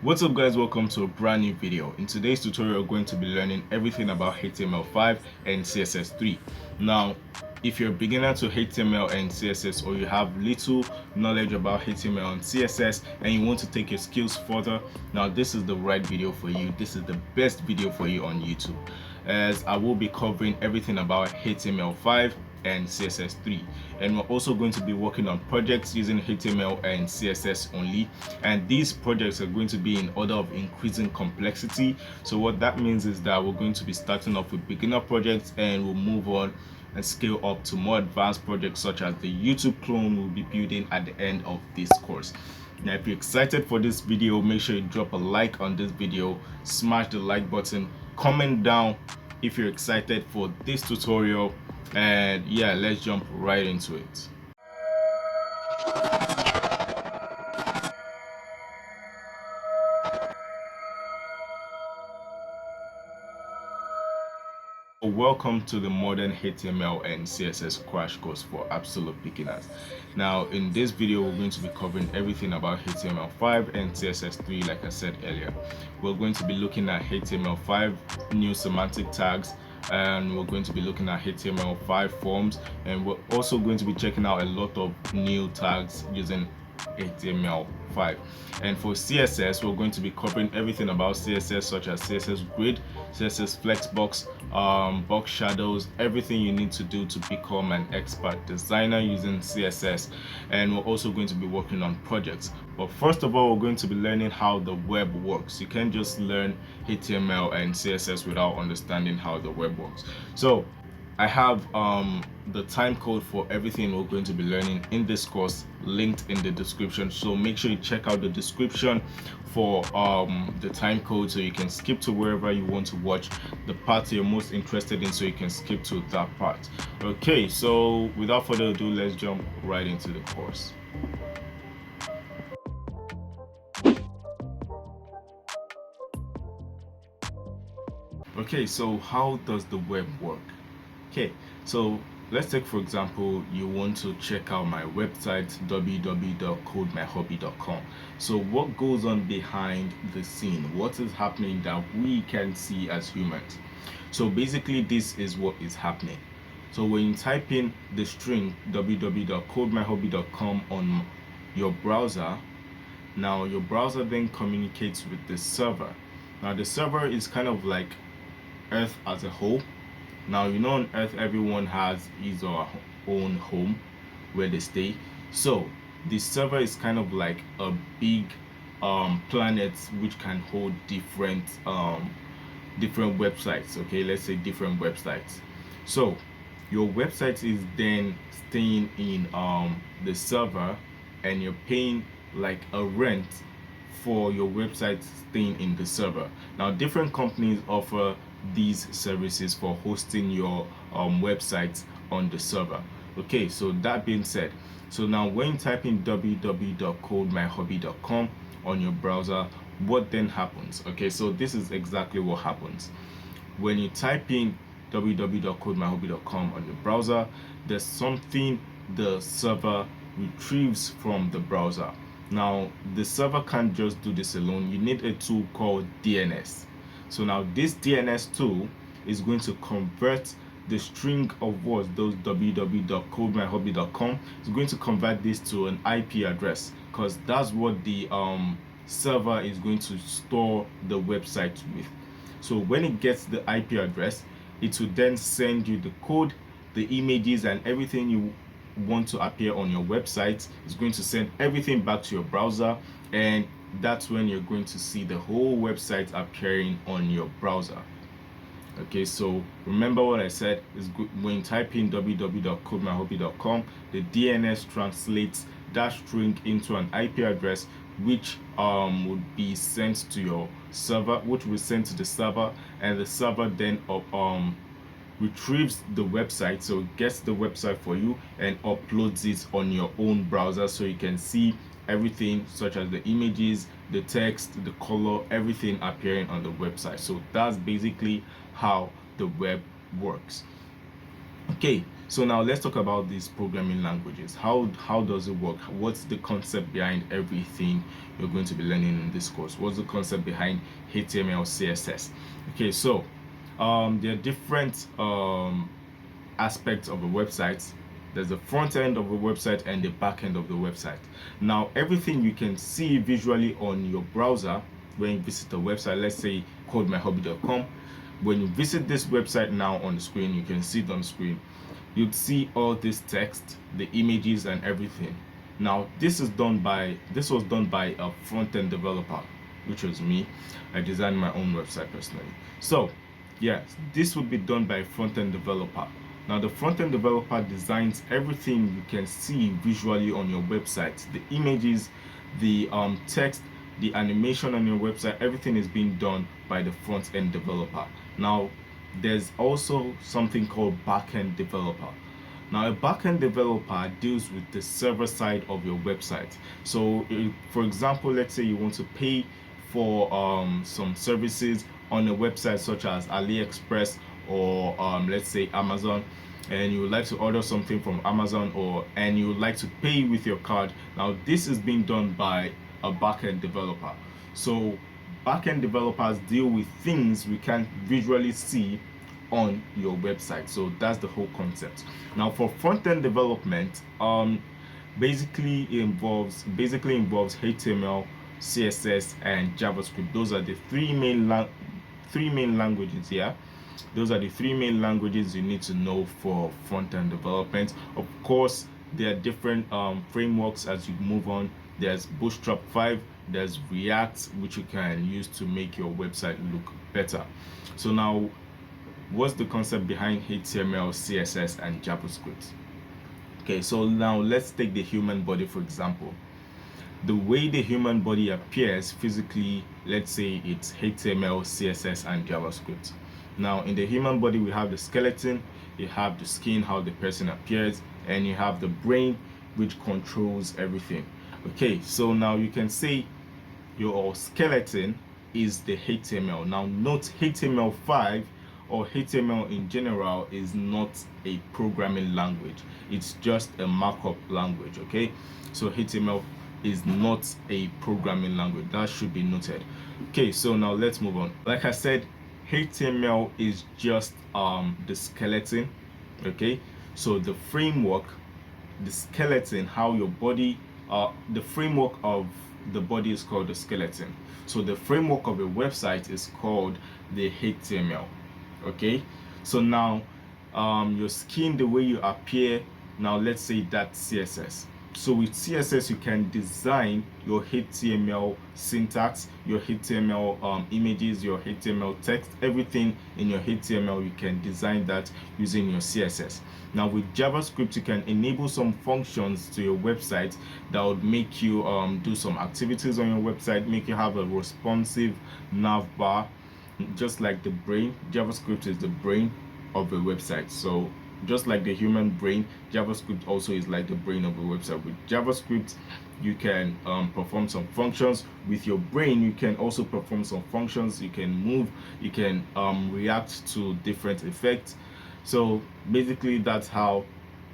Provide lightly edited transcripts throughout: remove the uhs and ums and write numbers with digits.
What's up guys, welcome to a brand new video. In today's tutorial we're going to be learning everything about HTML5 and CSS3. Now if you're a beginner to HTML and CSS, or you have little knowledge about HTML and CSS and you want to take your skills further, now this is the right video for you. This is the best video for you on YouTube, as I will be covering everything about HTML5 and CSS3, and we're also going to be working on projects using HTML and CSS only, and these projects are going to be in order of increasing complexity. So what that means is that we're going to be starting off with beginner projects and we'll move on and scale up to more advanced projects such as the YouTube clone we'll be building at the end of this course. Now if you're excited for this video, make sure you drop a like on this video, smash the like button, comment down if you're excited for this tutorial, and yeah, let's jump right into it. Welcome to the modern HTML and CSS crash course for absolute beginners. Now in this video we're going to be covering everything about HTML5 and CSS3. Like I said earlier, we're going to be looking at HTML5 new semantic tags, and we're going to be looking at HTML5 forms, and we're also going to be checking out a lot of new tags using HTML5. And for CSS, we're going to be covering everything about CSS, such as CSS Grid, CSS Flexbox, box shadows, everything you need to do to become an expert designer using CSS. And we're also going to be working on projects. But first of all, we're going to be learning how the web works. You can't just learn HTML and CSS without understanding how the web works. So I have the time code for everything we're going to be learning in this course linked in the description, so make sure you check out the description for the time code, so you can skip to wherever you want to watch the part you're most interested in, so you can skip to that part. Okay, so without further ado, let's jump right into the course. Okay, so how does the web work? Okay, so let's take for example you want to check out my website www.codemyhobby.com. So what goes on behind the scene? What is happening that we can see as humans? So basically this is what is happening. So when you type in the string www.codemyhobby.com on your browser, now your browser then communicates with the server. Now the server is kind of like Earth as a whole. Now you know on Earth everyone has his or her own home where they stay. So the server is kind of like a big planet which can hold different websites. Okay, let's say different websites. So your website is then staying in the server, and you're paying like a rent for your website staying in the server. Now different companies offer these services for hosting your websites on the server. Okay, so that being said, so now when you type in www.codemyhobby.com on your browser, what then happens? Okay, so this is exactly what happens. When you type in www.codemyhobby.com on your browser, there's something the server retrieves from the browser. Now the server can't just do this alone. You need a tool called DNS. So now this DNS tool is going to convert the string of words, those www.codemyhobby.com, is going to convert this to an IP address, because that's what the server is going to store the website with. So when it gets the IP address, it will then send you the code, the images, and everything you want to appear on your website. Is going to send everything back to your browser, and that's when you're going to see the whole website appearing on your browser. Okay, so remember what I said is good. When you type in www.codemyhobby.com, the DNS translates that string into an IP address, which would be sent to your server, which will send to the server, and the server then retrieves the website, so it gets the website for you and uploads it on your own browser, so you can see everything such as the images, the text, the color, everything appearing on the website. So that's basically how the web works. Okay, so now let's talk about these programming languages. How does it work? What's the concept behind everything you're going to be learning in this course? What's the concept behind HTML, CSS? Okay, so there are different aspects of a website. There's the front end of a website and the back end of the website. Now, everything you can see visually on your browser when you visit a website, let's say codemyhobby.com. When you visit this website now on the screen, you can see it on the screen. You'd see all this text, the images and everything. Now, this was done by a front-end developer, which was me. I designed my own website personally. So, yes, this would be done by a front-end developer. Now, the front-end developer designs everything you can see visually on your website. The images, the text, the animation on your website, everything is being done by the front-end developer. Now, there's also something called back-end developer. Now, a back-end developer deals with the server side of your website. So, for example, let's say you want to pay for some services on a website such as AliExpress or let's say Amazon, and you would like to order something from Amazon and you would like to pay with your card. Now, this is being done by a back-end developer. So back-end developers deal with things we can't visually see on your website. So that's the whole concept. Now, for front-end development, basically involves HTML, CSS, and JavaScript. Those are the three main languages here. Those are the three main languages you need to know for front-end development. Of course, there are different frameworks as you move on. There's Bootstrap 5, there's React, which you can use to make your website look better. So now, what's the concept behind HTML, CSS, and JavaScript? Okay, so now let's take the human body for example. The way the human body appears physically, let's say it's HTML, CSS, and JavaScript. Now, in the human body, we have the skeleton, you have the skin, how the person appears, and you have the brain, which controls everything. Okay, so now you can say your skeleton is the HTML. Now, note HTML5 or HTML in general is not a programming language. It's just a markup language, okay? So HTML is not a programming language. That should be noted. Okay, so now let's move on. Like I said, HTML is just the skeleton, okay? So the framework, the skeleton, how your body, the framework of the body is called the skeleton. So the framework of a website is called the HTML, okay? So now your skin, the way you appear, now let's say that's CSS. So with CSS, you can design your HTML syntax, your HTML images, your HTML text, everything in your HTML, you can design that using your CSS. Now with JavaScript, you can enable some functions to your website that would make you do some activities on your website, make you have a responsive nav bar, just like the brain. JavaScript is the brain of a website. So just like the human brain, JavaScript also is like the brain of a website. With JavaScript, you can perform some functions. With your brain, you can also perform some functions. You can move, you can react to different effects. So basically, that's how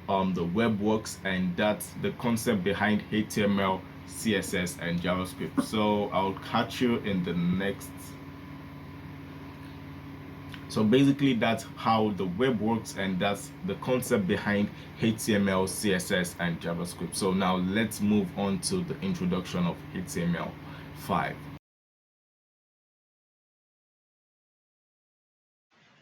the web works, and that's the concept behind HTML, CSS, and JavaScript. So I'll catch you in the next. So basically, that's how the web works, and that's the concept behind HTML, CSS, and JavaScript. So now let's move on to the introduction of HTML5.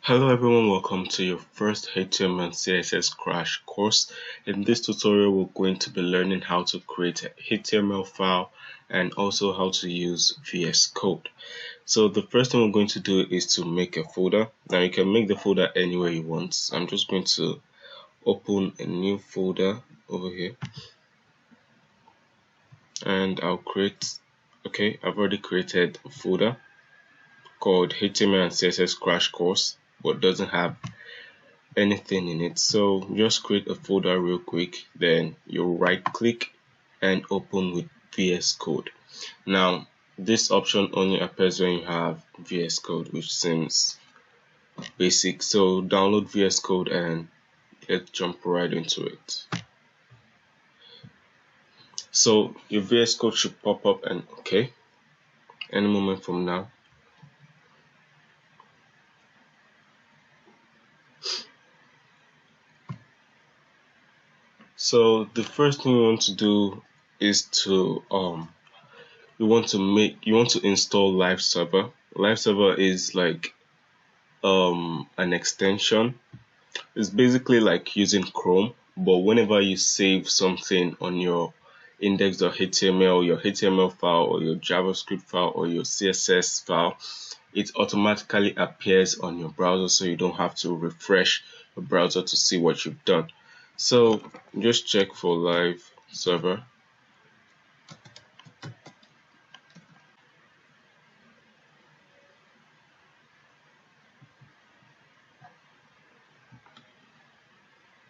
Hello everyone, welcome to your first HTML and CSS crash course. In this tutorial, we're going to be learning how to create a HTML file and also how to use VS Code. So the first thing we're going to do is to make a folder. Now you can make the folder anywhere you want. So I'm just going to open a new folder over here, and I'll create, okay, I've already created a folder called HTML and CSS crash course, but doesn't have anything in it. So just create a folder real quick, then you right click and open with VS Code. Now this option only appears when you have VS Code, which seems basic. So download VS Code and let's jump right into it. So your VS Code should pop up and okay any moment from now. So the first thing we want to do is to you want to install Live Server. Live Server is like an extension. It's basically like using Chrome, but whenever you save something on your index.html, your HTML file or your JavaScript file or your CSS file, it automatically appears on your browser, so you don't have to refresh the browser to see what you've done. So just check for Live Server.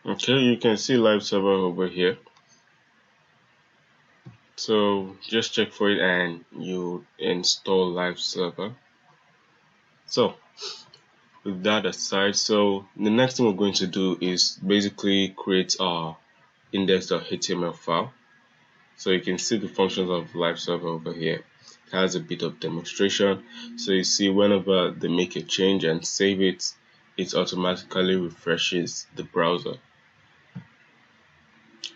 Okay, you can see Live Server over here. So just check for it and you install Live Server. So with that aside, so the next thing we're going to do is basically create our index.html file. So you can see the functions of Live Server over here. It has a bit of demonstration. So you see whenever they make a change and save it, it automatically refreshes the browser.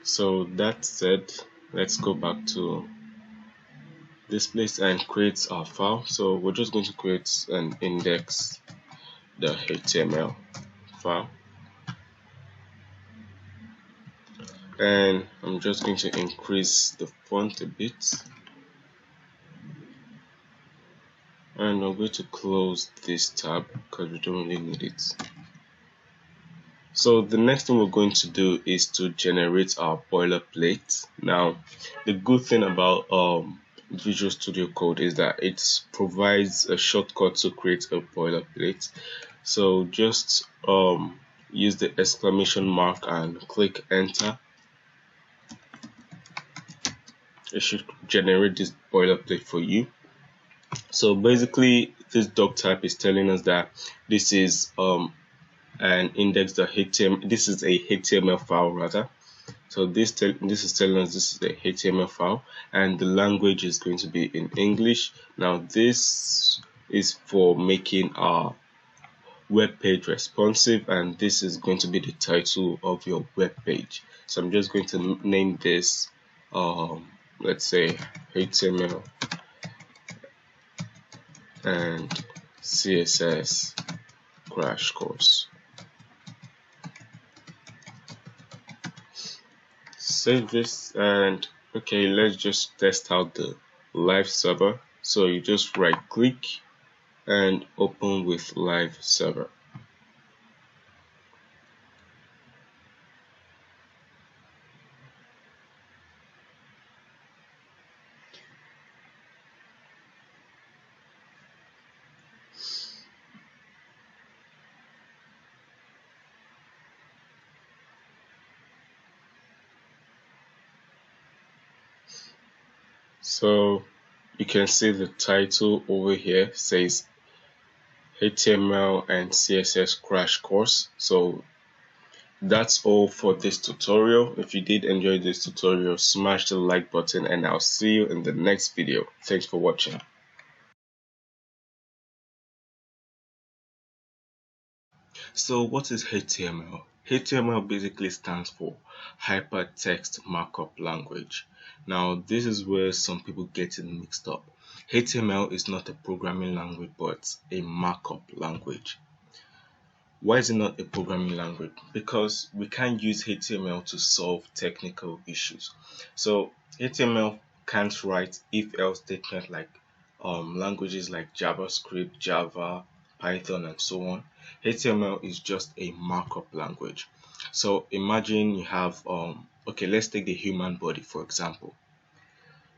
So that said, let's go back to this place and create our file. So we're just going to create an index.html file. And I'm just going to increase the font a bit, and I'm going to close this tab because we don't really need it. So the next thing we're going to do is to generate our boilerplate. Now the good thing about Visual Studio Code is that it provides a shortcut to create a boilerplate. So just use the exclamation mark and click enter. It should generate this boilerplate for you. So basically this doc type is telling us that this is an index.html. This is a HTML file rather. So this is telling us this is a HTML file and the language is going to be in English. Now this is for making our web page responsive, and this is going to be the title of your web page. So I'm just going to name this let's say HTML and CSS crash course. Save this and okay, let's just test out the Live Server. So you just right click and open with Live Server. So you can see the title over here says HTML and CSS crash course. So that's all for this tutorial. If you did enjoy this tutorial, smash the like button and I'll see you in the next video. Thanks for watching. So what is HTML? HTML basically stands for Hypertext Markup Language. Now this is where some people get it mixed up. HTML is not a programming language but a markup language. Why is it not a programming language? Because we can't use HTML to solve technical issues. So HTML can't write if-else statements like languages like JavaScript, Java, Python, and so on. HTML is just a markup language. So imagine you have okay, let's take the human body for example.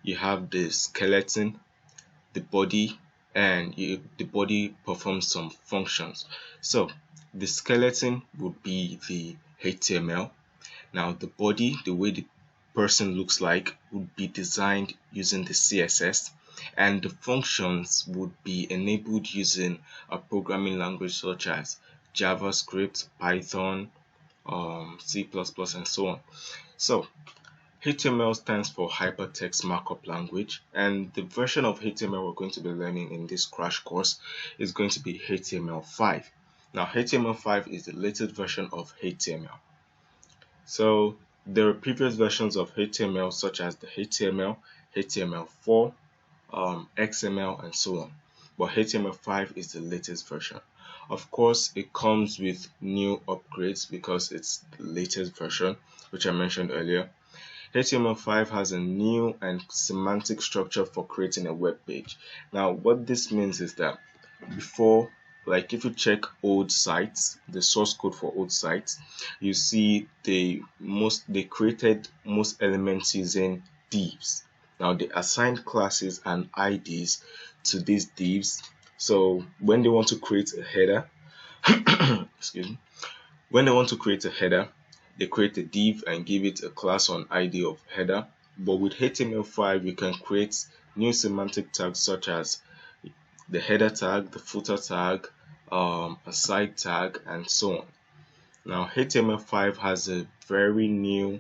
You have the skeleton, the body, and the body performs some functions. So the skeleton would be the HTML. Now the body, the way the person looks like, would be designed using the CSS, and the functions would be enabled using a programming language such as JavaScript, Python, C++, and so on. So HTML stands for Hypertext Markup Language, and the version of HTML we're going to be learning in this crash course is going to be HTML5. Now, HTML5 is the latest version of HTML. So there are previous versions of HTML such as the HTML, HTML4, XML, and so on. But HTML5 is the latest version. Of course, it comes with new upgrades because it's the latest version, which I mentioned earlier. HTML5 has a new and semantic structure for creating a web page. Now, what this means is that before, like if you check old sites, the source code for old sites, you see they created most elements using divs. Now they assigned classes and IDs to these divs. So when they want to create a header, excuse me, when they want to create a header, they create a div and give it a class on ID of header. But with HTML5, you can create new semantic tags such as the header tag, the footer tag, a side tag, and so on. Now, HTML5 has a very new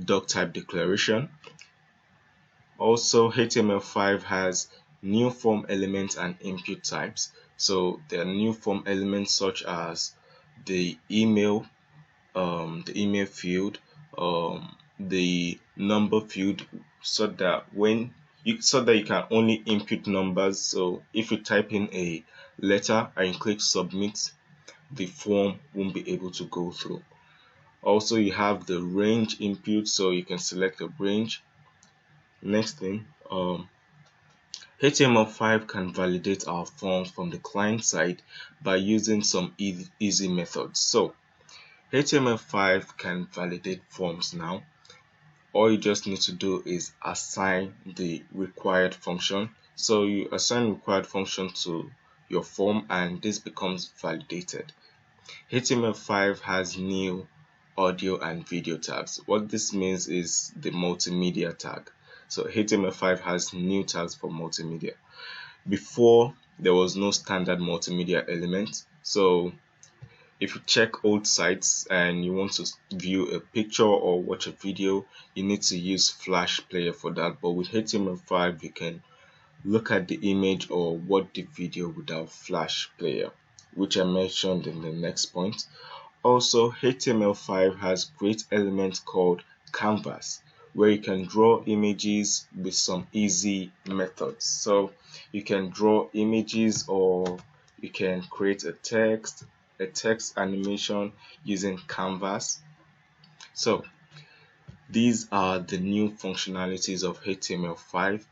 doc type declaration. Also, HTML5 has new form elements and input types. So there are new form elements such as the email field, the number field, so that you can only input numbers. So if you type in a letter and click submit, the form won't be able to go through. Also, you have the range input, so you can select a range. Next thing, HTML5 can validate our forms from the client side by using some easy methods. So HTML5 can validate forms now. All you just need to do is assign the required function. So you assign required function to your form and this becomes validated. HTML5 has new audio and video tags. What this means is the multimedia tag. So HTML5 has new tags for multimedia. Before, there was no standard multimedia element. So if you check old sites and you want to view a picture or watch a video, you need to use Flash Player for that. But with HTML5, you can look at the image or watch the video without Flash Player, which I mentioned in the next point. Also, HTML5 has great element called Canvas, where you can draw images with some easy methods. So you can draw images or you can create a text animation using Canvas. So these are the new functionalities of HTML5,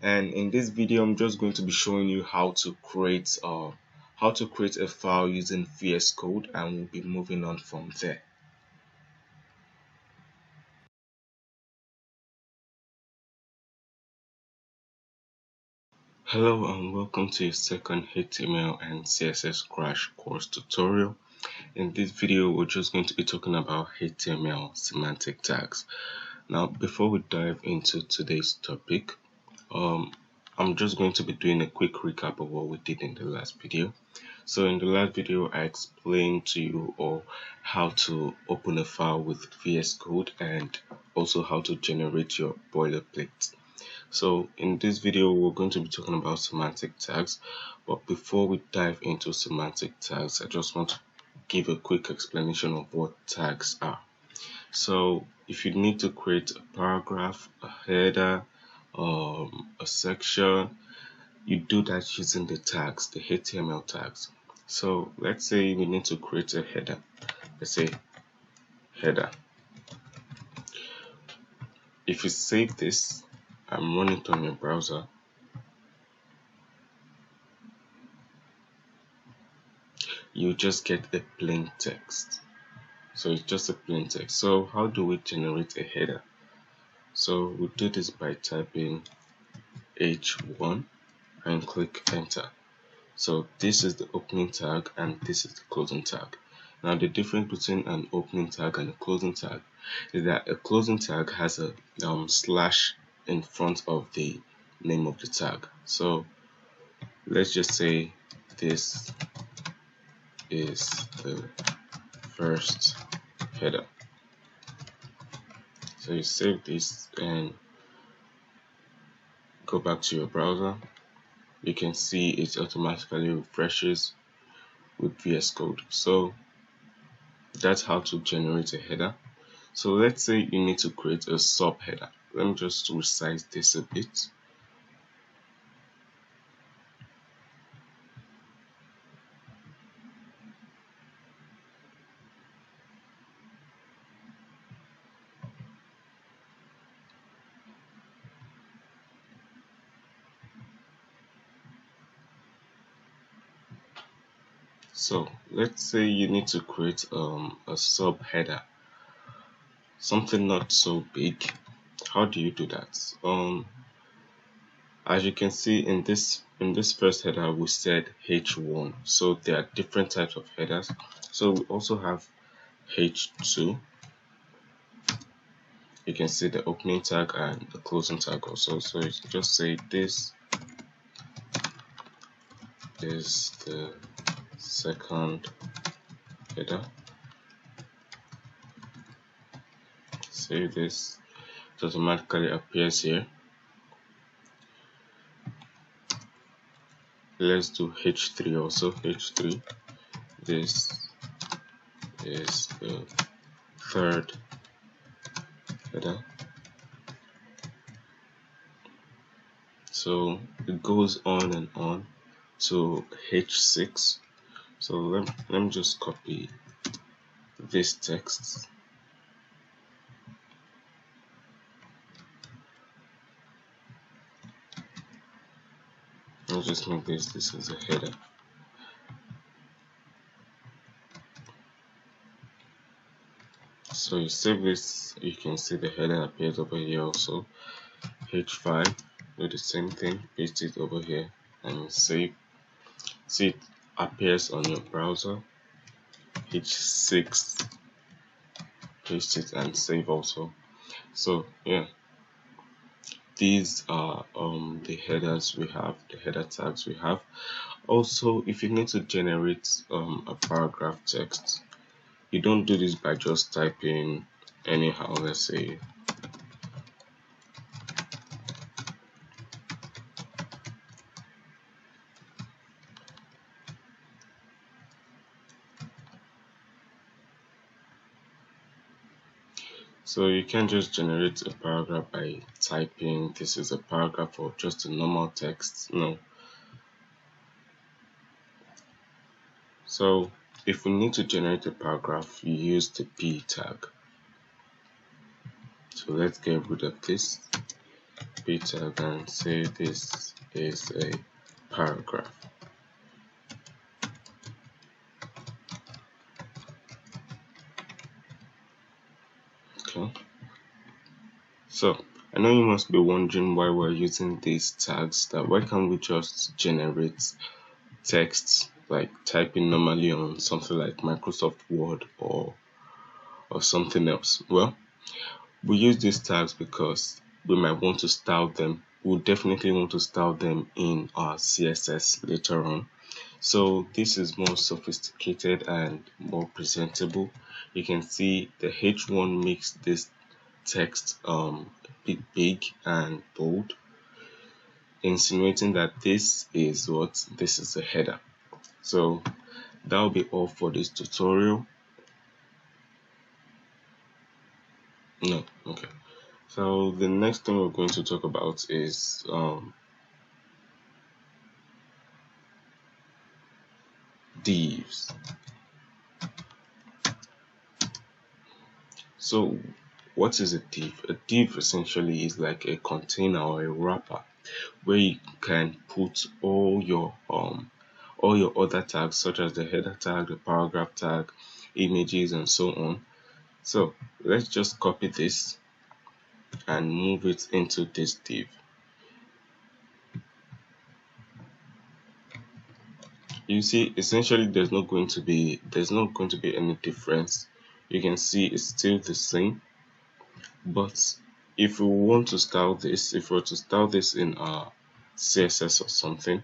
and in this video I'm just going to be showing you how to create a file using VS Code, and we'll be moving on from there. Hello and welcome to your second HTML and CSS crash course tutorial. In this video, we're just going to be talking about HTML semantic tags. Now, before we dive into today's topic, I'm just going to be doing a quick recap of what we did in the last video. So in the last video, I explained to you how to open a file with VS Code and also how to generate your boilerplate. So in this video, we're going to be talking about semantic tags. But before we dive into semantic tags, I just want to give a quick explanation of what tags are. So if you need to create a paragraph, a header, a section, you do that using the tags, the HTML tags. So let's say we need to create a header. Let's say header. If you save this and run it on your browser, you just get a plain text. So it's just a plain text. So how do we generate a header? So we do this by typing h1 and click enter. So this is the opening tag and this is the closing tag. Now the difference between an opening tag and a closing tag is that a closing tag has a slash in front of the name of the tag. So let's just say this is the first header. So you save this and go back to your browser. You can see it automatically refreshes with VS Code. So that's how to generate a header. So let's say you need to create a subheader. Let me just resize this a bit. So let's say you need to create a subheader, something not so big. How do you do that? As you can see in this first header, we said H1. So there are different types of headers. So we also have H2. You can see the opening tag and the closing tag also. So you just say this is the second header. Save this. It automatically appears here. Let's do H3 also. H3. This is the third header. So it goes on and on to H6. So let me just copy this text. I'll just make this as a header. So you save this, you can see the header appears over here also. H5, do the same thing, paste it over here and save. See, it appears on your browser. H6, paste it and save also. So yeah, these are the headers we have, the header tags we have. Also, if you need to generate a paragraph text, you don't do this by just typing anyhow. Let's say so you can just generate a paragraph by typing this is a paragraph or just a normal text. No. So if we need to generate a paragraph, you use the P tag. So let's get rid of this P tag and say this is a paragraph. Okay. So I know you must be wondering why we're using these tags, that why can't we just generate text like typing normally on something like Microsoft Word or something else. Well, we use these tags because we might want to style them. We'll definitely want to style them in our CSS later on. So this is more sophisticated and more presentable. You can see the H1 makes this text big and bold, insinuating that this is a header. So that'll be all for this tutorial. No, okay. So the next thing we're going to talk about is divs. So what is a div? A div essentially is like a container or a wrapper where you can put all your other tags such as the header tag, the paragraph tag, images and so on. So let's just copy this and move it into this div. You see, essentially there's not going to be any difference. You can see it's still the same, but if we want to style this, if we were to style this in CSS or something,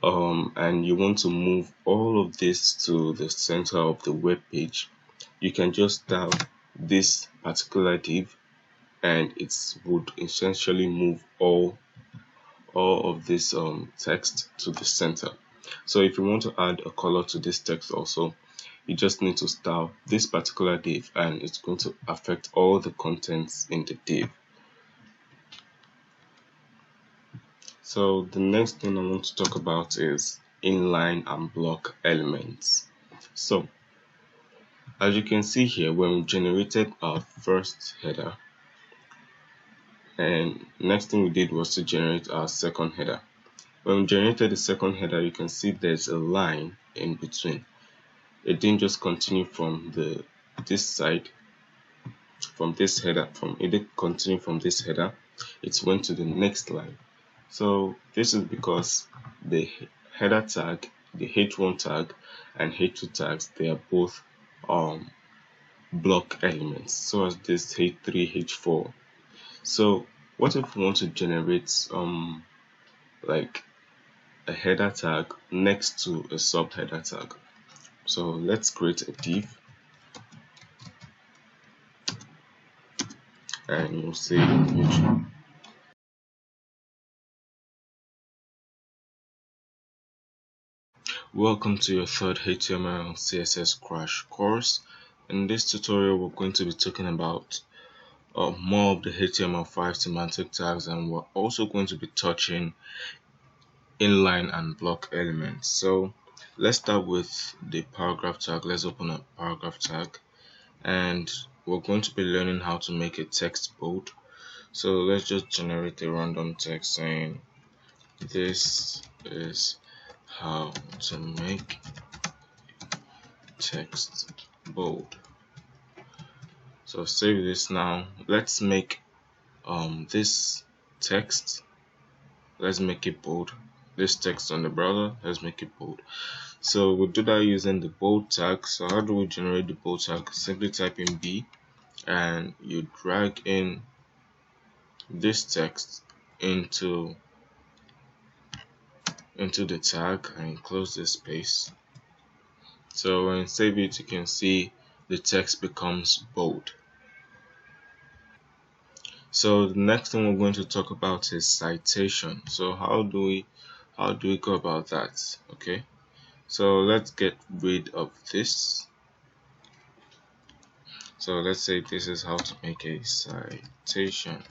and you want to move all of this to the center of the web page, you can just style this particular div, and it would essentially move all of this text to the center. So if you want to add a color to this text also, you just need to style this particular div, and it's going to affect all the contents in the div. So the next thing I want to talk about is inline and block elements. So as you can see here, when we generated our first header, and next thing we did was to generate our second header. When we generated the second header, you can see there's a line in between. It didn't just continue from this side, from this header, it didn't continue from this header, it went to the next line. So this is because the header tag, the h1 tag and h2 tags, they are both block elements, so as this h3, h4. So what if we want to generate like a header tag next to a subheader tag? So let's create a div, and you'll see h. Welcome to your third HTML CSS crash course. In this tutorial, we're going to be talking about more of the HTML5 semantic tags, and we're also going to be touching inline and block elements. So let's start with the paragraph tag. Let's open up paragraph tag, and we're going to be learning how to make a text bold. So let's just generate a random text saying this is how to make text bold. So save this. Now let's make this text, let's make it bold. This text on the browser, let's make it bold. So we'll do that using the bold tag. So how do we generate the bold tag? Simply type in B, and you drag in this text into the tag and close this space. So when you save it, you can see the text becomes bold. So the next thing we're going to talk about is citation. So how do we go about that? Okay, so let's get rid of this. So let's say this is how to make a citation.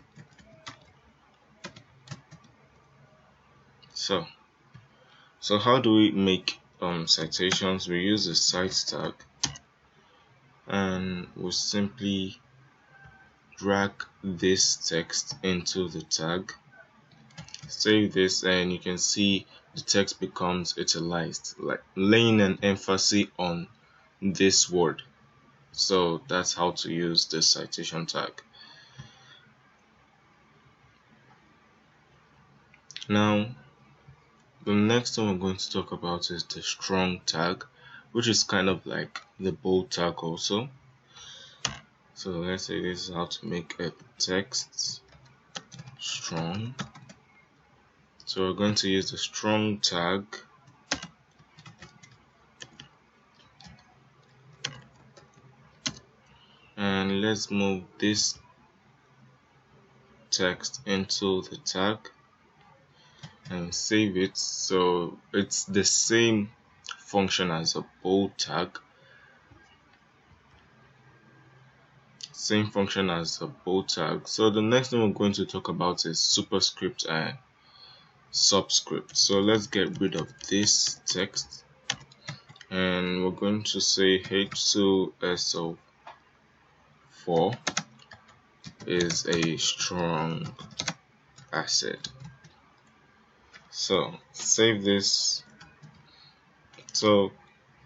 So how do we make citations? We use the cite tag, and we'll simply drag this text into the tag. Save this, and you can see the text becomes italicized, like laying an emphasis on this word. So that's how to use the citation tag. Now the next thing we're going to talk about is the strong tag, which is kind of like the bold tag also. So let's say this is how to make a text strong. So we're going to use the strong tag, and let's move this text into the tag and save it. So it's the same function as a bold tag, So the next thing we're going to talk about is superscript and subscript. So let's get rid of this text, and we're going to say H2SO4 is a strong acid. So save this. So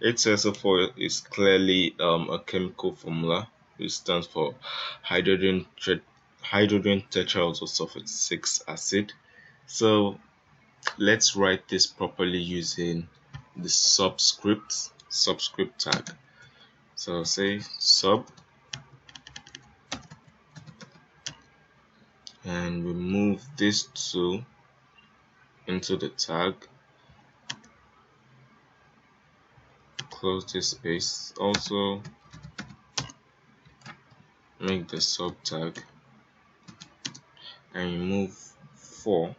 H2SO4 is clearly a chemical formula, which stands for hydrogen tetrahydrosulfate 6 acid. So let's write this properly using the subscript tag. So say sub, and we move this 2 into the tag, close this space also, make the sub tag and move 4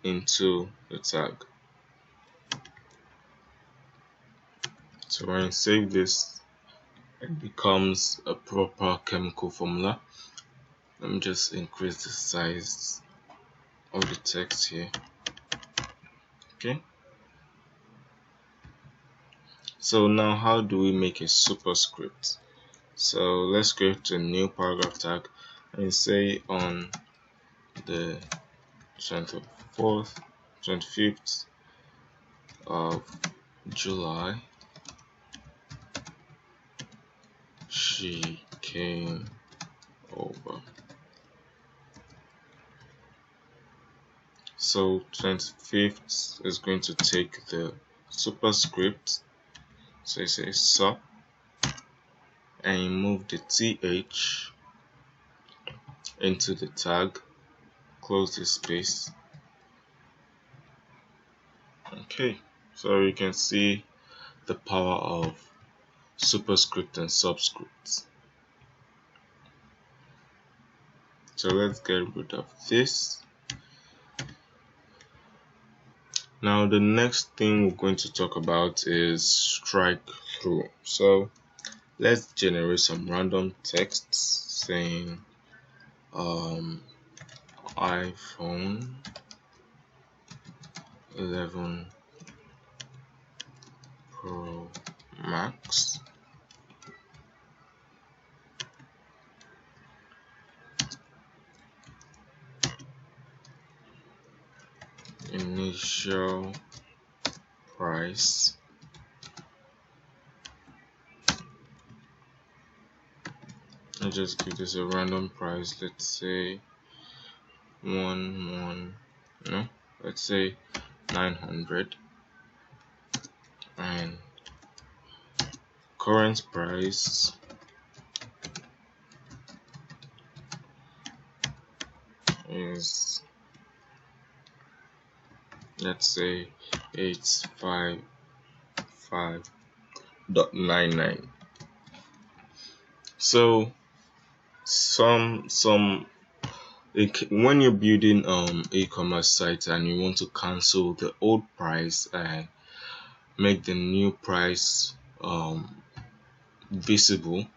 into the tag. So when you save this, it becomes a proper chemical formula. Let me just increase the size of the text here. Okay. So now how do we make a superscript? So let's create a new paragraph tag and say on the 25th of July, she came over. So 25th is going to take the superscript. So you say sup and you move the th into the tag, close the space. Okay, so you can see the power of superscript and subscripts. So let's get rid of this. Now the next thing we're going to talk about is strike through. So let's generate some random text saying iPhone 11 Pro Max initial price I'll just give this a random price. Let's say let's say 900, and current price is, let's say 855.99. So when you're building e-commerce site and you want to cancel the old price and make the new price visible,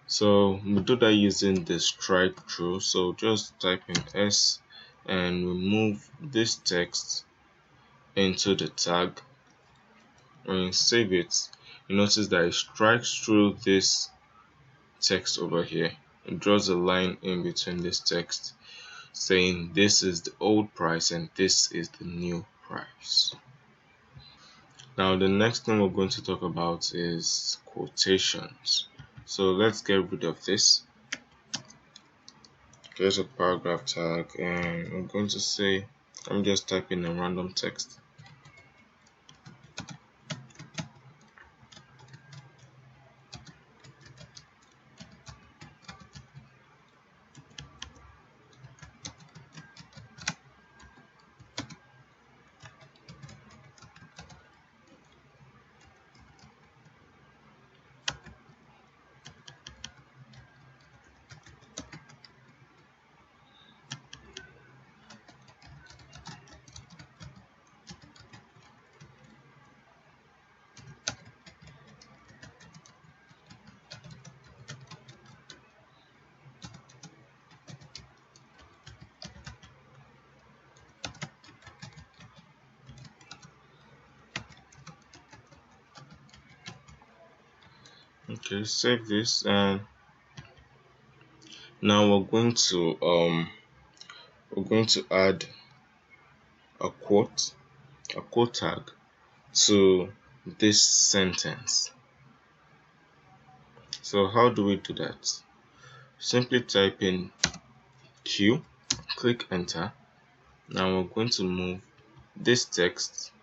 so we do that using the strike through. So just type in S and we move this text into the tag. When you save it, you notice that it strikes through this text over here. It draws a line in between this text saying this is the old price and this is the new price. Now the next thing we're going to talk about is quotations. So let's get rid of this. There's a paragraph tag and I'm going to say, I'm just typing a random text. Okay, save this, and now we're going to add a quote tag to this sentence. So how do we do that? Simply type in Q, click enter. Now we're going to move this text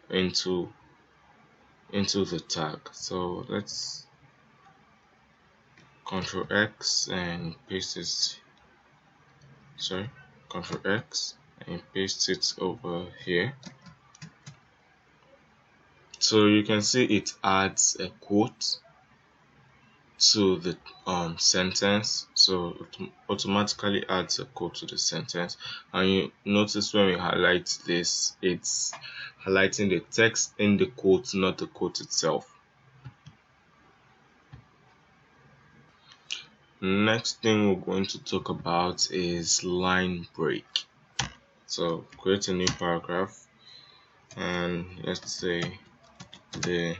into the tag. So let's Ctrl X and paste this. Ctrl X and paste it over here. So you can see it adds a quote to the sentence, so it automatically adds a quote to the sentence. And you notice when we highlight this, it's highlighting the text in the quote, not the quote itself. Next thing we're going to talk about is line break. So create a new paragraph, and let's say the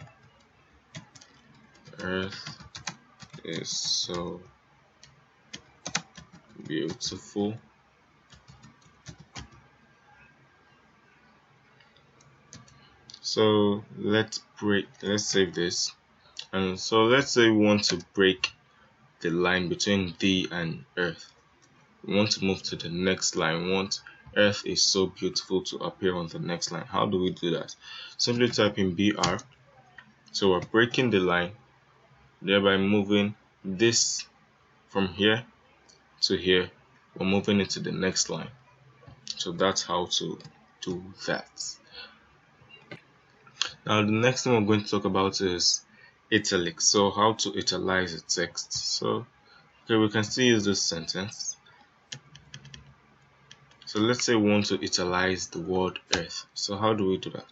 earth is so beautiful. So let's save this. And so let's say we want to break the line between the and earth. We want to move to the next line. We want earth is so beautiful to appear on the next line. How do we do that? Simply type in BR. So we're breaking the line, thereby moving this from here to here. We're moving it to the next line. So that's how to do that. Now the next thing we're going to talk about is italics. So how to italize a text. So okay, we can still use this sentence. So let's say we want to italize the word earth. So how do we do that?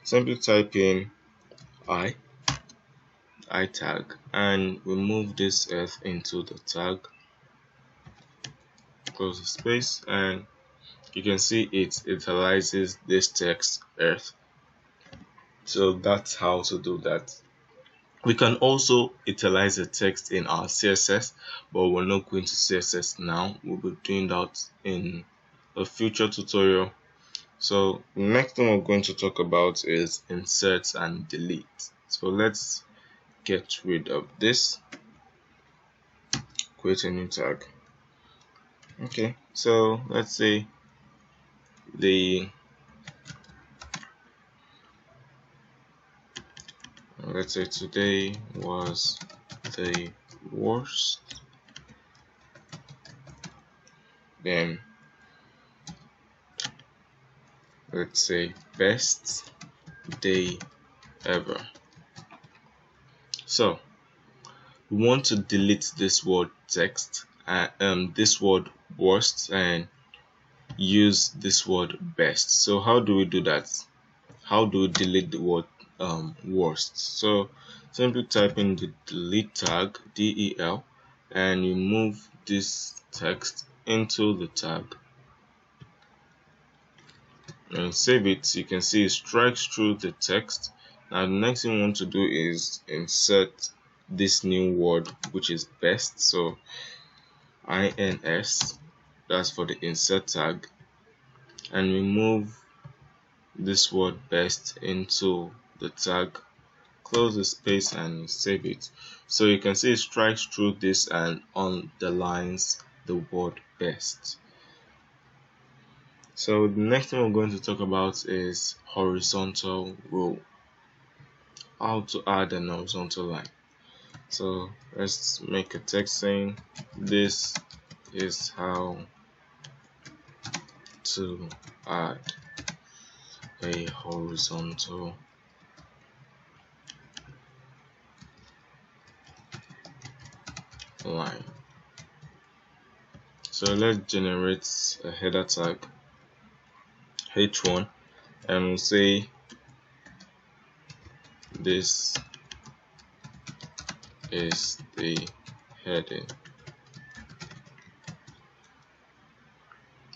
Simply type in I tag and we move this earth into the tag. Close the space, and you can see it italizes this text earth. So that's how to do that. We can also italize the text in our CSS, but we're not going to CSS now. We'll be doing that in a future tutorial. So the next thing we're going to talk about is insert and delete. So let's get rid of this. Create a new tag. Okay, so let's say today was the worst, then let's say best day ever. So we want to delete this word text, this word worst, and use this word best. So how do we do that? How do we delete the word worst? So simply type in the delete tag, del, and you move this text into the tag and save it. You can see it strikes through the text. Now the next thing we want to do is insert this new word, which is best. So ins, that's for the insert tag, and we move this word best into the tag. Close the space and save it. So you can see it strikes through this and underlines the word best. So the next thing we're going to talk about is horizontal row. How to add an horizontal line. So let's make a text saying this is how to add a horizontal line. So let's generate a header tag h1 and we'll say this is the heading.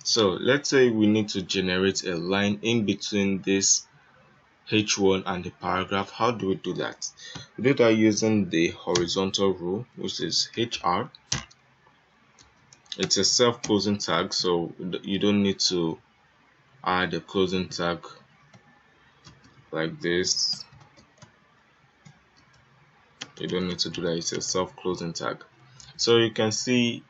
So let's say we need to generate a line in between this h1 and the paragraph. How do we do that? We do that using the horizontal rule, which is hr. It's a self-closing tag, so you don't need to add a closing tag like this. You don't need to do that. It's a self-closing tag. So you can see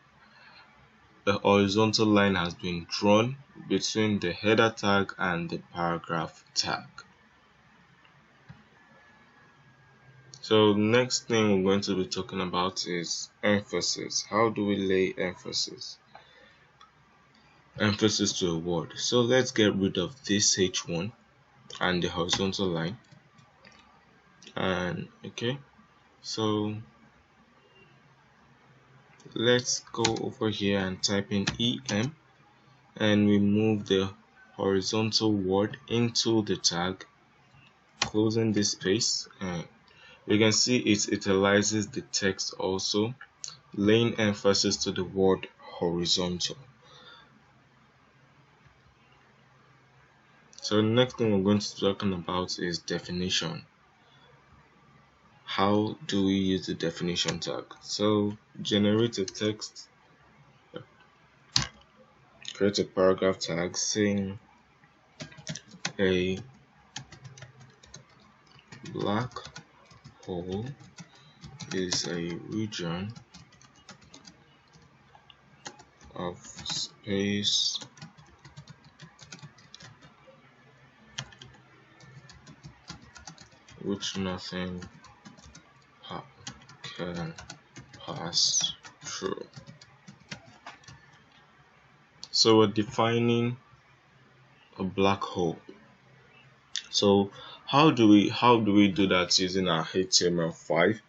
the horizontal line has been drawn between the header tag and the paragraph tag. So the next thing we're going to be talking about is emphasis. How do we lay emphasis to a word? So let's get rid of this h1 and the horizontal line. And okay, so Let's go over here and type in EM, and we move the horizontal word into the tag, closing this space, and you can see it italicises the text also, laying emphasis to the word horizontal. So the next thing we're going to be talking about is definition. How do we use the definition tag? So generate a text, create a paragraph tag saying a black hole is a region of space which nothing can pass through. So we're defining a black hole. So how do we do that using our HTML5?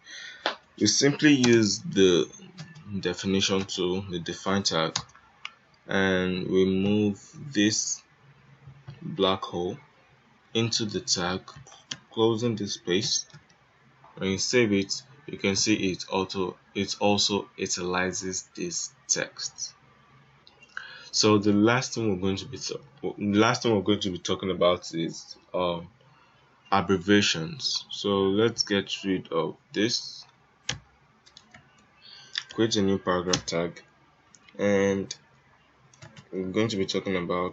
We simply use the definition tool, the define tag, and we move this black hole into the tag, closing the space. When you save it, you can see it also italicises this text. So the last thing we're going to be talking about is abbreviations. So let's get rid of this. Create a new paragraph tag, and we're going to be talking about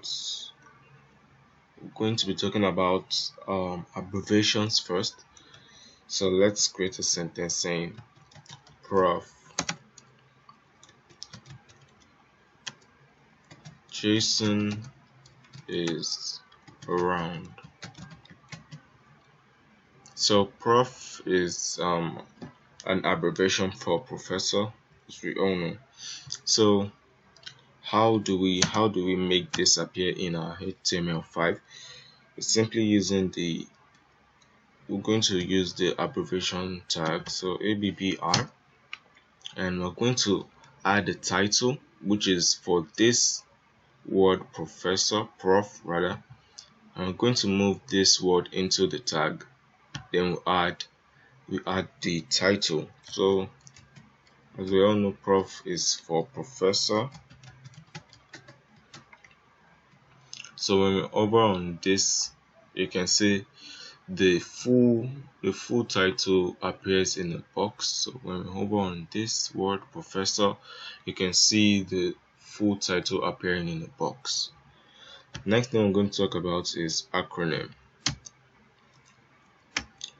abbreviations first. So let's create a sentence saying Prof. Jason is around. So prof is an abbreviation for professor, as we all know. So how do we make this appear in our HTML5? It's simply using we're going to use the abbreviation tag, so ABBR, and we're going to add the title, which is for this word prof rather, and we're going to move this word into the tag. Then we add the title. So as we all know, prof is for professor. So when we hover on this, you can see the full title appears in the box. So when we hover on this word professor, you can see the full title appearing in the box. Next thing I'm going to talk about is acronym.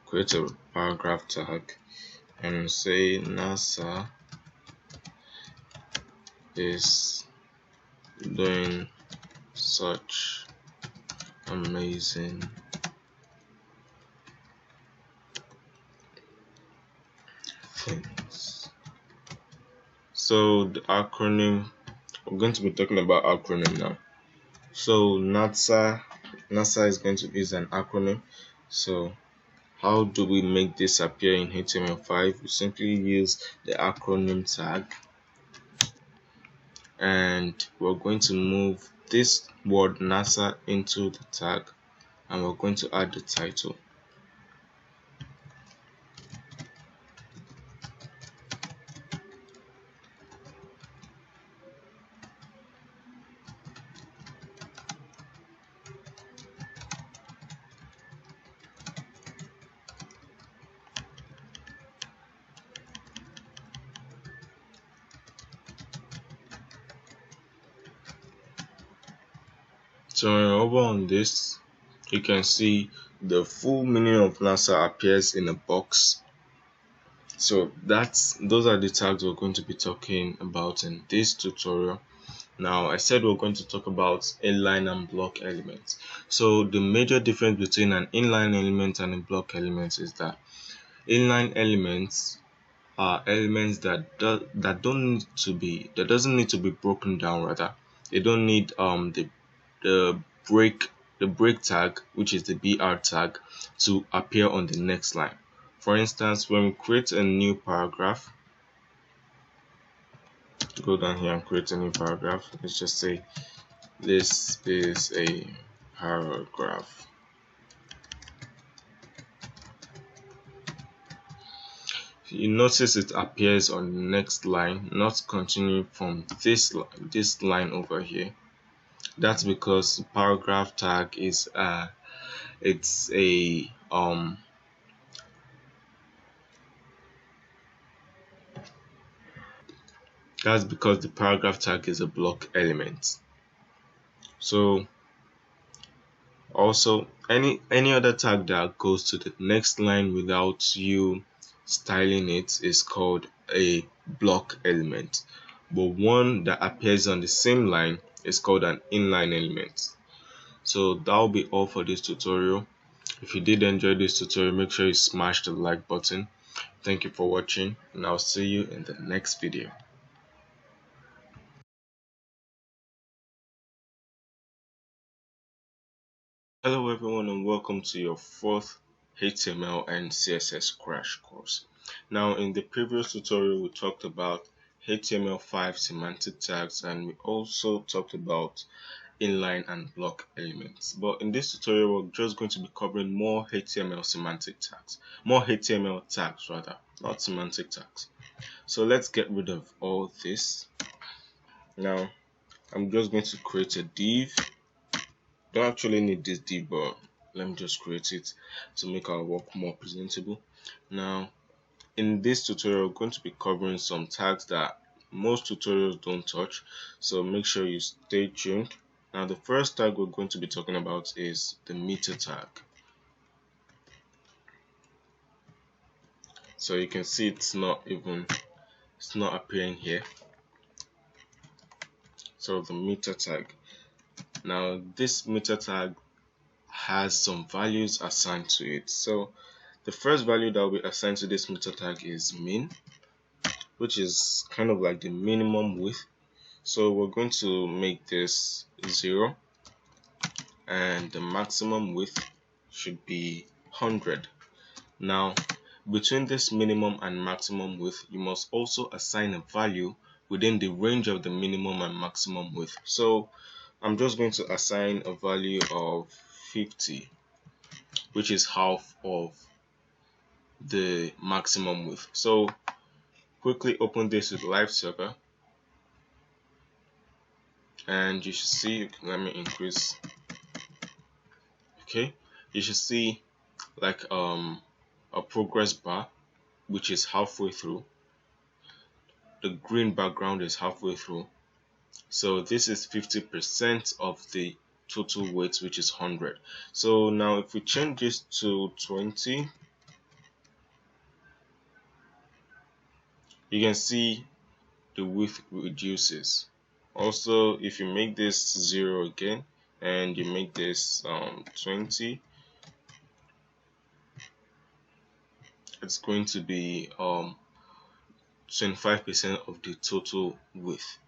Create a paragraph tag and say NASA is doing such amazing things. So the acronym, we're going to be talking about acronym now. So NASA is going to use an acronym. So how do we make this appear in HTML5? We simply use the acronym tag, and we're going to move this word NASA into the tag, and we're going to add the title. So over on this, you can see the full meaning of NASA appears in a box. So those are the tags we're going to be talking about in this tutorial. Now I said we're going to talk about inline and block elements. So the major difference between an inline element and a block element is that inline elements are elements that doesn't need to be broken down. Rather, they don't need the break tag, which is the BR tag, to appear on the next line. For instance, when we create a new paragraph, go down here and create a new paragraph. Let's just say this is a paragraph. You notice it appears on the next line, not continuing from this line over here. That's because the paragraph tag is it's a that's because the paragraph tag is a block element. So also any other tag that goes to the next line without you styling it is called a block element, but one that appears on the same line is called an inline element. So that will be all for this tutorial. If you did enjoy this tutorial, make sure you smash the like button. Thank you for watching, and I'll see you in the next video. Hello everyone, and welcome to your fourth HTML and CSS crash course. Now, in the previous tutorial we talked about HTML5 semantic tags, and we also talked about inline and block elements. But in this tutorial we're just going to be covering more HTML semantic tags, more HTML tags rather, not semantic tags. So let's get rid of all this. Now I'm just going to create a div. Don't actually need this div, but let me just create it to make our work more presentable. Now in this tutorial we're going to be covering some tags that most tutorials don't touch, so make sure you stay tuned. Now the first tag we're going to be talking about is the meta tag. So you can see it's not appearing here. So the meta tag. Now this meta tag has some values assigned to it. So the first value that will be assigned to this meta tag is min, which is kind of like the minimum width. So we're going to make this 0, and the maximum width should be 100. Now between this minimum and maximum width, you must also assign a value within the range of the minimum and maximum width. So I'm just going to assign a value of 50, which is half of the maximum width. So quickly open this with live server, and you should see, let me increase. Okay, you should see like a progress bar which is halfway through. The green background is halfway through. So this is 50% of the total weight, which is 100. So now if we change this to 20, you can see the width reduces. Also, if you make this 0 again and you make this 20, it's going to be 25% of the total width.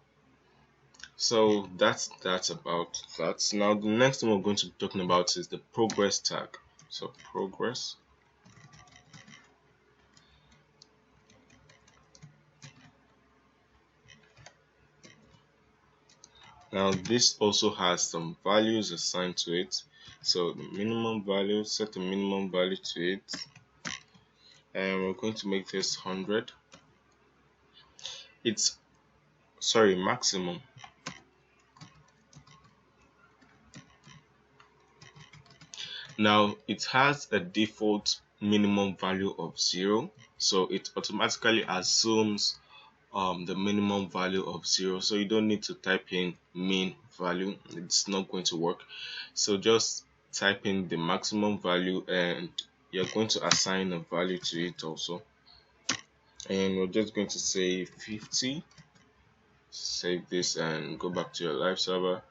So that's about that. Now the next thing we're going to be talking about is the progress tag. So progress. Now this also has some values assigned to it. So the minimum value, set the minimum value to it, and we're going to make this 100. It's maximum. Now it has a default minimum value of 0, so it automatically assumes the minimum value of 0, so you don't need to type in min value, it's not going to work. So just type in the maximum value, and you're going to assign a value to it also, and we're just going to say 50. Save this and go back to your live server,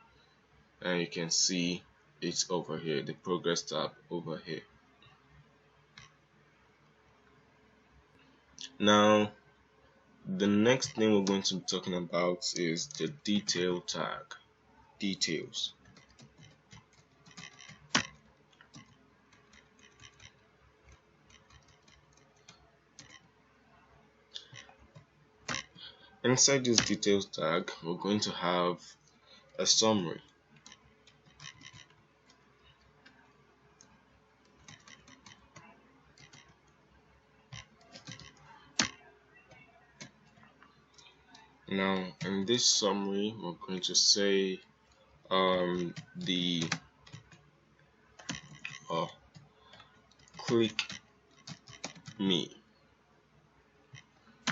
and you can see it's over here, the progress tab over here. Now the next thing we're going to be talking about is the detail tag. Details. Inside this details tag, we're going to have a summary. Now in this summary, we're going to say the click me.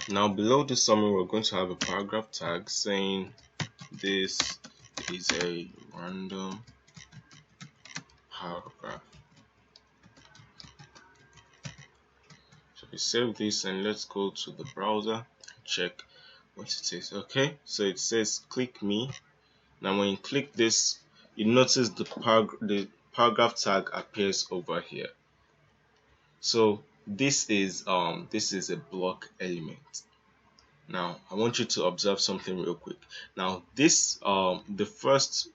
Now below the summary, we're going to have a paragraph tag saying this is a random paragraph. So we save this and let's go to the browser, check what it says. Okay, so it says click me. Now when you click this, you notice the paragraph tag appears over here. So this is a block element. Now I want you to observe something real quick. Now this the first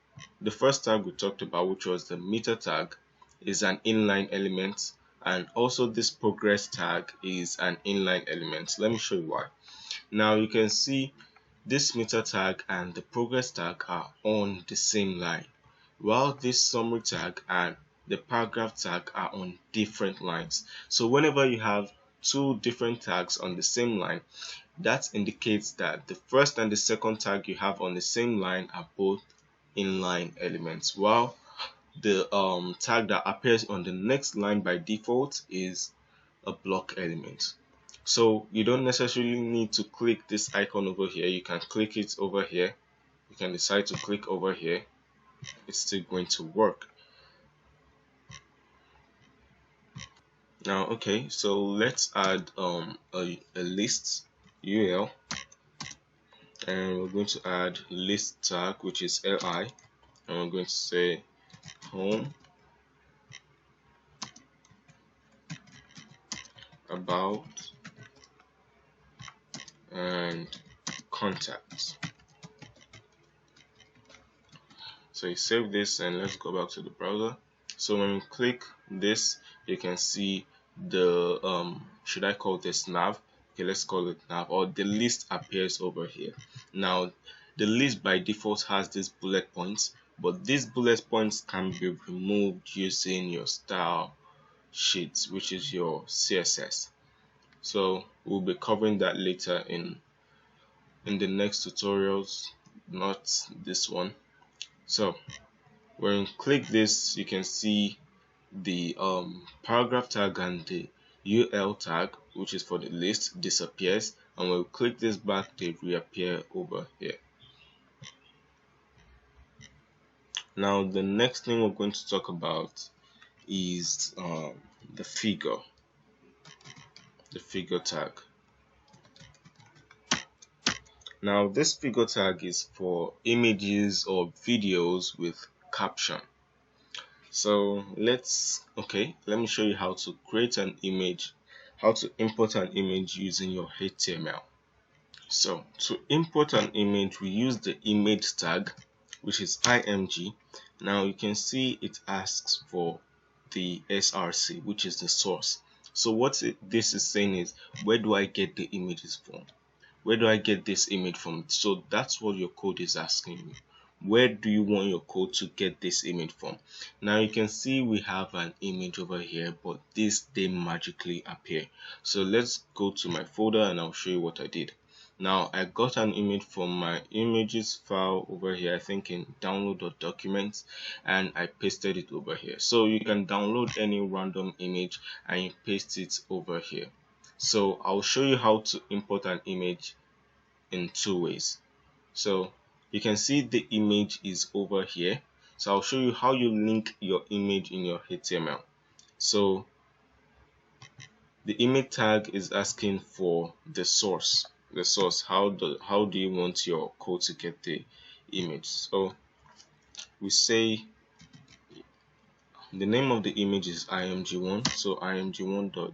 tag we talked about, which was the meta tag, is an inline element, and also this progress tag is an inline element. Let me show you why. Now you can see this meta tag and the progress tag are on the same line, while this summary tag and the paragraph tag are on different lines. So whenever you have two different tags on the same line, that indicates that the first and the second tag you have on the same line are both inline elements, while the tag that appears on the next line by default is a block element. So you don't necessarily need to click this icon over here. You can click it over here. You can decide to click over here. It's still going to work. Now okay, so let's add a list UL, and we're going to add list tag, which is li, and we're going to say home, about, and contacts. So you save this and let's go back to the browser. So when you click this, you can see the should I call this nav? Okay, let's call it nav, or the list appears over here. Now the list by default has these bullet points, but these bullet points can be removed using your style sheets, which is your CSS. So we'll be covering that later in the next tutorials, not this one. So when you click this, you can see the paragraph tag and the UL tag, which is for the list, disappears, and when we click this back, they reappear over here. Now the next thing we're going to talk about is the figure tag. Now this figure tag is for images or videos with caption. So let me show you how to create an image, how to import an image using your HTML. So to import an image, we use the image tag, which is img. Now you can see it asks for the src, which is the source. So what this is saying is, where do I get the images from? Where do I get this image from? So that's what your code is asking you. Where do you want your code to get this image from? Now you can see we have an image over here, but this didn't magically appear. So let's go to my folder and I'll show you what I did. Now I got an image from my images file over here, I think in download.documents, and I pasted it over here. So you can download any random image and you paste it over here. So I'll show you how to import an image in two ways. So you can see the image is over here. So I'll show you how you link your image in your HTML. So the image tag is asking for the source. How do you want your code to get the image? So we say the name of the image is img1, so img1.jpg.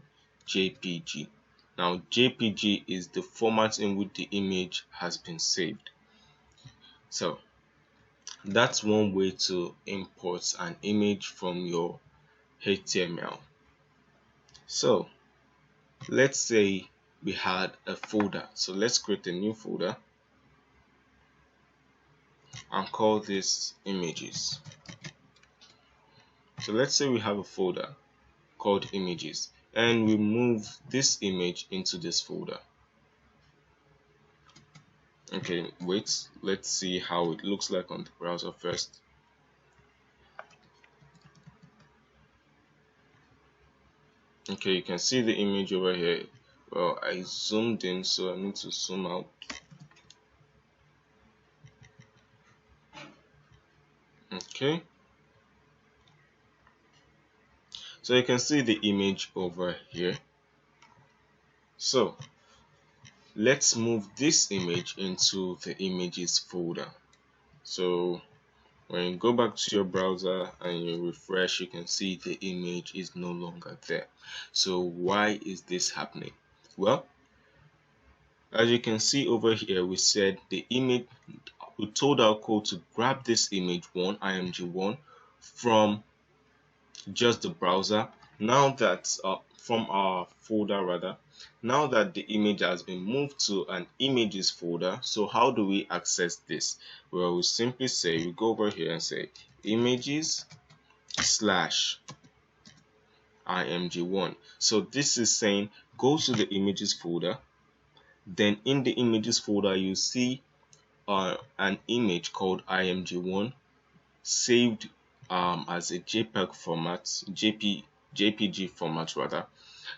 Now jpg is the format in which the image has been saved. So that's one way to import an image from your HTML. So let's say we had a folder. So let's create a new folder. and call this images. So let's say we have a folder called images and we move this image into this folder. Okay, wait, let's see how it looks like on the browser first. Okay, you can see the image over here. Well, I zoomed in, so I need to zoom out. Okay, so you can see the image over here. So let's move this image into the images folder. So when you go back to your browser and you refresh, you can see the image is no longer there. So why is this happening? Well, as you can see over here, we said the image, we told our code to grab this image one, img1, from just the browser. Now that from our folder rather, now that the image has been moved to an images folder, so how do we access this? Well, we simply say, we go over here and say images slash img1. So this is saying go to the images folder, then in the images folder you see an image called img1 saved as a JPEG format, JPG format rather.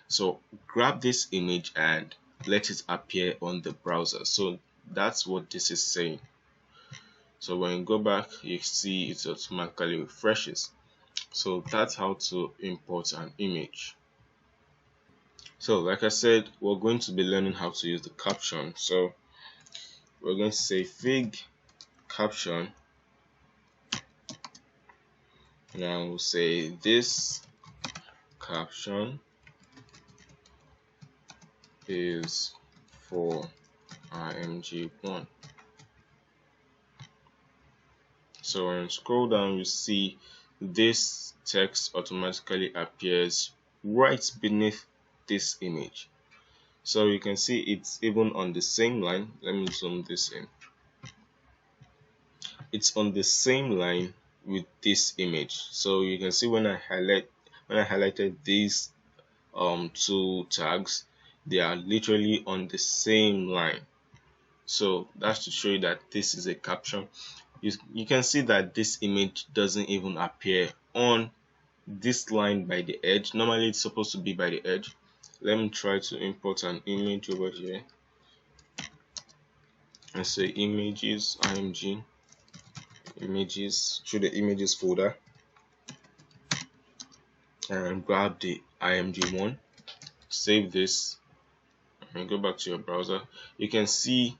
So grab this image and let it appear on the browser. So that's what this is saying. So when you go back, you see it automatically refreshes. So that's how to import an image. So like I said, we're going to be learning how to use the caption. So we're going to say fig caption. Now we'll say this caption is for img1. So when you scroll down, you see this text automatically appears right beneath this image. So you can see it's even on the same line. Let me zoom this in. It's on the same line with this image. So you can see when I highlighted these two tags, they are literally on the same line. So that's to show you that this is a caption. You can see that this image doesn't even appear on this line by the edge. Normally it's supposed to be by the edge. Let me try to import an image over here and say images img images through the images folder and grab the img1, save this and go back to your browser. You can see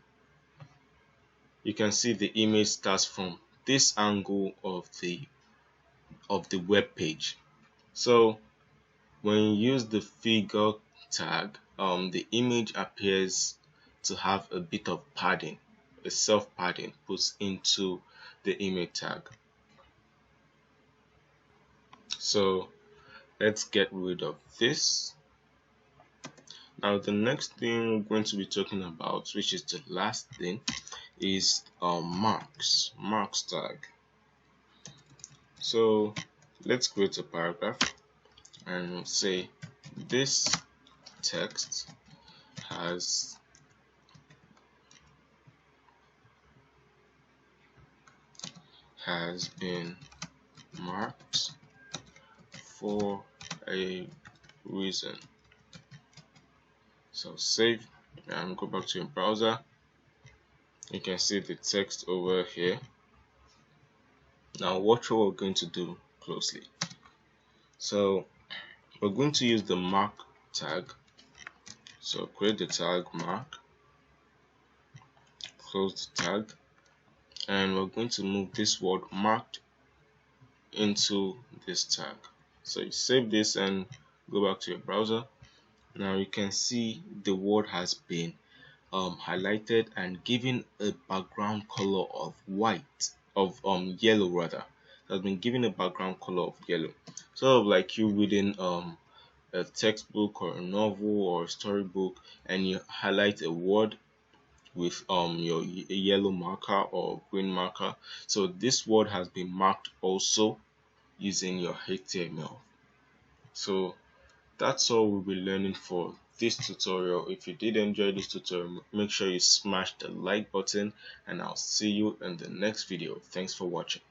the image starts from this angle of the web page. So when you use the figure tag, the image appears to have a bit of padding, a self padding put into the image tag. So let's get rid of this. Now the next thing we're going to be talking about, which is the last thing, is marks tag. So let's create a paragraph and say this text has been marked for a reason. So save and go back to your browser. You can see the text over here. Now watch what we're going to do closely. So we're going to use the mark tag. So create the tag mark, close the tag, and we're going to move this word marked into this tag. So you save this and go back to your browser. Now you can see the word has been highlighted and given a background color of yellow rather. It has been given a background color of yellow, sort of like you reading a textbook or a novel or a storybook and you highlight a word, with your yellow marker or green marker. So this word has been marked also using your HTML. So that's all we'll be learning for this tutorial. If you did enjoy this tutorial, make sure you smash the like button, and I'll see you in the next video. Thanks for watching.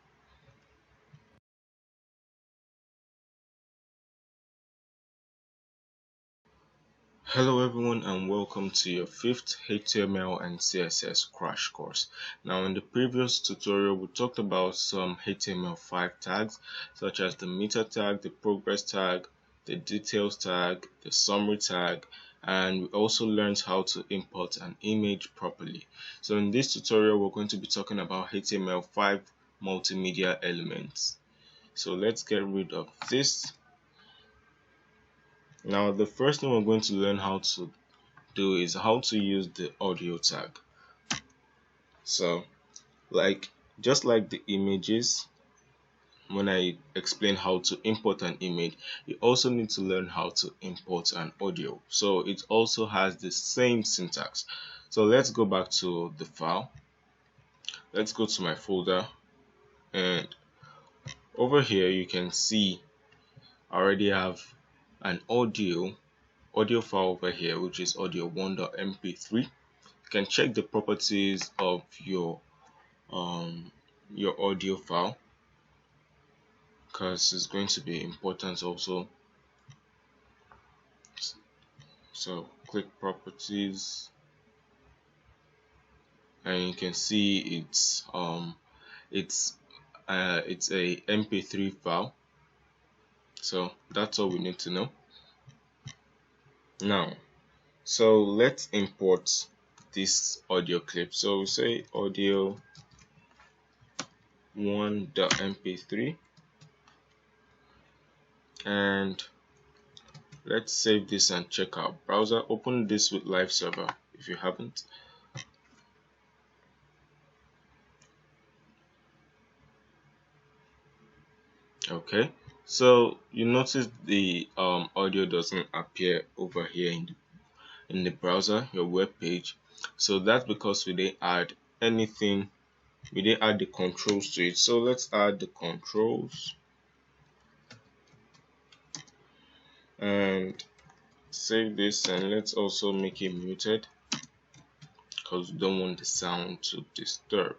Hello everyone, and welcome to your 5th HTML and CSS crash course. Now in the previous tutorial we talked about some HTML5 tags such as the meta tag, the progress tag, the details tag, the summary tag, and we also learned how to import an image properly. So in this tutorial we're going to be talking about HTML5 multimedia elements. So let's get rid of this. Now the first thing we're going to learn how to do is how to use the audio tag. So just like the images, when I explain how to import an image, you also need to learn how to import an audio. So it also has the same syntax. So let's go back to the file. Let's go to my folder, and over here you can see I already have an audio file over here, which is audio1.mp3. You can check the properties of your audio file, because it's going to be important also. So click properties, and you can see it's a mp3 file. So that's all we need to know now. So let's import this audio clip. So we say audio 1.mp3, and let's save this and check our browser. Open this with live server if you haven't. Okay, so you notice the audio doesn't appear over here in the browser, your web page. So that's because we didn't add anything, we didn't add the controls to it. So let's add the controls and save this, and let's also make it muted because we don't want the sound to disturb.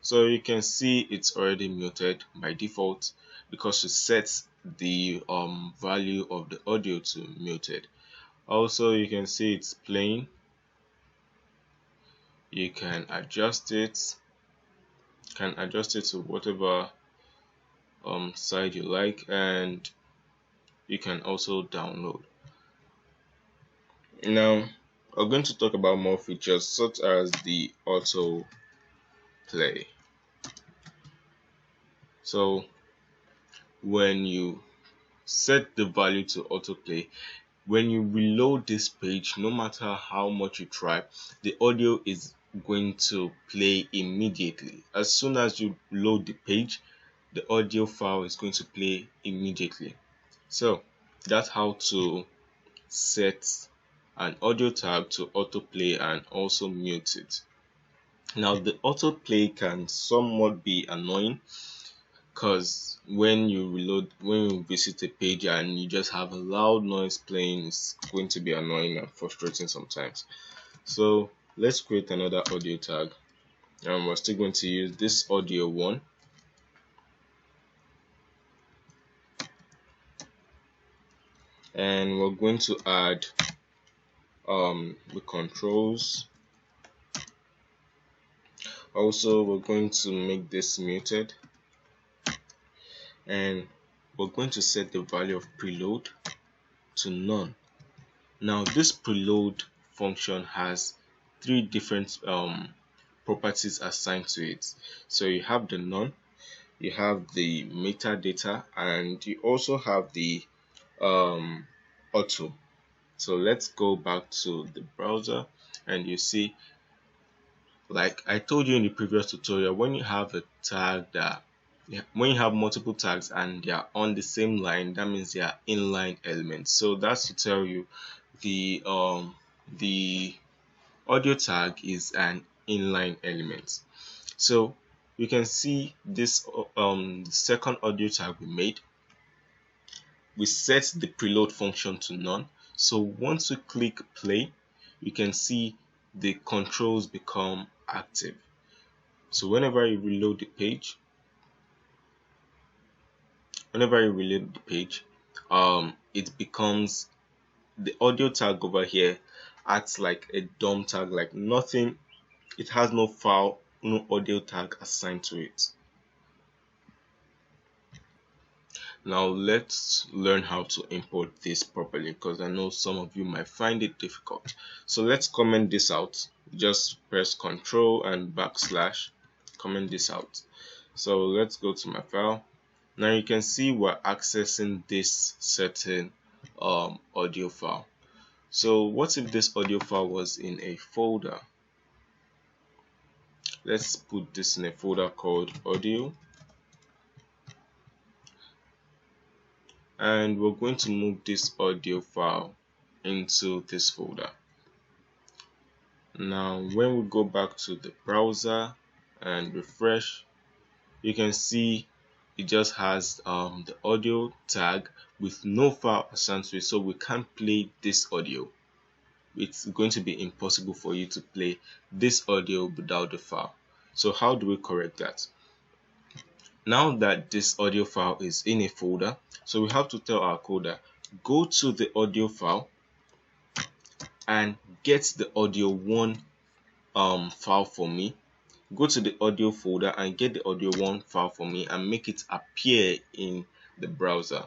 So you can see it's already muted by default because it sets the value of the audio to muted. Also, you can see it's playing. You can adjust it. To whatever side you like, and you can also download. Now we're going to talk about more features such as the auto play. So when you set the value to autoplay, when you reload this page, no matter how much you try, the audio is going to play immediately. As soon as you load the page, the audio file is going to play immediately. So that's how to set an audio tag to autoplay and also mute it. Now the autoplay can somewhat be annoying, because when you visit a page and you just have a loud noise playing, it's going to be annoying and frustrating sometimes. So let's create another audio tag, and we're still going to use this audio one. And we're going to add the controls. Also, we're going to make this muted, and we're going to set the value of preload to none. Now this preload function has 3 different properties assigned to it. So you have the none, you have the metadata, and you also have the auto. So let's go back to the browser, and you see, like I told you in the previous tutorial, when you have a tag when you have multiple tags and they are on the same line, that means they are inline elements. So that's to tell you the audio tag is an inline element. So you can see this second audio tag we made. We set the preload function to none. So once we click play, you can see the controls become active. So whenever you reload the page, it becomes the audio tag over here acts like a DOM tag, like nothing. It has no file, no audio tag assigned to it. Now let's learn how to import this properly, because I know some of you might find it difficult. So let's comment this out. Just press Ctrl and backslash, comment this out. So let's go to my file. Now you can see we're accessing this certain audio file. So what if this audio file was in a folder? Let's put this in a folder called audio, and we're going to move this audio file into this folder. Now when we go back to the browser and refresh, you can see it just has the audio tag with no file assigned to it, so we can't play this audio. It's going to be impossible for you to play this audio without the file. So how do we correct that? Now that this audio file is in a folder, so we have to tell our coder, go to the audio file and get the audio 1 file for me. Go to the audio folder and get the audio 1 file for me and make it appear in the browser.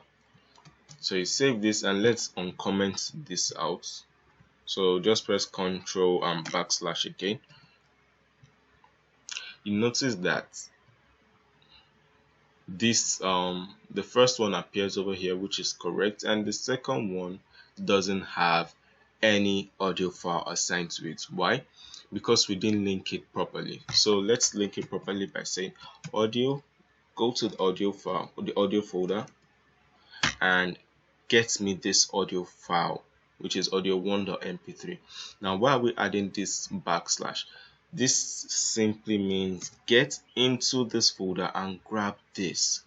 So you save this and let's uncomment this out. So just press Ctrl and backslash again. You notice that this the first one appears over here, which is correct, and the second one doesn't have any audio file assigned to it. Why? Because we didn't link it properly. So let's link it properly by saying audio, go to the audio file, the audio folder, and get me this audio file, which is audio1.mp3. Now why are we adding this backslash? This simply means get into this folder and grab this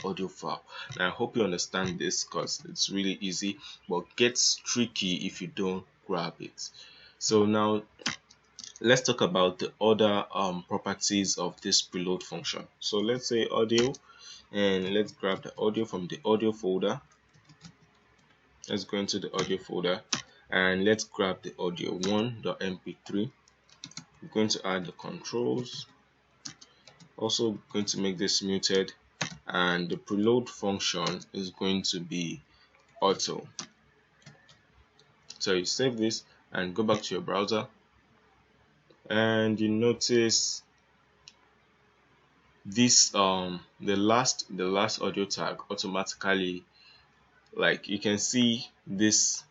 audio file. Now I hope you understand this, because it's really easy, but gets tricky if you don't grab it. So now let's talk about the other properties of this preload function. So let's say audio, and let's grab the audio from the audio folder. Let's go into the audio folder and let's grab the audio1.mp3. We're going to add the controls, also going to make this muted, and the preload function is going to be auto. So you save this and go back to your browser, and you notice this the last audio tag automatically, like you can see this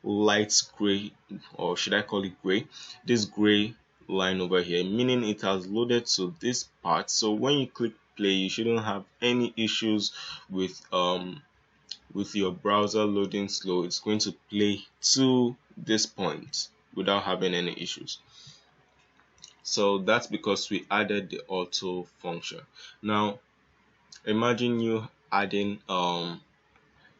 light gray, or should I call it gray, this gray line over here, meaning it has loaded to this part. So when you click play, you shouldn't have any issues with your browser loading slow. It's going to play to this point without having any issues. So that's because we added the auto function. Now imagine you adding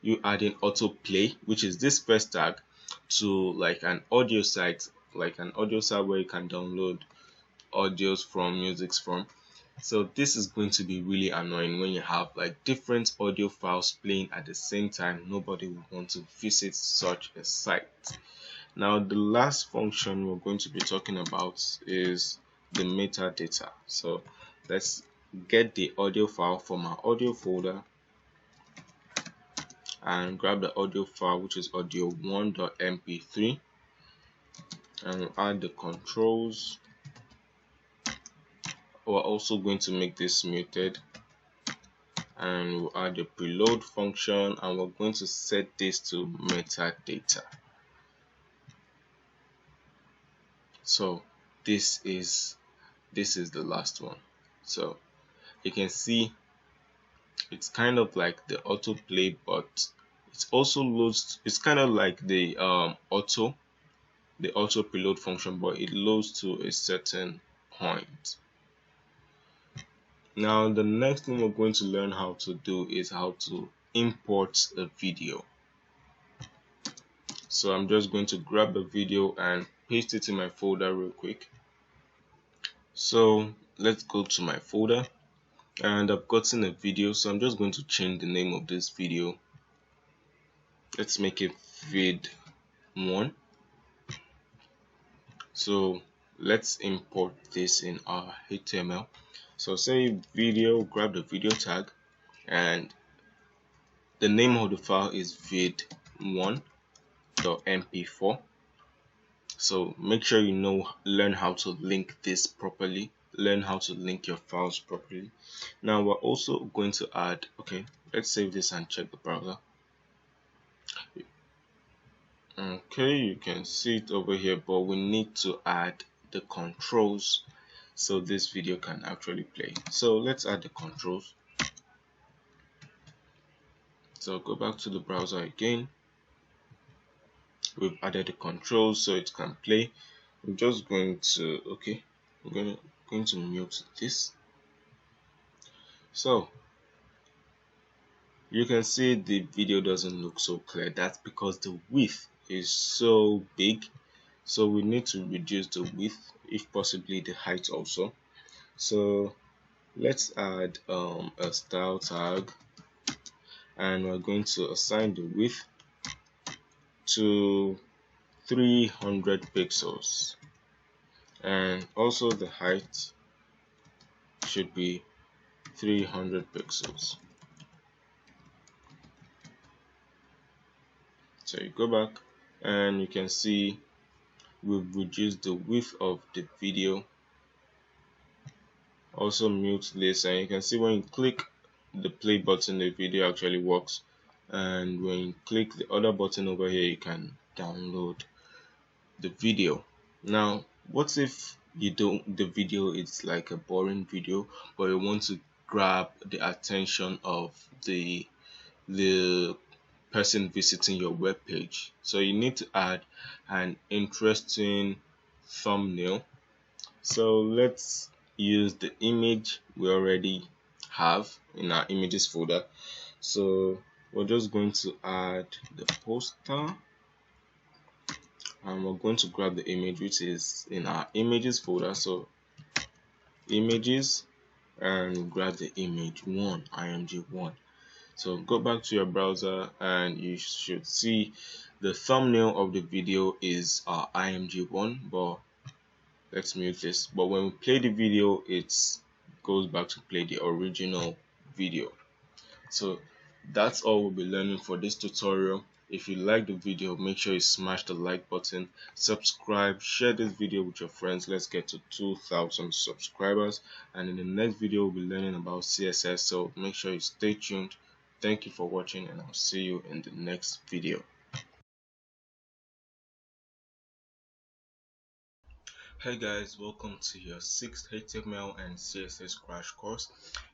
autoplay, which is this first tag, to like an audio site, where you can download audios from, musics from. So this is going to be really annoying when you have like different audio files playing at the same time. Nobody will want to visit such a site. Now the last function we're going to be talking about is the metadata. So let's get the audio file from our audio folder and grab the audio file, which is audio1.mp3, and we'll add the controls. We're also going to make this muted, and we'll add the preload function, and we're going to set this to metadata. So this is the last one. So you can see it's kind of like the autoplay, but it's also loads. It's kind of like the auto, the auto preload function, but it loads to a certain point. Now the next thing we're going to learn how to do is how to import a video. So I'm just going to grab the video and paste it in my folder real quick. So let's go to my folder, and I've gotten a video, so I'm just going to change the name of this video. Let's make it vid1. So let's import this in our HTML. So say video, grab the video tag, and the name of the file is vid1.mp4. So make sure you learn how to link this properly, learn how to link your files properly. Now we're also going to add, okay, let's save this and check the browser. Okay, you can see it over here, but we need to add the controls so this video can actually play. So let's add the controls. So go back to the browser again. We've added the controls so it can play. I'm just going to, okay, I'm going to mute this. So you can see the video doesn't look so clear. That's because the width is so big. So we need to reduce the width, if possibly the height also. So let's add a style tag, and we're going to assign the width to 300 pixels, and also the height should be 300 pixels. So you go back and you can see we've reduced the width of the video. Also mute this, and you can see when you click the play button, the video actually works, and when you click the other button over here, you can download the video. Now what if the video is like a boring video, but you want to grab the attention of the person visiting your web page? So you need to add an interesting thumbnail. So let's use the image we already have in our images folder. So we're just going to add the poster, and we're going to grab the image which is in our images folder. So images, and grab the image 1, img1. So go back to your browser and you should see the thumbnail of the video is our img1, but let's mute this. But when we play the video, it goes back to play the original video. So that's all we'll be learning for this tutorial. If you like the video, make sure you smash the like button, subscribe, share this video with your friends. Let's get to 2,000 subscribers, and in the next video we'll be learning about CSS, so make sure you stay tuned. Thank you for watching, and I'll see you in the next video. Hey guys, welcome to your 6th HTML and CSS crash course.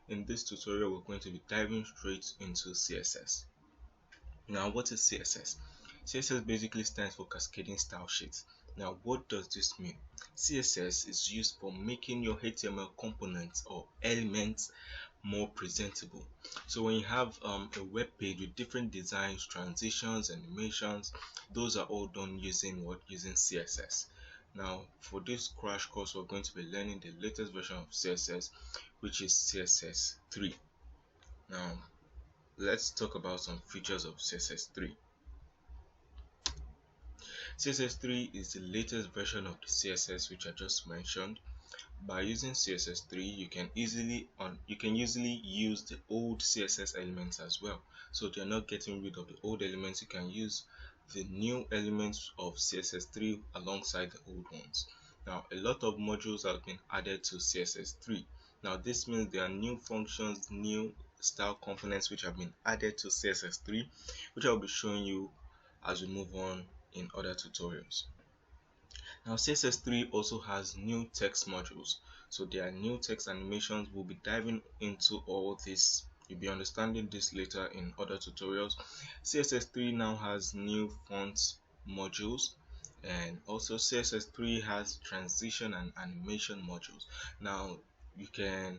In this tutorial we're going to be diving straight into CSS. Now what is CSS? CSS basically stands for Cascading Style Sheets. Now what does this mean? CSS is used for making your HTML components or elements more presentable. So when you have a web page with different designs, transitions, animations, those are all done using CSS. Now for this crash course we're going to be learning the latest version of CSS, which is CSS3. Now let's talk about some features of CSS3. CSS3 is the latest version of the CSS which I just mentioned. By using CSS3, you can easily use the old CSS elements as well. So if you're not getting rid of the old elements, you can use the new elements of CSS3 alongside the old ones. Now a lot of modules have been added to CSS3. Now this means there are new functions, new style components which have been added to CSS3, which I'll be showing you as we move on in other tutorials. Now CSS3 also has new text modules, so there are new text animations. We'll be diving into all this. You'll be understanding this later in other tutorials. CSS3 now has new font modules, And also CSS3 has transition and animation modules. Now you can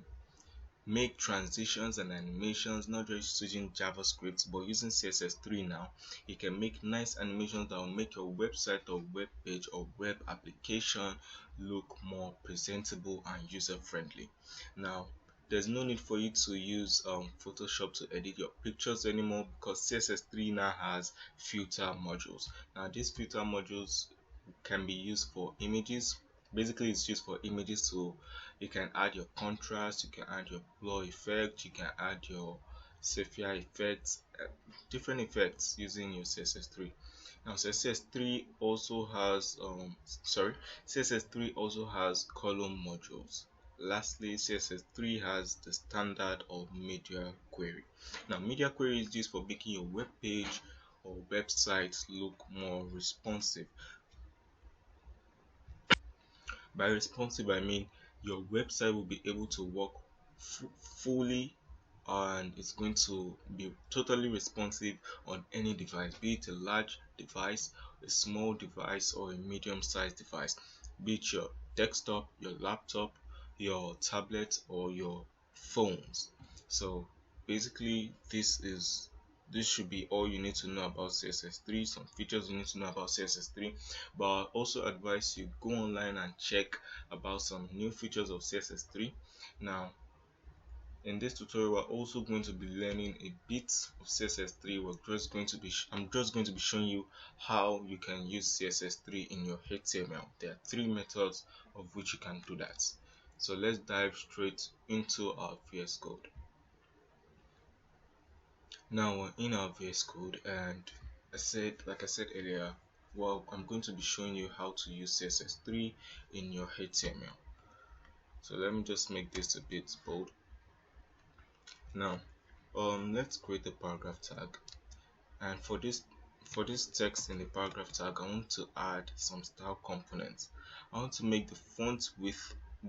make transitions and animations not just using JavaScript but using CSS3. Now you can make nice animations that will make your website or web page or web application look more presentable and user friendly. Now there's no need for you to use Photoshop to edit your pictures anymore, because CSS3 now has filter modules. Now these filter modules can be used for images. Basically it's used for images, so you can add your contrast, you can add your blur effect, you can add your sepia effects, different effects using your CSS3. Now CSS3 also has CSS3 also has column modules. Lastly, CSS3 has the standard or media query. Now media query is used for making your web page or website look more responsive. By responsive, I mean your website will be able to work fully, and it's going to be totally responsive on any device, be it a large device, a small device, or a medium-sized device, be it your desktop, your laptop, your tablet, or your phones. So basically this should be all you need to know about CSS3, some features you need to know about CSS3. But I also advise you go online and check about some new features of CSS3. Now in this tutorial we're also going to be learning a bit of CSS3. I'm just going to be showing you how you can use CSS3 in your HTML. There are 3 methods of which you can do that. So let's dive straight into our VS Code. Now we're in our VS Code, and like I said earlier, well, I'm going to be showing you how to use CSS3 in your HTML. So let me just make this a bit bold. Now let's create a paragraph tag, and for this text in the paragraph tag I want to add some style components. I want to make the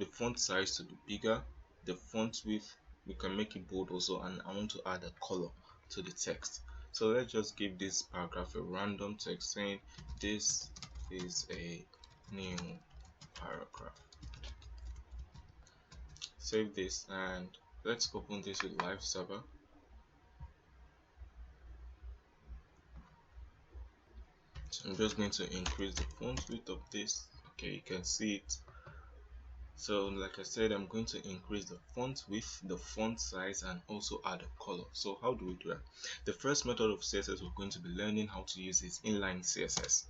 font size to be bigger, the font width we can make it bold also, and I want to add a color to the text. So let's just give this paragraph a random text saying this is a new paragraph. Save this and let's open this with live server. So I'm just going to increase the font width of this. Okay, you can see it. So like I said, I'm going to increase the font width, the font size, and also add a color. So how do we do that? The first method of CSS we're going to be learning how to use is inline CSS.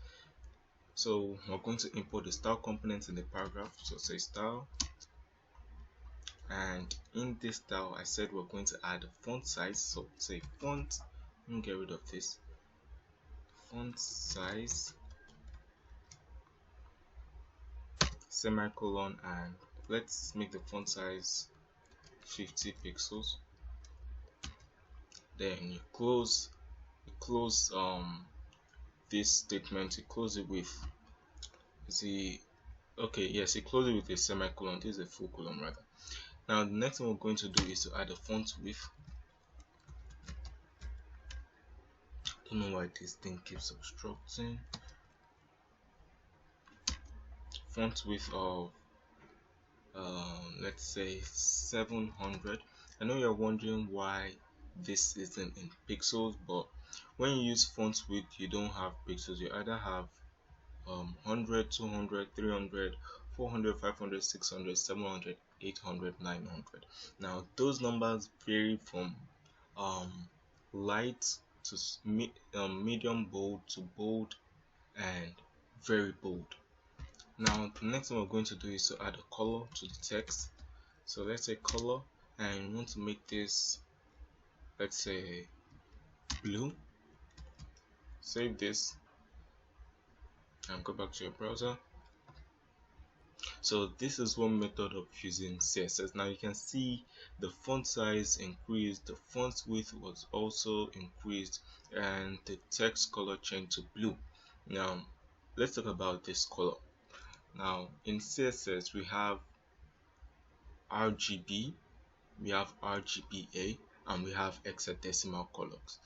So we're going to import the style component in the paragraph. So say style, and in this style I said we're going to add a font size. So say font, let me get rid of this, font size semicolon, and let's make the font size 50 pixels. Then you close this statement, you close it with you close it with a semicolon. This is a full colon rather. Now the next thing we're going to do is to add a font width. I don't know why this thing keeps obstructing. Font width of let's say 700. I know you're wondering why this isn't in pixels, but when you use font width you don't have pixels. You either have 100, 200, 300, 400, 500, 600, 700, 800, 900. Now those numbers vary from light to medium bold to bold and very bold. Now the next thing we're going to do is to add a color to the text. So let's say color, and we want to make this, let's say, blue. Save this and go back to your browser. So this is one method of using CSS. Now you can see the font size increased, the font width was also increased, and the text color changed to blue. Now let's talk about this color. Now in CSS we have RGB, we have RGBA, and we have hexadecimal colors.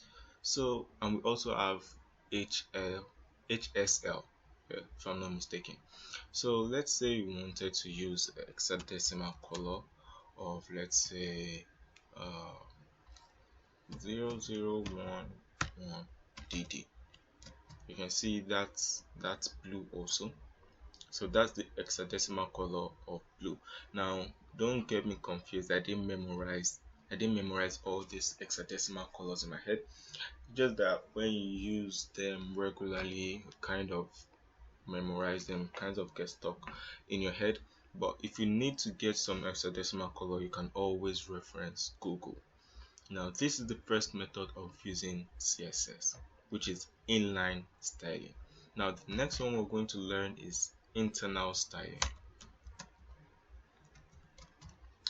So and we also have HSL. if I'm not mistaken. So let's say we wanted to use hexadecimal color of, let's say, 0011DD. You can see that's blue also. So that's the hexadecimal color of blue. Now don't get me confused. I didn't memorize all these hexadecimal colors in my head. Just that when you use them regularly, kind of memorize them, kind of get stuck in your head. But if you need to get some hexadecimal color, you can always reference Google. Now this is the first method of using CSS, which is inline styling. Now the next one we're going to learn is internal styling.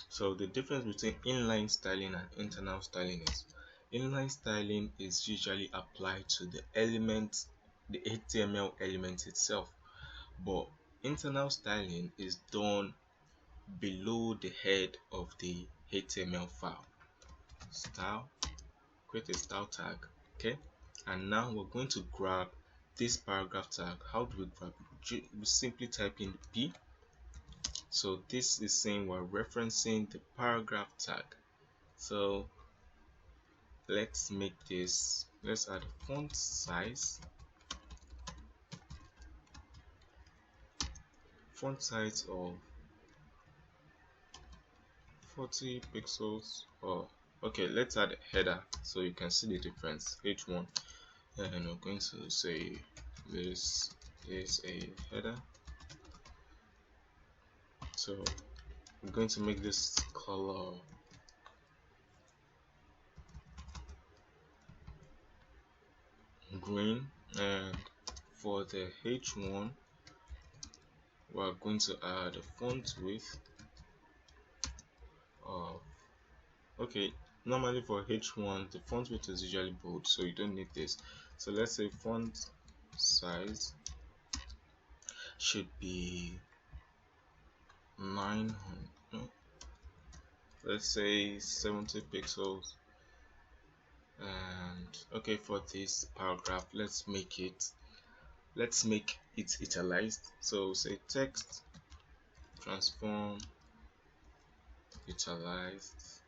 So the difference between inline styling and internal styling is, inline styling is usually applied to the element, the HTML element itself, but internal styling is done below the head of the HTML file. Style, create a style tag, okay, and now we're going to grab this paragraph tag. How do we grab it? We simply type in P. So this is saying we're referencing the paragraph tag. So let's make this, let's add a font size of 40 pixels, or okay, let's add a header so you can see the difference. H1, and we're going to say this is a header. So we're going to make this color green, and for the H1 we're going to add a font width of, okay, normally for H1 the font width is usually bold, so you don't need this. So let's say font size should be 900, no, let's say 70 pixels. And okay, for this paragraph, let's make it italicized. So say text transform italicized.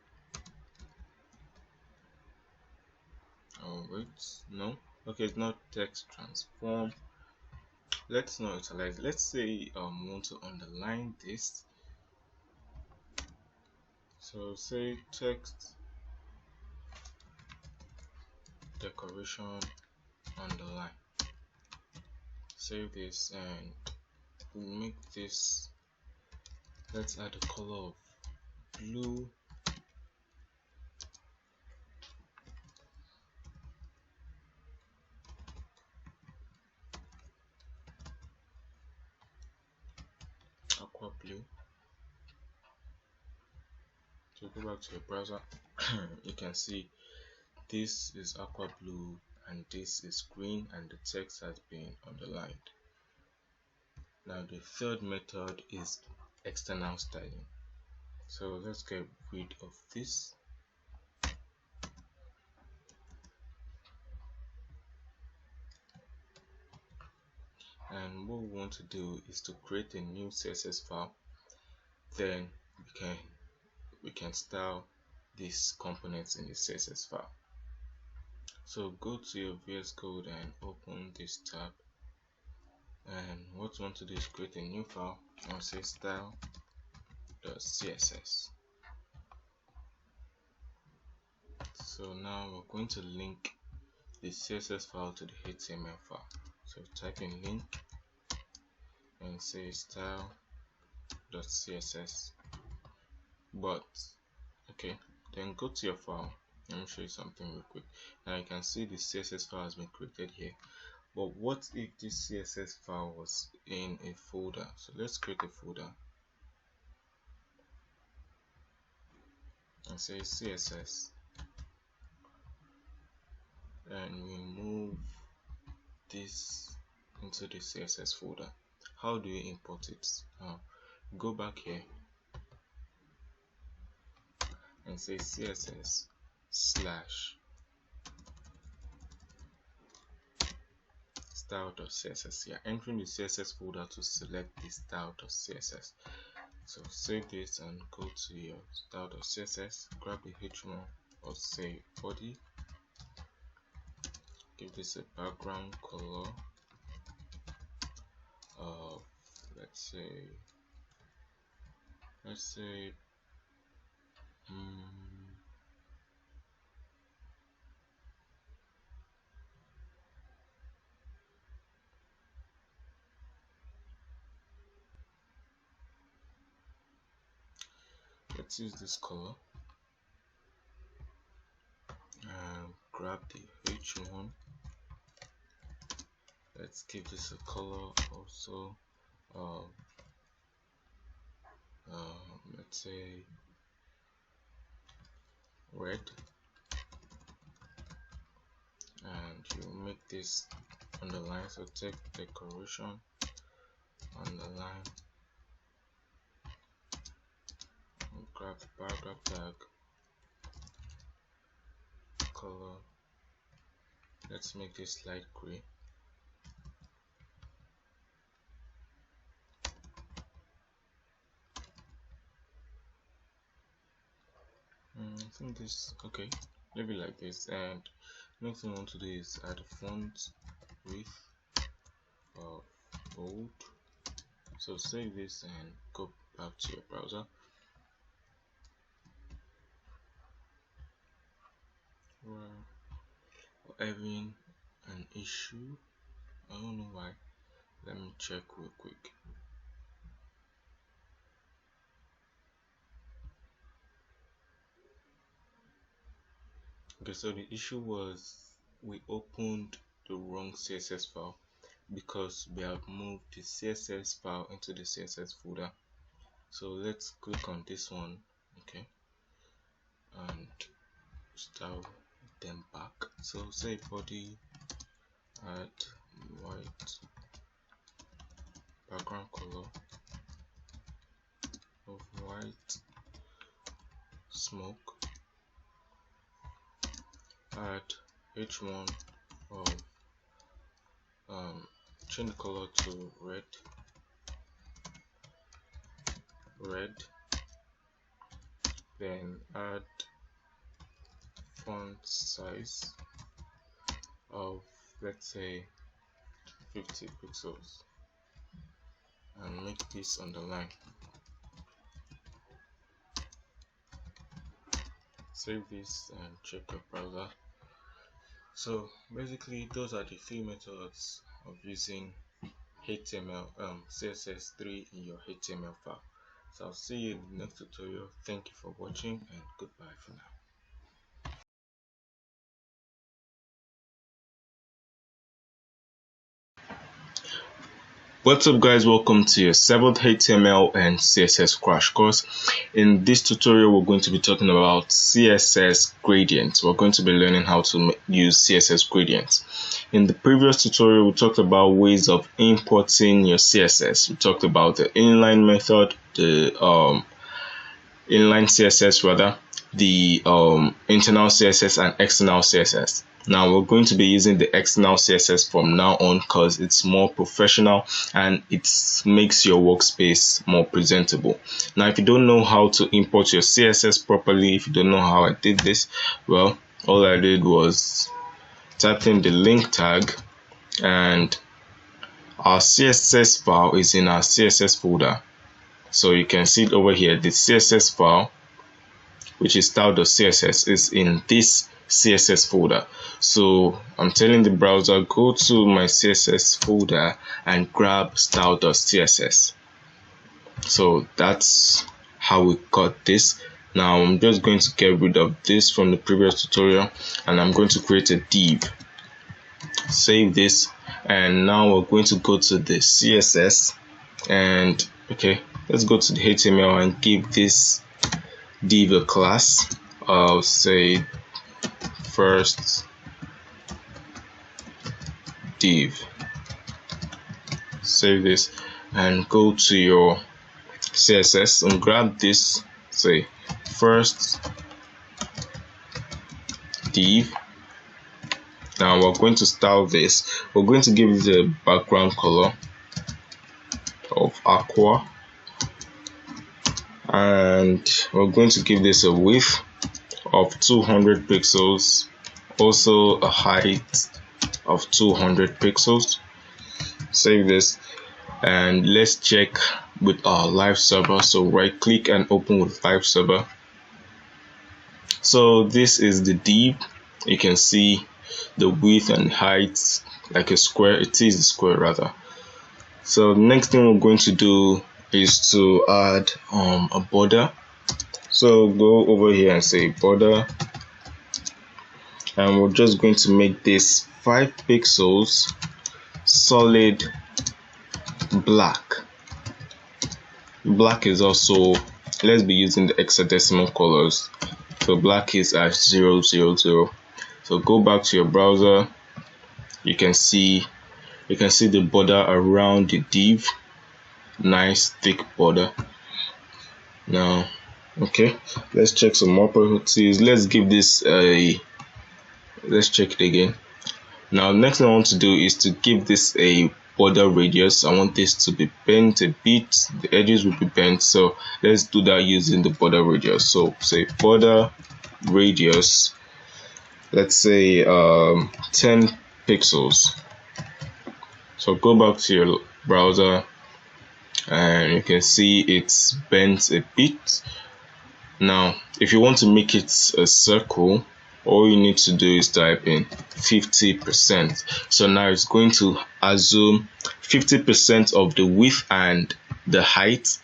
Oh wait, no, okay, it's not text transform. Let's not italize. Let's say we want to underline this. So say text decoration underline. Save this and we'll make this, let's add a color of blue. Aqua blue. So go back to your browser. You can see this is aqua blue and this is green, and the text has been underlined. Now the third method is external styling. So let's get rid of this. And what we want to do is to create a new CSS file. Then we can style these components in the CSS file. So go to your VS Code and open this tab. And what you want to do is create a new file. I'll say style.css. So now we're going to link the CSS file to the HTML file. So type in link and say style.css. But okay, then go to your file. Let me show you something real quick. Now you can see the CSS file has been created here. But what if this CSS file was in a folder? So let's create a folder and say CSS, and we move this into the CSS folder. How do you import it? Now go back here and say CSS style.css. You're entering the CSS folder to select the style.css. So save this and go to your style.css, grab the H1 or say body, give this a background color of let's say let's use this color and grab the H1. Let's give this a color also let's say red, and you make this underline. So take decoration, underline, and grab the paragraph tag, color. Let's make this light gray. I think this okay, maybe like this. And next thing I want to do is add a font width of bold. So save this and go back to your browser. We're having an issue. I don't know why. Let me check real quick. Okay, so the issue was we opened the wrong CSS file because we have moved the CSS file into the CSS folder. So let's click on this one, okay, and style them back. So say body, add white background color of white smoke, add H1 of change the color to red, then add font size of let's say 50 pixels and make this underline. Save this and check your browser. So basically those are the three methods of using CSS3 in your HTML5. So I'll see you in the next tutorial. Thank you for watching and goodbye for now. What's up guys, welcome to your 7th HTML and CSS crash course. In this tutorial we're going to be talking about CSS Gradient. We're going to be learning how to use CSS Gradient. In the previous tutorial we talked about ways of importing your CSS. We talked about the inline method, the inline CSS rather, the internal CSS and external CSS. Now we're going to be using the external CSS from now on because it's more professional and it makes your workspace more presentable. Now if you don't know how to import your CSS properly, if you don't know how I did this, well, all I did was type in the link tag and our CSS file is in our CSS folder. So you can see it over here, the CSS file, which is style.css, is in this CSS folder. So I'm telling the browser, go to my CSS folder and grab style.css. So that's how we got this. Now I'm just going to get rid of this from the previous tutorial and I'm going to create a div. Save this, and now we're going to go to the CSS and okay, let's go to the HTML and give this div a class. I'll say first div. Save this and go to your CSS and grab this, say first div. Now Now we're going to style this. We're going to give it a background color of aqua, and we're going to give this a width of 200 pixels, also a height of 200 pixels. Save this, and let's check with our live server. So right click and open with live server. So this is the div. You can see the width and height like a square. It is a square rather. So the next thing we're going to do is to add a border. So go over here and say border, and we're just going to make this 5 pixels solid black. Black is also, let's be using the hexadecimal colors. So black is at 000. So go back to your browser. You can see the border around the div. Nice thick border. Now, okay, let's check some more properties. Let's give this a, let's check it again. Now, next thing I want to do is to give this a border radius. I want this to be bent a bit. The edges will be bent. So let's do that using the border radius. So say border radius, let's say 10 pixels. So go back to your browser, and you can see it's bent a bit. Now, if you want to make it a circle, all you need to do is type in 50%. So now it's going to assume 50% of the width and the height.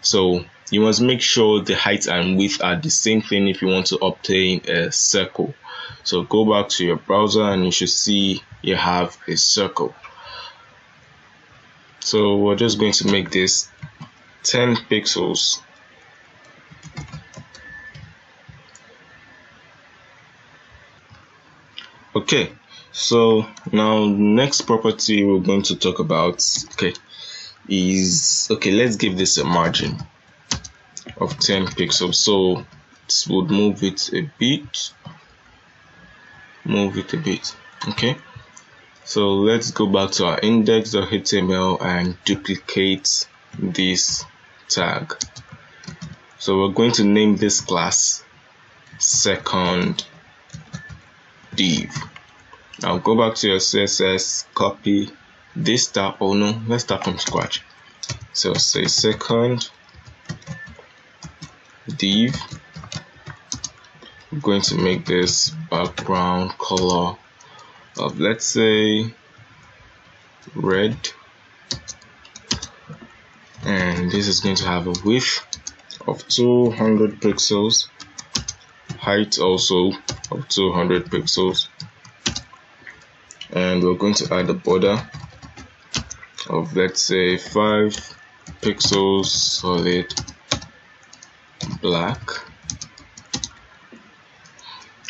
So you must make sure the height and width are the same thing if you want to obtain a circle. So go back to your browser and you should see you have a circle. So we're just going to make this 10 pixels. Okay, so now next property we're going to talk about, let's give this a margin of 10 pixels. So this would move it a bit. Okay, so let's go back to our index.html and duplicate this tag. So we're going to name this class second div. Now go back to your CSS, copy this tab. Oh no, let's start from scratch. So say second div. I'm going to make this background color of, let's say, red, and this is going to have a width of 200 pixels, height also of 200 pixels, and we're going to add a border of, let's say, 5 pixels solid black,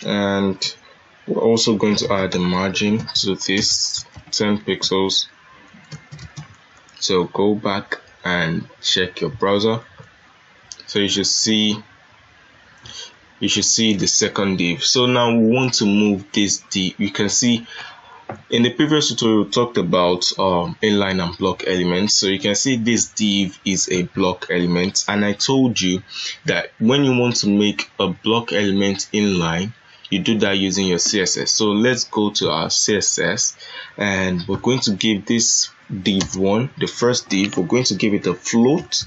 and we're also going to add a margin to this 10 pixels. So go back and check your browser. So you should see the second div. So now we want to move this div. You can see in the previous tutorial we talked about inline and block elements. So you can see this div is a block element, and I told you that when you want to make a block element inline, you do that using your CSS. So let's go to our CSS, and we're going to give this div1, the first div, we're going to give it a float.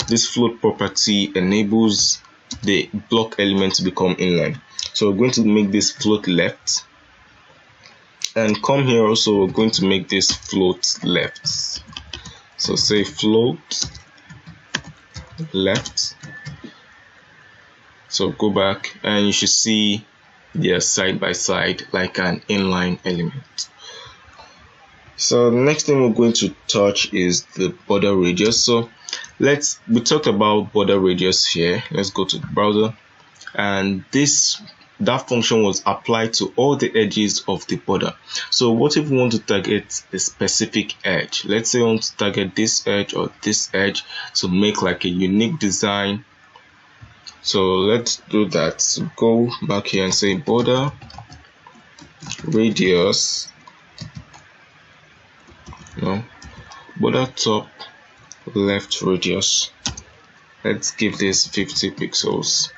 This float property enables the block element to become inline. So we're going to make this float left, and come here also we're going to make this float left. So say float left. So go back and you should see they are side by side like an inline element. So the next thing we're going to touch is the border radius. So we talked about border radius here. Let's go to the browser, and that function was applied to all the edges of the border. So what if we want to target a specific edge? Let's say I want to target this edge or this edge to make like a unique design. So let's do that. So go back here and say border radius, no, border top left radius. Let's give this 50 pixels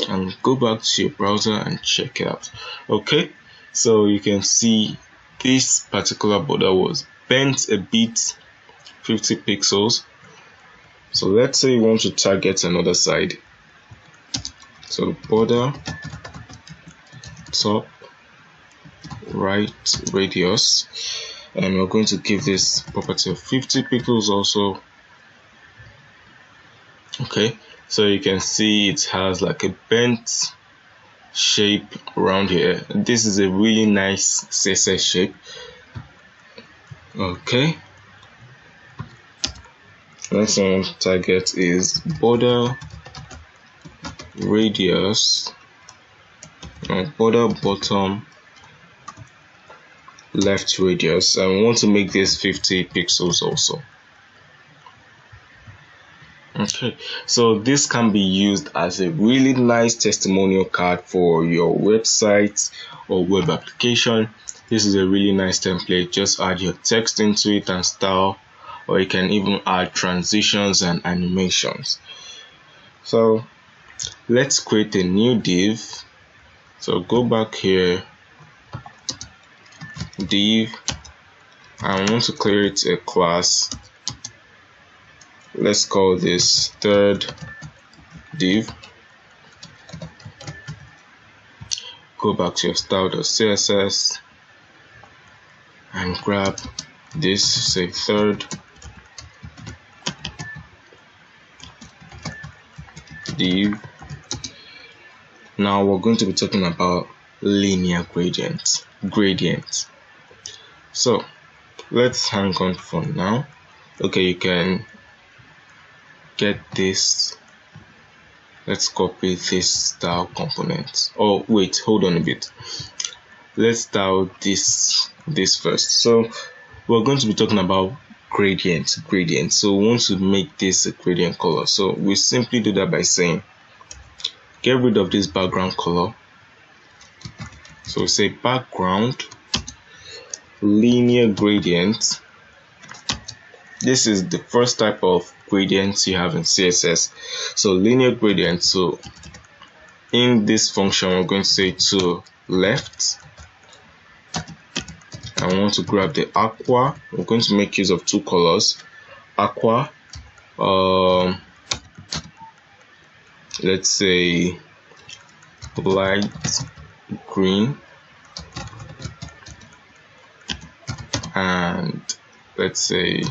and go back to your browser and check it out. Okay, so you can see this particular border was bent a bit, 50 pixels. So let's say you want to target another side. So border top right radius, and we're going to give this property of 50 pixels also. Okay, so you can see it has like a bent shape around here. This is a really nice CSS shape. Okay, next one target is border radius, border bottom left radius, and we want to make this 50 pixels also. Okay, so this can be used as a really nice testimonial card for your website or web application. This is a really nice template. Just add your text into it and style, or you can even add transitions and animations. So let's create a new div. So go back here, div, and I want to create a class. Let's call this third div. Go back to your style.css and grab this, say third div. Now we're going to be talking about linear gradient. So let's hang on for now. Okay, you can get this. Let's copy this style component. Oh wait, hold on a bit. Let's style this first. So we're going to be talking about gradient. So we want to make this a gradient color. So we simply do that by saying get rid of this background color. So say background linear gradient. This is the first type of gradients you have in CSS. So linear gradient. So in this function, we're going to say to left. I want to grab the aqua. We're going to make use of two colors. Aqua, let's say light green, and let's say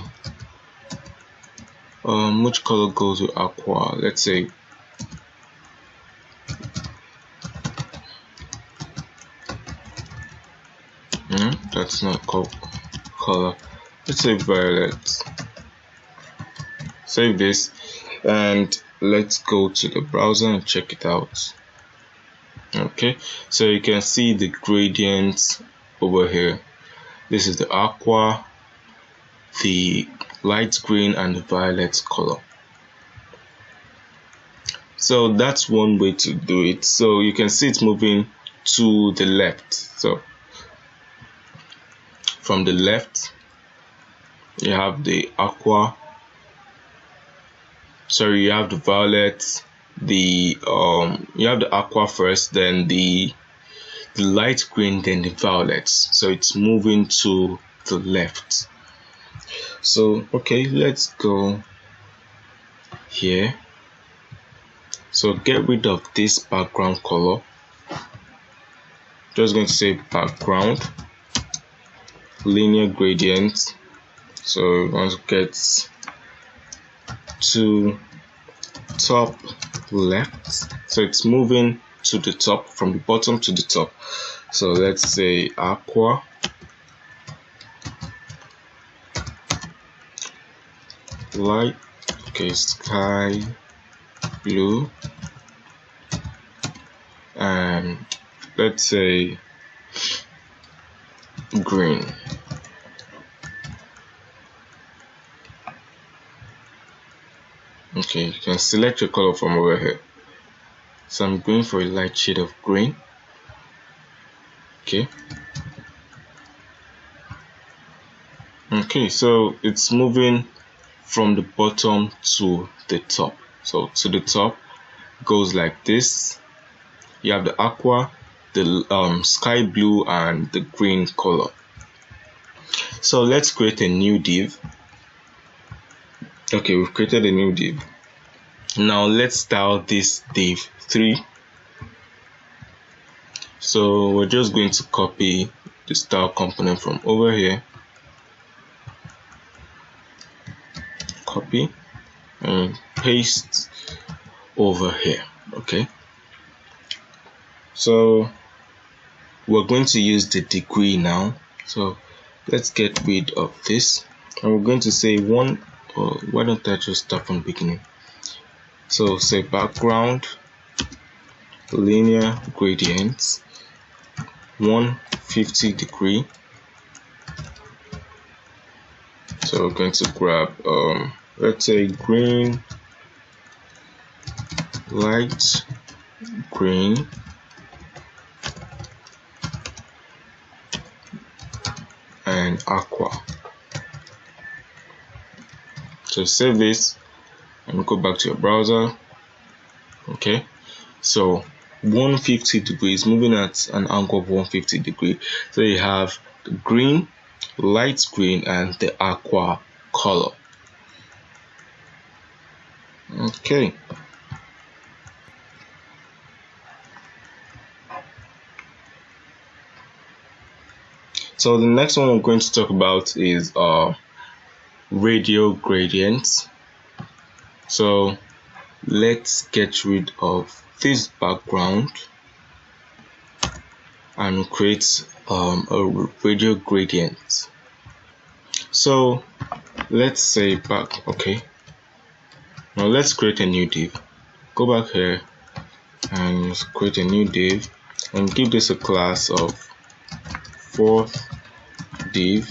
which color goes with aqua? Let's say that's not color. Let's say violet. Save this and let's go to the browser and check it out. Okay, so you can see the gradients over here. This is the aqua, the light green, and the violet color. So that's one way to do it. So you can see it's moving to the left. So from the left, you have the aqua. Sorry, you have the violet. You have the aqua first, then the light green, then the violet. So it's moving to the left. So okay, let's go here. So get rid of this background color. Just going to say background linear gradient. So we want to get to top left. So it's moving to the top, from the bottom to the top. So let's say aqua light, okay, sky blue, and let's say green. Okay, you can select your color from over here. So I'm going for a light shade of green. Okay, so it's moving from the bottom to the top. So to the top goes like this. You have the aqua, the sky blue, and the green color. So let's create a new div. Okay, we've created a new div. Now let's style this div 3. So we're just going to copy the style component from over here, copy and paste over here. Okay, so we're going to use the degree now. So let's get rid of this, and we're going to say one, or why don't I just start from the beginning? So say background linear gradient 150 degree. So we're going to grab let's say green, light green, and aqua. So save this and go back to your browser. Okay, so 150 degrees, moving at an angle of 150 degrees. So you have the green, light green, and the aqua color. Okay, so the next one we're going to talk about is radial gradients. So let's get rid of this background and create a radial gradient. So let's say back. Okay, now let's create a new div. Go back here and create a new div and give this a class of 4th div.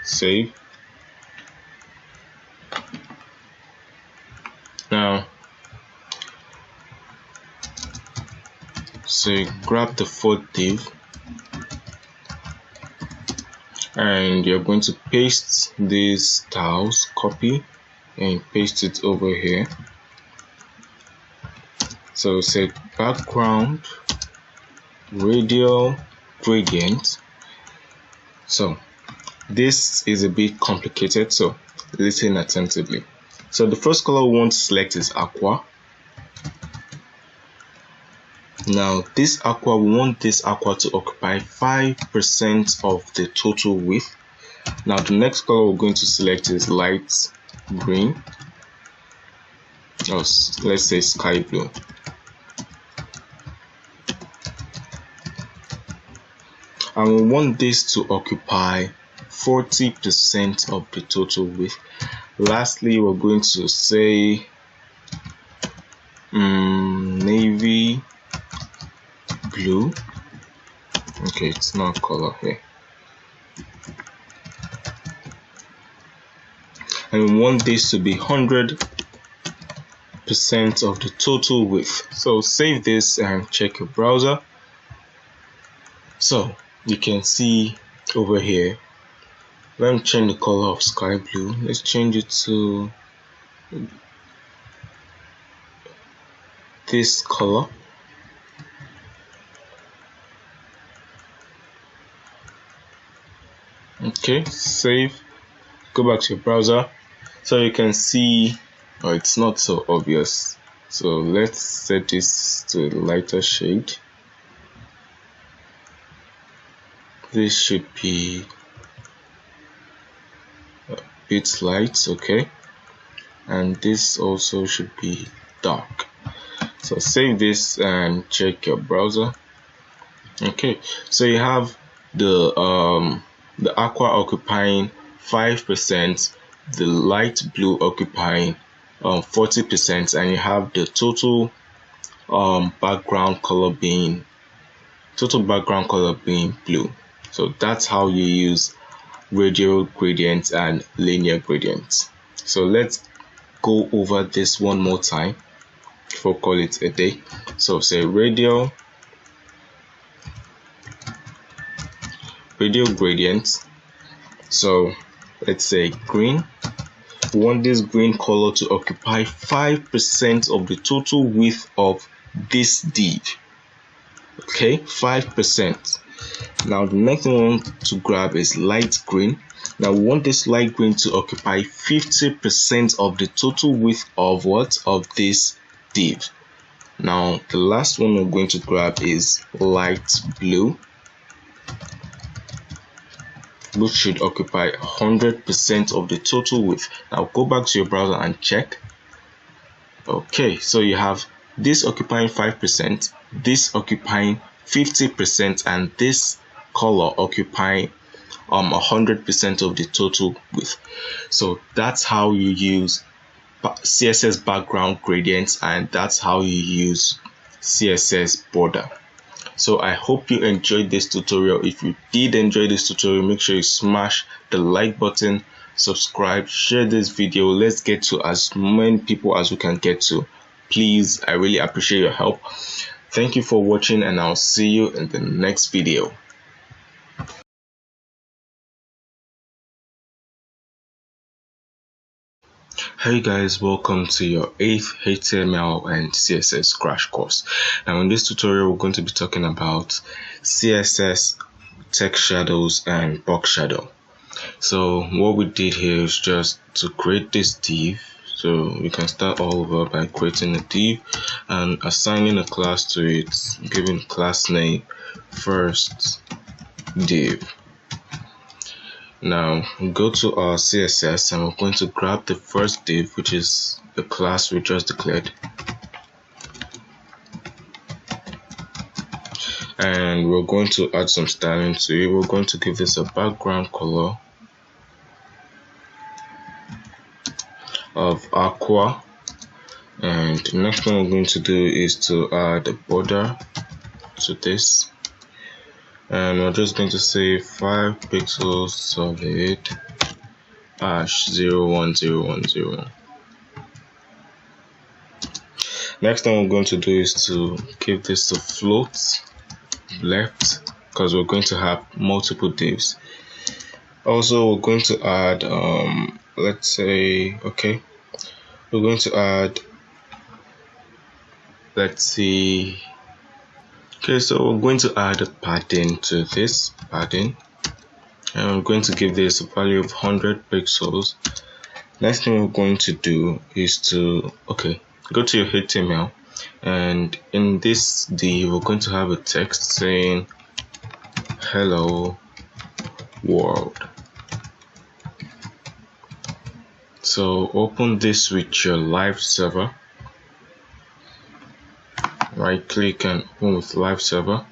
Save. Now so grab the 4th div and you're going to paste these styles, copy and paste it over here. So say background radial gradient. So this is a bit complicated, so listen attentively. So the first color we want to select is aqua. Now this aqua, we want this aqua to occupy 5% of the total width. Now the next color we're going to select is light green, or let's say sky blue. And we want this to occupy 40% of the total width. Lastly, we're going to say navy blue. Okay, it's not color here. And we want this to be 100% of the total width. So save this and check your browser. So you can see over here, let me change the color of sky blue. Let's change it to this color. Okay, save, go back to your browser. So you can see, oh, it's not so obvious. So let's set this to a lighter shade. This should be a bit light, okay, and this also should be dark. So save this and check your browser. Okay, so you have the aqua occupying 5%, the light blue occupying 40%, and you have the total background color being blue. So that's how you use radial gradients and linear gradients. So let's go over this one more time before call it a day. So say radial radio gradient. So let's say green. We want this green color to occupy 5% of the total width of this div. Okay, 5%. Now the next thing we want to grab is light green. Now we want this light green to occupy 50% of the total width of what? Of this div. Now the last one we're going to grab is light blue, which should occupy 100% of the total width. Now go back to your browser and check. Okay, so you have this occupying 5%, this occupying 50%, and this color occupying 100% of the total width. So that's how you use CSS background gradients, and that's how you use CSS border. So I hope you enjoyed this tutorial. If you did enjoy this tutorial, make sure you smash the like button, subscribe, share this video. Let's get to as many people as we can get to. Please, I really appreciate your help. Thank you for watching, and I'll see you in the next video. Hey guys, welcome to your 8th HTML and CSS crash course. Now in this tutorial we're going to be talking about CSS text shadows and box shadow. So what we did here is just to create this div. So we can start all over by creating a div and assigning a class to it, giving class name first div. Now go to our CSS and we're going to grab the first div, which is the class we just declared, and we're going to add some styling to it. We're going to give this a background color of aqua, and the next thing we're going to do is to add a border to this. And we're just going to say 5 pixels solid #01010. Next thing we're going to do is to give this to float left, because we're going to have multiple divs. Also, we're going to add let's say, okay, we're going to add, let's see. Okay, so we're going to add a padding to this padding, and I'm going to give this a value of 100 pixels. Next thing we're going to do is to, okay, go to your HTML, and in this div we're going to have a text saying hello world. So open this with your live server. Right click and open with live server,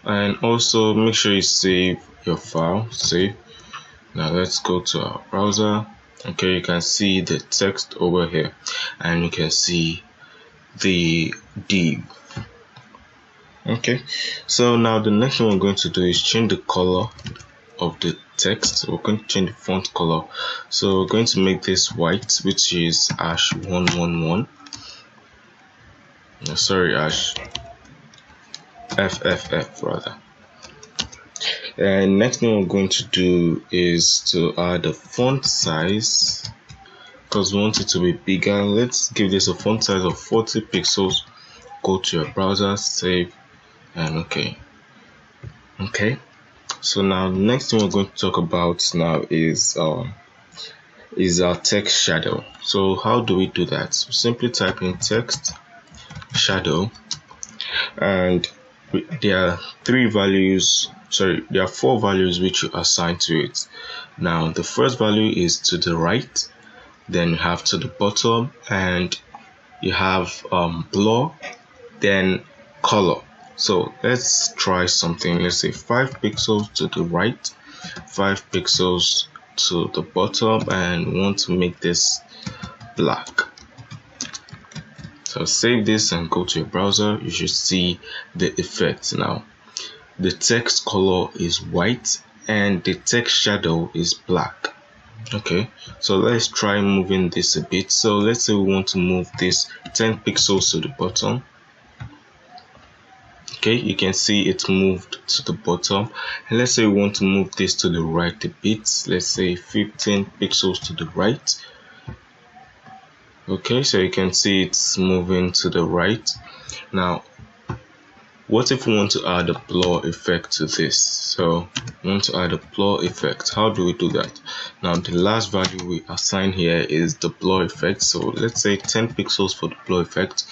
and also make sure you save your file. Save. Now let's go to our browser. Okay, you can see the text over here, and you can see the div. Okay, so now the next thing we're going to do is change the color of the text. We're going to change the font color, so we're going to make this white, which is #111. Sorry, FFF rather. And next thing we're going to do is to add a font size, because we want it to be bigger. Let's give this a font size of 40 pixels. Go to your browser, save, and okay. So now the next thing we're going to talk about now is our text shadow. So how do we do that? So simply type in text shadow, and there are 4 values which you assign to it. Now the first value is to the right, then you have to the bottom, and you have blur, then color. So let's try something. Let's say 5 pixels to the right, 5 pixels to the bottom, and we want to make this black. So save this and go to your browser. You should see the effect now. The text color is white and the text shadow is black. Okay, so let's try moving this a bit. So let's say we want to move this 10 pixels to the bottom. Okay, you can see it moved to the bottom, and let's say we want to move this to the right a bit. Let's say 15 pixels to the right. Okay, so you can see it's moving to the right. Now, what if we want to add a blur effect to this? So we want to add a blur effect. How do we do that? Now, the last value we assign here is the blur effect. So let's say 10 pixels for the blur effect.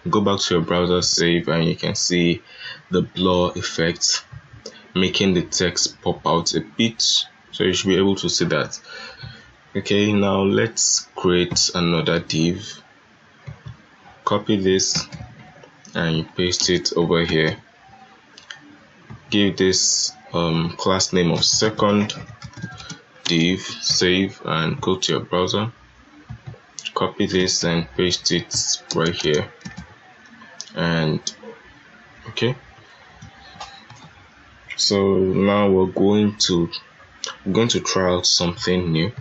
Go back to your browser, save, and you can see the blur effect making the text pop out a bit. So you should be able to see that. Okay, now let's create another div. Copy this and you paste it over here. Give this class name of second div, save, and go to your browser. Copy this and paste it right here. And okay, so now we're going to try out something new.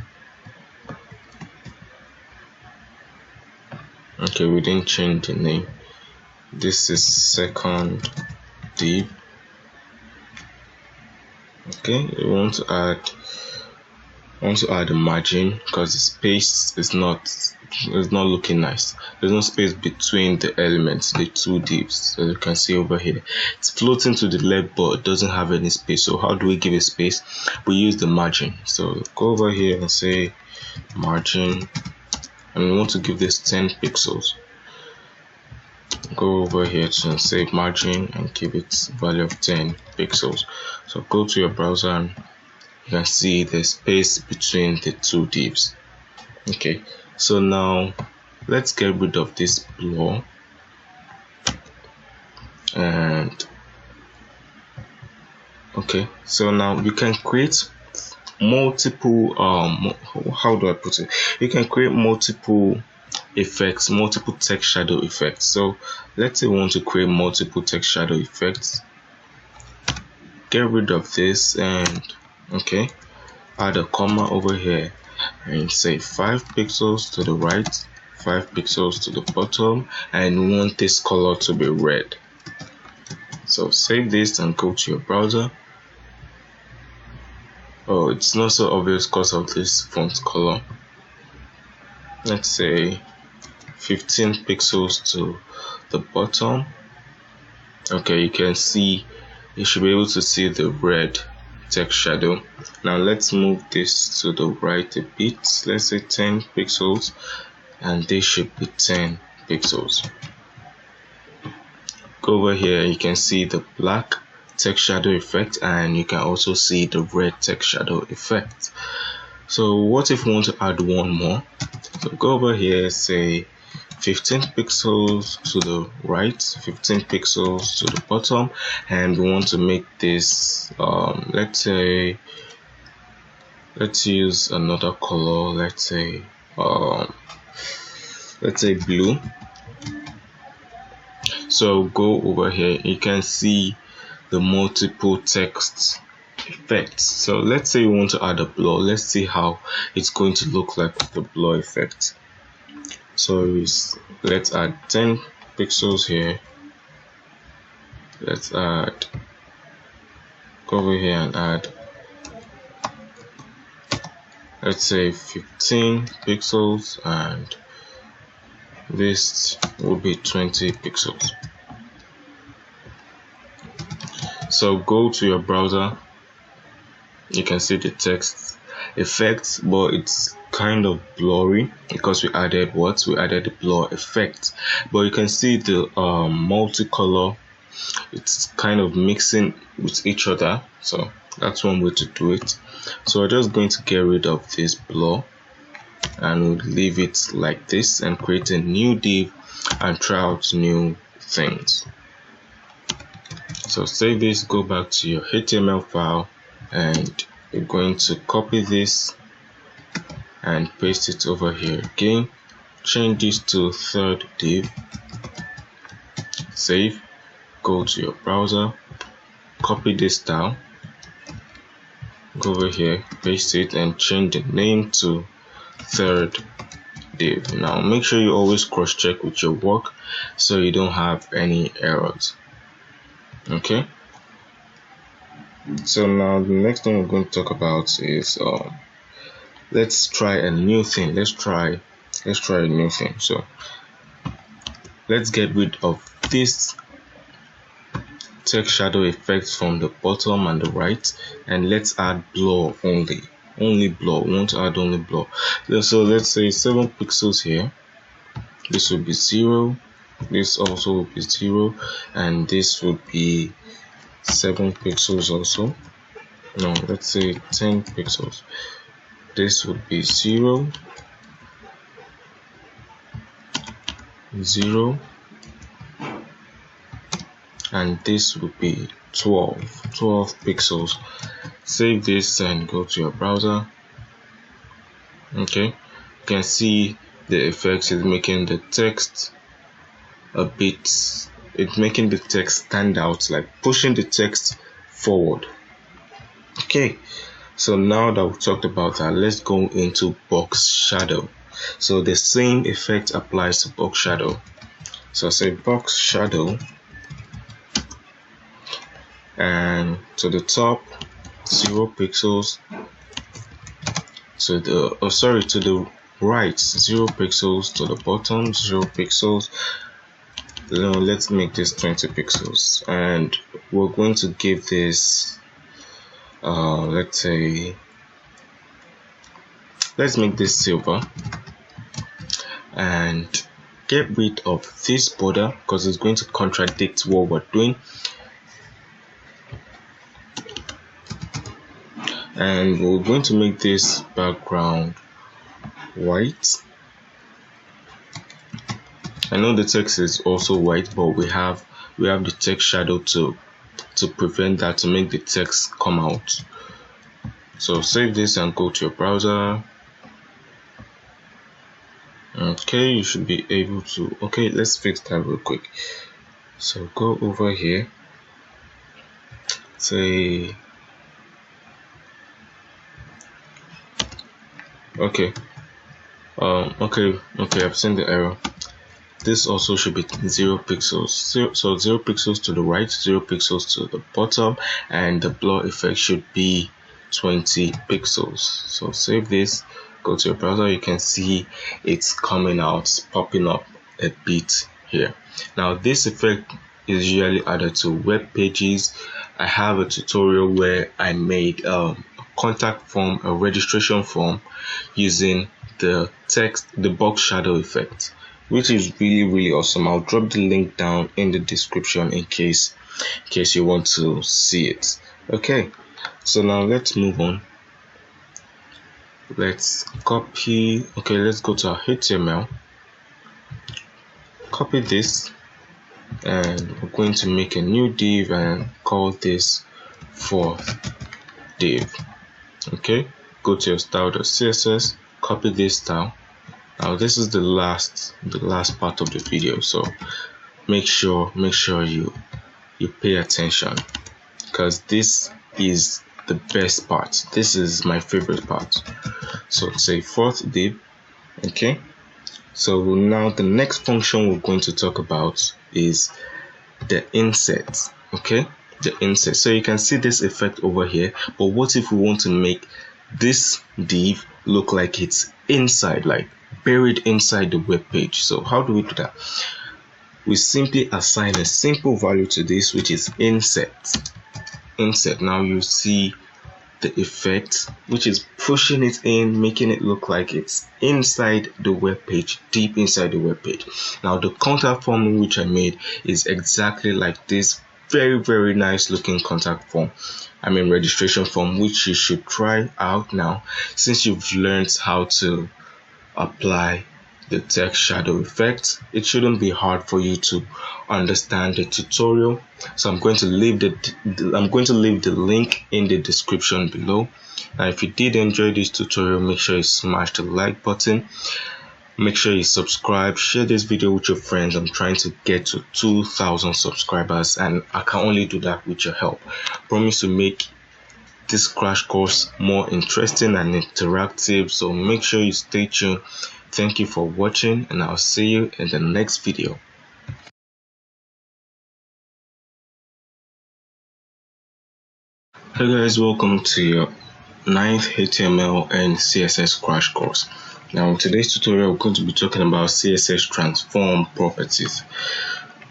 Okay, we didn't change the name. This is second div. Okay, we want to add a margin because the space is not looking nice. There's no space between the elements, the two divs. As you can see over here, it's floating to the left, but it doesn't have any space. So how do we give it space? We use the margin. So go over here and say margin, and we want to give this 10 pixels. Go over here to say margin and give it value of 10 pixels. So go to your browser and you can see the space between the two divs. Okay, so now let's get rid of this blur, and okay, so now you can create multiple how do I put it? You can create multiple effects, multiple text shadow effects. So let's say we want to create multiple text shadow effects. Get rid of this and okay, add a comma over here and say 5 pixels to the right, 5 pixels to the bottom, and we want this color to be red. So save this and go to your browser. Oh, it's not so obvious because of this font color. Let's say 15 pixels to the bottom. Okay, you can see, you should be able to see the red text shadow. Now let's move this to the right a bit. Let's say 10 pixels, and this should be 10 pixels. Go over here, you can see the black text shadow effect, and you can also see the red text shadow effect. So what if we want to add one more? So go over here, say 15 pixels to the right, 15 pixels to the bottom, and we want to make this let's use another color. Let's say blue. So go over here, you can see the multiple text effects. So let's say we want to add a blur. Let's see how it's going to look like with the blur effect. So let's add 10 pixels here. Let's add, go over here and add, let's say 15 pixels, and this will be 20 pixels. So go to your browser, you can see the text effects, but it's kind of blurry because we added the blur effect. But you can see the multicolor, it's kind of mixing with each other. So that's one way to do it. So we're just going to get rid of this blur and we'll leave it like this and create a new div and try out new things. So save this, go back to your HTML file, and you're going to copy this and paste it over here again. Change this to third div, save, go to your browser, copy this down, go over here, paste it, and change the name to third div. Now make sure you always cross check with your work so you don't have any errors. Okay, so now the next thing we're going to talk about is let's try a new thing. Let's try a new thing. So let's get rid of this text shadow effect from the bottom and the right, and let's add blur only blur. We want to add only blur. So let's say 7 pixels here. This will be 0, this also will be 0, and this would be 7 pixels also. No, let's say 10 pixels. This would be 0, 0, and this would be 12 pixels. Save this and go to your browser. Okay, you can see the effects is making the text a bit, it's making the text stand out, like pushing the text forward. Okay, so now that we've talked about that, let's go into box shadow. So the same effect applies to box shadow. So say box shadow, and to the top 0 pixels, to the to the right 0 pixels, to the bottom 0 pixels. Now let's make this 20 pixels, and we're going to give this let's make this silver, and get rid of this border because it's going to contradict what we're doing, and we're going to make this background white. I know the text is also white, but we have the text shadow to prevent that, to make the text come out. So save this and go to your browser. Okay, you should be able to. Okay, let's fix that real quick. So go over here, say okay, I've seen the error. This also should be 0 pixels. So 0 pixels to the right, 0 pixels to the bottom, and the blur effect should be 20 pixels. So save this, go to your browser. You can see it's coming out, popping up a bit here. Now this effect is usually added to web pages. I have a tutorial where I made a contact form, a registration form, using the box shadow effect, which is really awesome. I'll drop the link down in the description in case you want to see it. Okay, so now let's move on. Let's copy. Okay, let's go to our HTML, copy this, and we're going to make a new div and call this fourth div. Okay, go to your style.css, copy this style. Now this is the last part of the video, so make sure you pay attention, because this is the best part. This is my favorite part. So say fourth div. Okay, so now the next function we're going to talk about is the inset. Okay, the inset. So you can see this effect over here, but what if we want to make this div look like it's inside, like buried inside the web page? So how do we do that? We simply assign a simple value to this, which is inset. Now you see the effect, which is pushing it in, making it look like it's inside the web page, deep inside the web page. Now the contact form which I made is exactly like this very nice looking contact form, registration form, which you should try out now since you've learned how to apply the text shadow effect. It shouldn't be hard for you to understand the tutorial, so I'm going to leave the link in the description below. Now if you did enjoy this tutorial, make sure you smash the like button, make sure you subscribe, share this video with your friends. I'm trying to get to 2,000 subscribers, and I can only do that with your help. I promise to make this crash course more interesting and interactive, so make sure you stay tuned. Thank you for watching, and I'll see you in the next video. Hey guys, welcome to your 9th HTML and CSS crash course. Now in today's tutorial we're going to be talking about CSS Transform properties.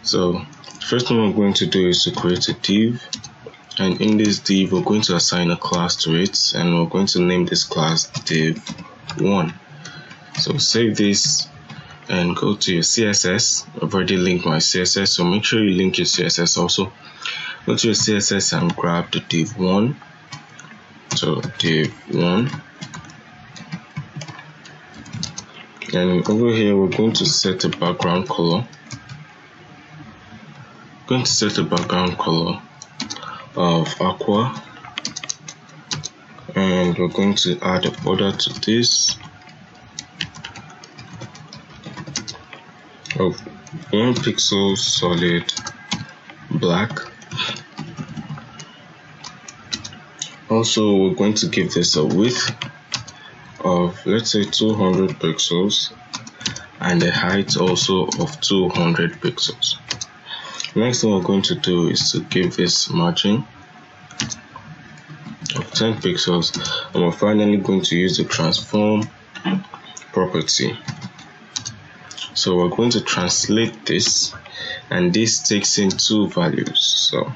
So first thing we're going to do is to create a div, and in this div we're going to assign a class to it, and we're going to name this class div1. So save this and go to your CSS. I've already linked my CSS, so make sure you link your CSS also. Go to your CSS and grab the div1. So div1, and over here we're going to set a background color. Going to set a background color of aqua, and we're going to add a border to this of 1 pixel solid black. Also, we're going to give this a width of, let's say, 200 pixels and a height also of 200 pixels. Next thing we're going to do is to give this margin of 10 pixels, and we're finally going to use the transform property. So we're going to translate this, and this takes in two values, so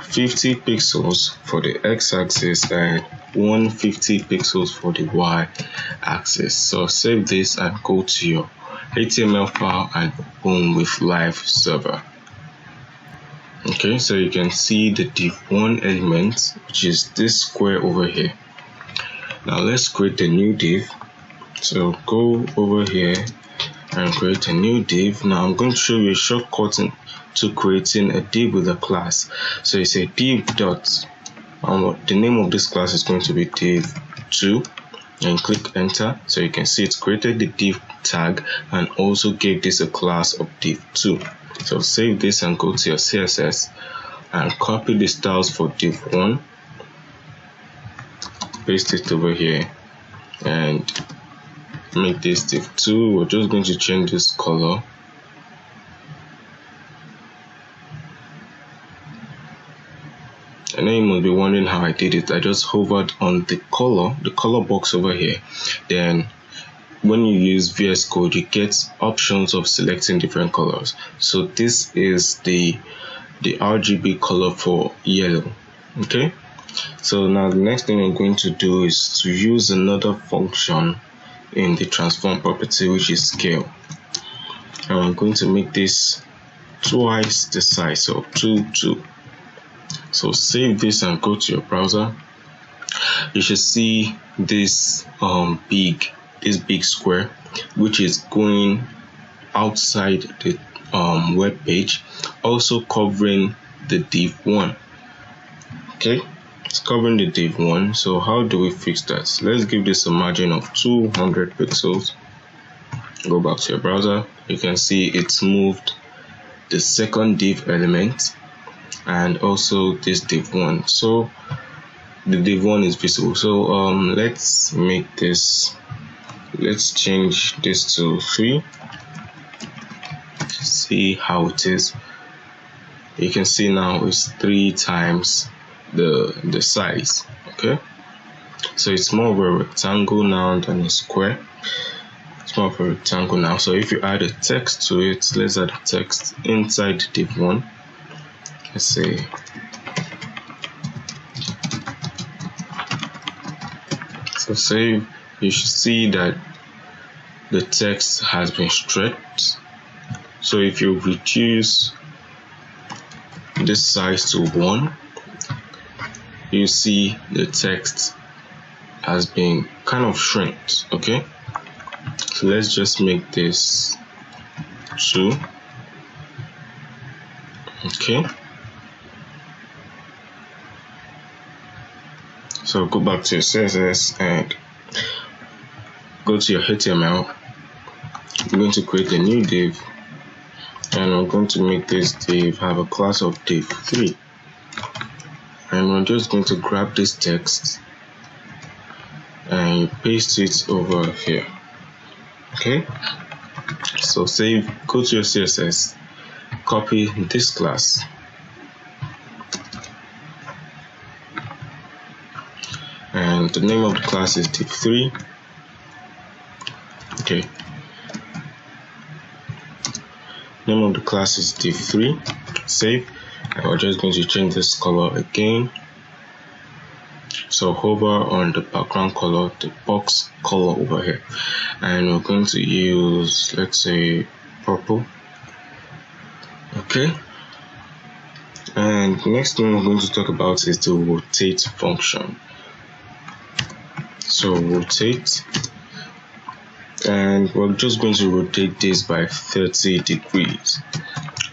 50 pixels for the x-axis and 150 pixels for the y-axis. So save this and go to your HTML file and open with live server. Okay, so you can see the div1 element, which is this square over here. Now let's create a new div. So go over here and create a new div. Now I'm going to show you a shortcut to creating a div with a class. So you say div dot, the name of this class is going to be div2, and click enter. So you can see it's created the div tag and also gave this a class of div2. So save this and go to your CSS and copy the styles for div1, paste it over here and make this div2. We're just going to change this color. And then you must be wondering how I did it. I just hovered on the color box over here. Then when you use VS Code, you get options of selecting different colors. So this is the RGB color for yellow. Okay, so now the next thing I'm going to do is to use another function in the transform property, which is scale. And I'm going to make this twice the size, so 2. So save this and go to your browser. You should see this big square, which is going outside the web page, also covering the div1. Okay, it's covering the div1. So how do we fix that? Let's give this a margin of 200 pixels. Go back to your browser. You can see it's moved the second div element and also this div1, so the div1 is visible. So let's change this to 3. See how it is. You can see now it's 3 times the size. Okay, so it's more of a rectangle now than a square. It's more of a rectangle now. So if you add a text to it, let's add a text inside div1. Let's say so save. You should see that the text has been stretched. So if you reduce this size to 1, you see the text has been kind of shrinked. Okay, so let's just make this 2. Okay, so go back to your CSS and go to your HTML. We're going to create a new div, and we're going to make this div have a class of div3, and we're just going to grab this text and paste it over here. Okay, so save, go to your CSS, copy this class and the name of the class is div3. Okay, name of the class is div3. Save, and we're just going to change this color again. So hover on the background color, the box color over here, and we're going to use, let's say, purple. Okay, and the next thing we're going to talk about is the rotate function. So rotate, and we're just going to rotate this by 30 degrees.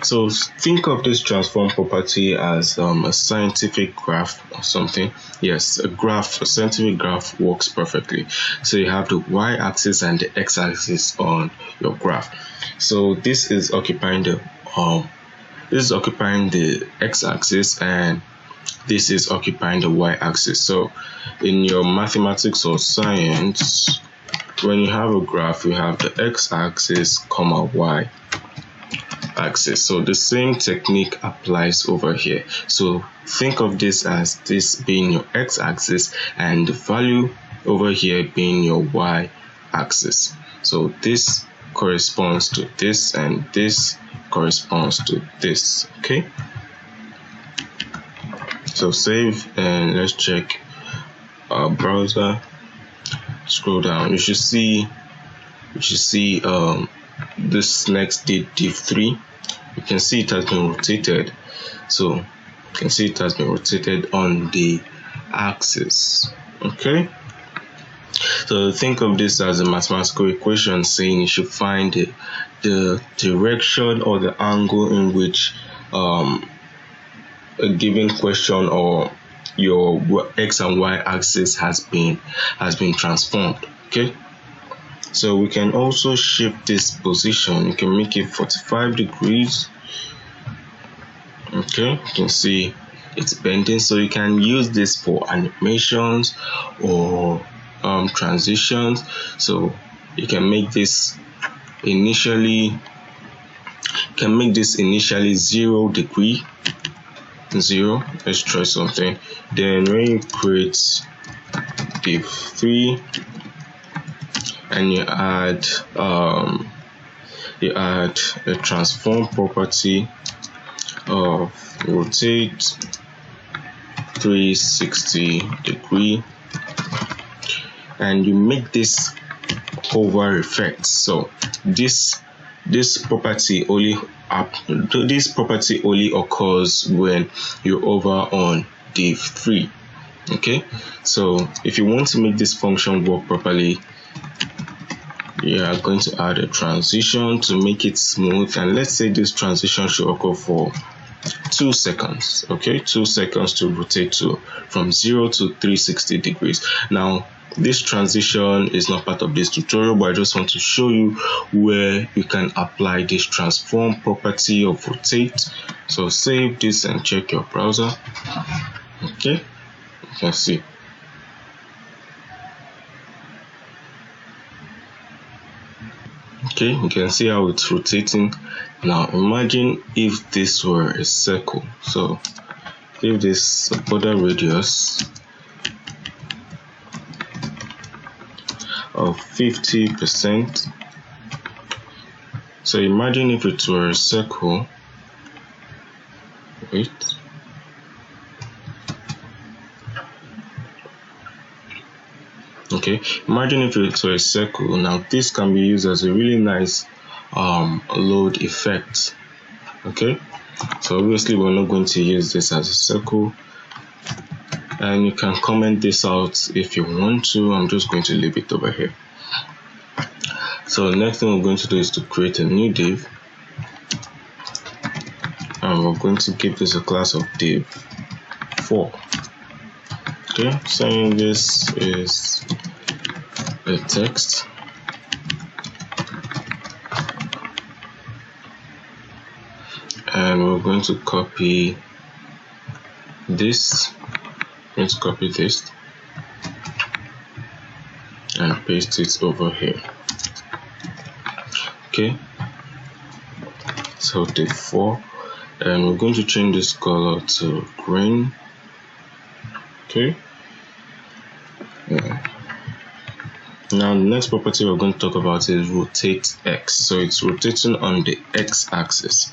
So think of this transform property as a scientific graph or something. Yes, a scientific graph works perfectly. So you have the y-axis and the x-axis on your graph. So this is occupying the x-axis, and this is occupying the y-axis. So in your mathematics or science, when you have a graph, you have the x-axis, y-axis. So the same technique applies over here. So think of this as this being your x-axis and the value over here being your y-axis. So this corresponds to this, and this corresponds to this. Okay, so save, and let's check our browser. Scroll down, you should see this next div3. You can see it has been rotated. So you can see it has been rotated on the axis. Okay, so think of this as a mathematical equation saying you should find the direction or the angle in which a given question or your x and y axis has been transformed. Okay, so we can also shift this position. You can make it 45 degrees. Okay, you can see it's bending, so you can use this for animations or transitions. So you can make this initially 0 degree. Let's try something. Then when you create div3 and you add a transform property of rotate 360 degree, and you make this hover effect. So this property only occurs when you hover on div3. Okay, so if you want to make this function work properly, you are going to add a transition to make it smooth, and let's say this transition should occur for 2 seconds. Okay, 2 seconds to rotate from 0 to 360 degrees. Now this transition is not part of this tutorial, but I just want to show you where you can apply this transform property of rotate. So save this and check your browser. Okay, you can see. Okay, you can see how it's rotating. Now imagine if this were a circle. So give this a border radius of 50%. So imagine if it were a circle. Wait. Okay, imagine if it were a circle. Now this can be used as a really nice load effect. Okay, so obviously we're not going to use this as a circle, and you can comment this out if you want to. I'm just going to leave it over here. So the next thing we're going to do is to create a new div, and we're going to give this a class of div4. Okay, saying this is a text, and we're going to copy this. Let's copy this and paste it over here. Okay, so div4, and we're going to change this color to green. Okay, Now the next property we're going to talk about is rotate X. So it's rotating on the X axis.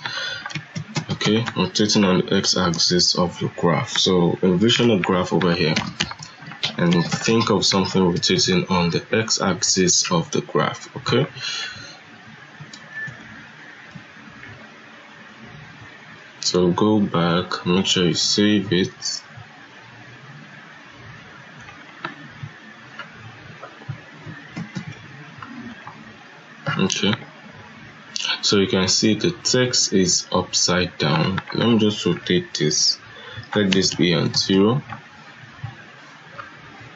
Okay, rotating on the X axis of your graph. So envision a graph over here and think of something rotating on the X axis of the graph. Okay, so go back, make sure you save it. Okay, so you can see the text is upside down. Let me just rotate this. Let this be on 0.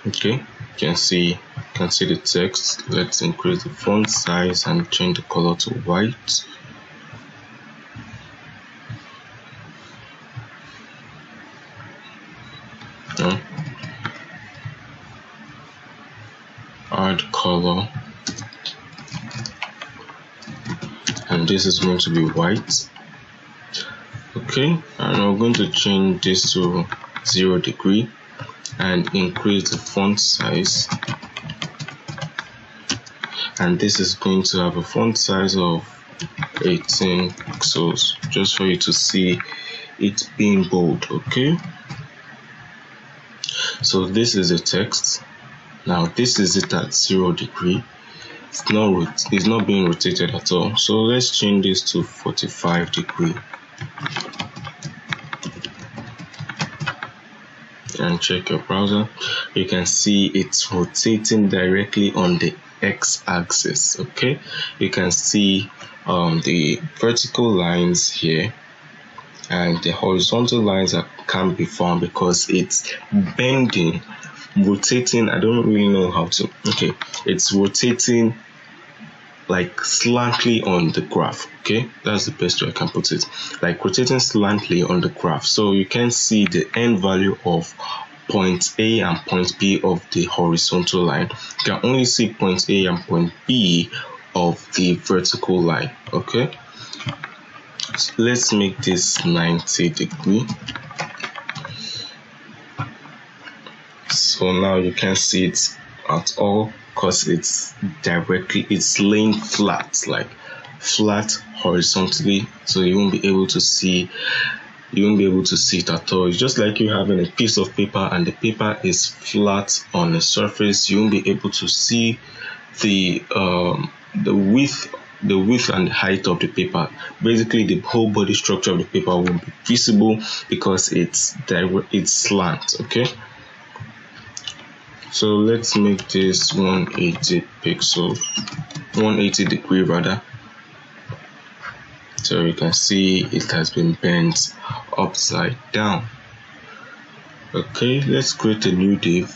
Okay, you can see the text. Let's increase the font size and change the color to white. Add color, and this is going to be white. Okay, and we're going to change this to 0 degree and increase the font size, and this is going to have a font size of 18 pixels, just for you to see it being bold. Okay, so this is the text. Now this is it at 0 degree. It's not being rotated at all. So let's change this to 45 degree and check your browser. You can see it's rotating directly on the X axis. Okay, you can see the vertical lines here and the horizontal lines that can't be found because it's bending, rotating. I don't really know how to. Okay, it's rotating like slantly on the graph. Okay, that's the best way I can put it, like rotating slantly on the graph. So you can see the end value of point A and point B of the horizontal line. You can only see point A and point B of the vertical line. Okay, so let's make this 90 degree. So now you can see it at all because it's laying flat, like flat horizontally, so you won't be able to see it at all. It's just like you having a piece of paper and the paper is flat on the surface. You won't be able to see the width and the height of the paper. Basically the whole body structure of the paper won't be visible because it's slant. Okay, so let's make this 180 degree rather. So you can see it has been bent upside down. Okay, let's create a new div.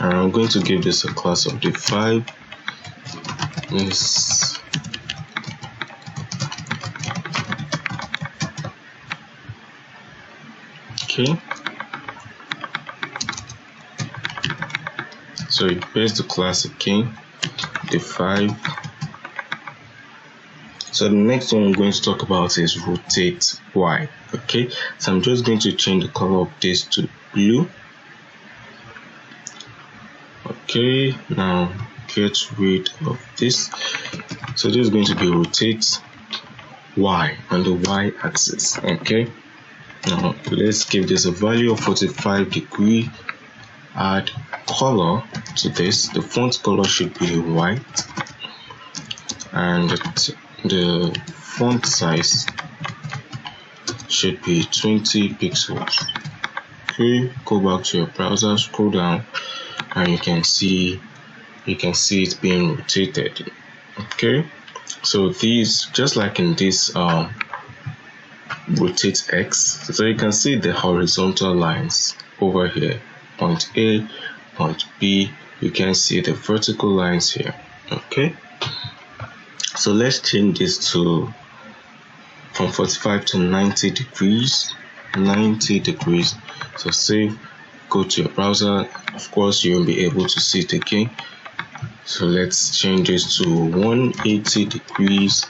And I'm going to give this a class of div 5. Yes. Okay. So you paste the class again, div 5. So the next one I'm going to talk about is rotate Y. Okay, so I'm just going to change the color of this to blue. Okay, now get rid of this. So this is going to be rotate Y on the Y axis. Okay, now let's give this a value of 45 degree. Add color to this. The font color should be white, and the font size should be 20 pixels. Okay, go back to your browser, scroll down, and you can see it being rotated. Okay, so these, just like in this rotate X, so you can see the horizontal lines over here, point A, point B. You can see the vertical lines here. Okay, so let's change this to from 45 to 90 degrees. 90 degrees. So save, go to your browser. Of course you will be able to see it again. So let's change this to 180 degrees.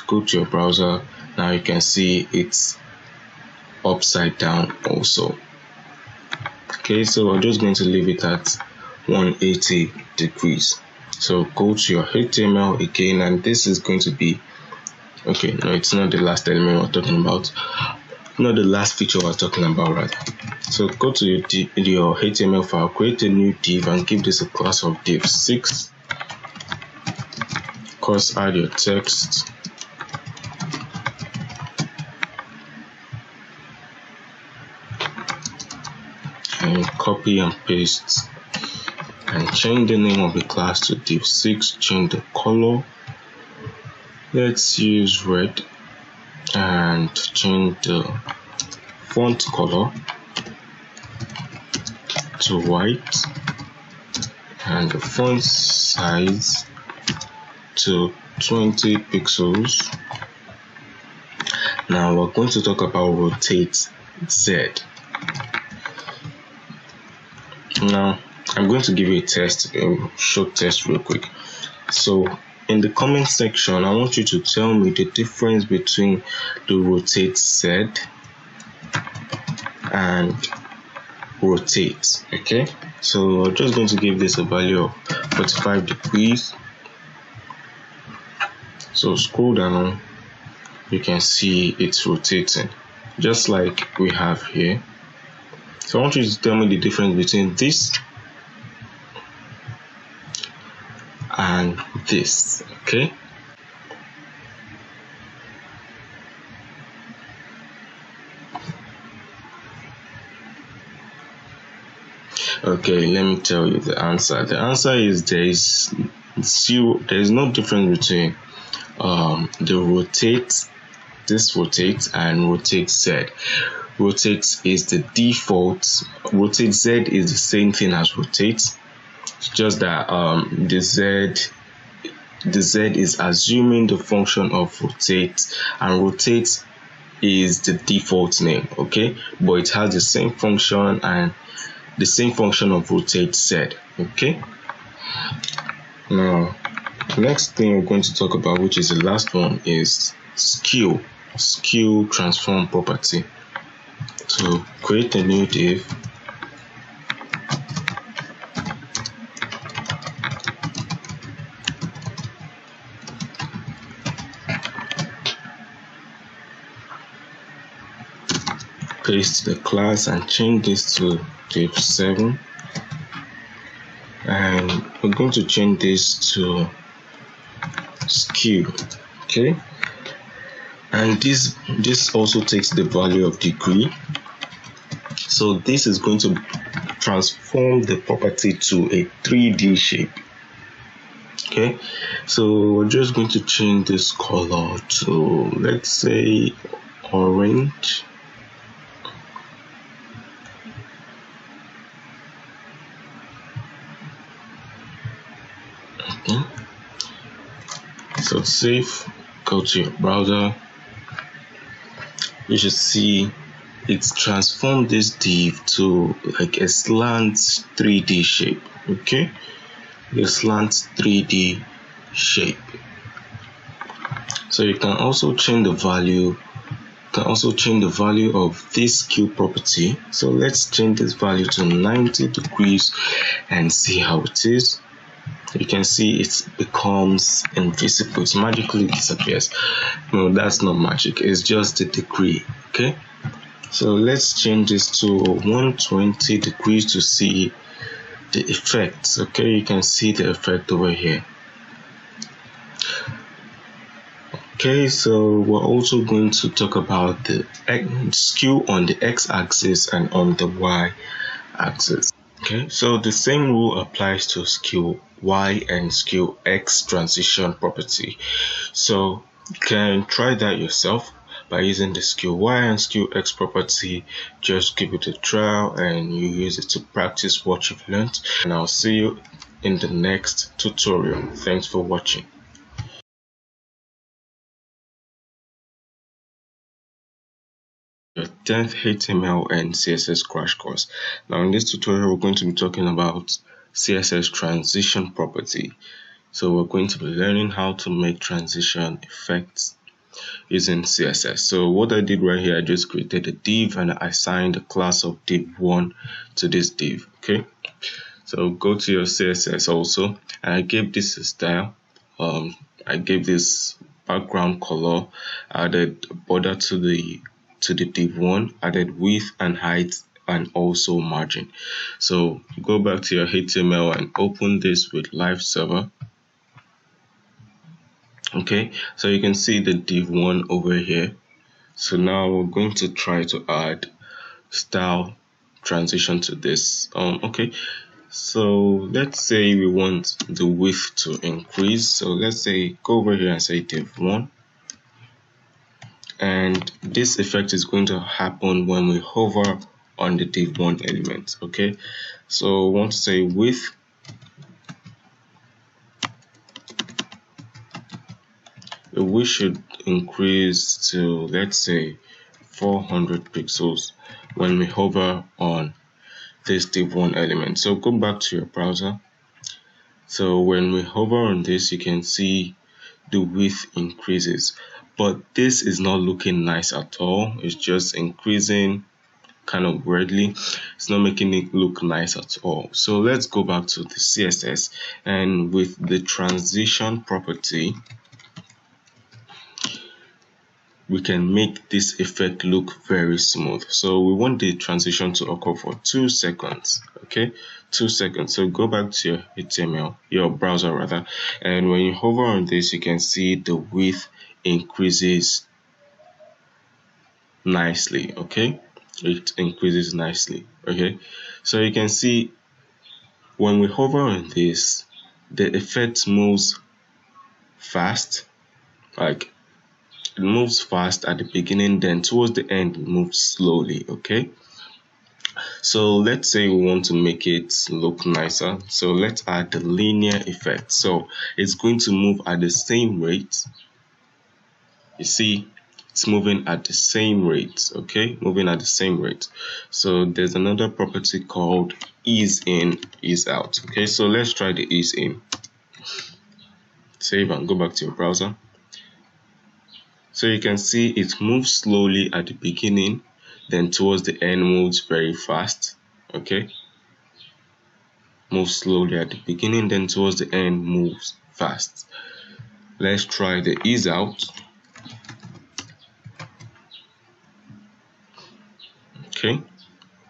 Go to your browser. Now you can see it's upside down also. Okay, so I'm just going to leave it at 180 degrees. So go to your HTML again, and this is going to be, okay, no, it's not the last element we're talking about, not the last feature we're talking about rather. So go to your HTML file, create a new div and give this a class of div6. Of course, add your text. And copy and paste and change the name of the class to div6. Change the color, let's use red, and change the font color to white and the font size to 20 pixels. Now we're going to talk about rotate Z. Now I'm going to give you a test, a short test real quick. So in the comment section, I want you to tell me the difference between the rotate Z and rotate. Okay, so I'm just going to give this a value of 45 degrees. So scroll down, you can see it's rotating just like we have here. So I want you to tell me the difference between this and this. Okay, okay, let me tell you the answer. The answer is there is no difference between the rotate, this rotate, and rotate Z. Rotate is the default. Rotate Z is the same thing as rotate. It's just that the Z is assuming the function of rotate, and rotate is the default name. Okay, but it has the same function and the same function of rotate Z. Okay. Now, next thing we're going to talk about, which is the last one, is skew transform property. So create a new div, paste the class and change this to div7, and we're going to change this to skew. Okay, and this also takes the value of degree. So this is going to transform the property to a 3D shape. Okay, so we're just going to change this color to, let's say, orange. Okay, so save, go to your browser. You should see it's transformed this div to like a slant 3D shape. Okay, the slant 3D shape. So you can also change the value. Of this skew property. So let's change this value to 90 degrees and see how it is. You can see it becomes invisible. It magically disappears. No, that's not magic. It's just the degree. Okay. So let's change this to 120 degrees to see the effects. Okay, you can see the effect over here. Okay, so we're also going to talk about the skew on the x-axis and on the y-axis. Okay, so the same rule applies to skew y and skew x transition property. So you can try that yourself by using the skew y and skew x property. Just give it a trial and you use it to practice what you've learned. And I'll see you in the next tutorial. Thanks for watching. The 10th HTML and CSS crash course. Now in this tutorial we're going to be talking about CSS transition property. So we're going to be learning how to make transition effects using CSS. So what I did right here, I just created a div and I assigned a class of div1 to this div. Okay, so go to your CSS also, and I gave this a style. I gave this background color, added border to the div1, added width and height, and also margin. So go back to your HTML and open this with live server. Okay, so you can see the div1 over here. So now we're going to try to add style transition to this. Okay, so let's say we want the width to increase. So let's say go over here and say div1, and this effect is going to happen when we hover on the div1 element. Okay, so we want to say width should increase to, let's say, 400 pixels when we hover on this div1 element. So go back to your browser. So when we hover on this, you can see the width increases, but this is not looking nice at all. It's just increasing kind of weirdly. It's not making it look nice at all. So let's go back to the CSS, and with the transition property, we can make this effect look very smooth. So we want the transition to occur for 2 seconds. Okay, 2 seconds. So go back to your HTML, your browser rather, and when you hover on this, you can see the width increases nicely. Okay, it increases nicely. Okay, so you can see when we hover on this, the effect moves fast, like it moves fast at the beginning, then towards the end it moves slowly. Okay, so let's say we want to make it look nicer, so let's add the linear effect. So it's going to move at the same rate. You see, it's moving at the same rate. Okay, moving at the same rate. So there's another property called ease in, ease out. Okay, so let's try the ease in. Save and go back to your browser. So you can see it moves slowly at the beginning, then towards the end moves very fast. Okay, moves slowly at the beginning, then towards the end moves fast. Let's try the ease out. Okay,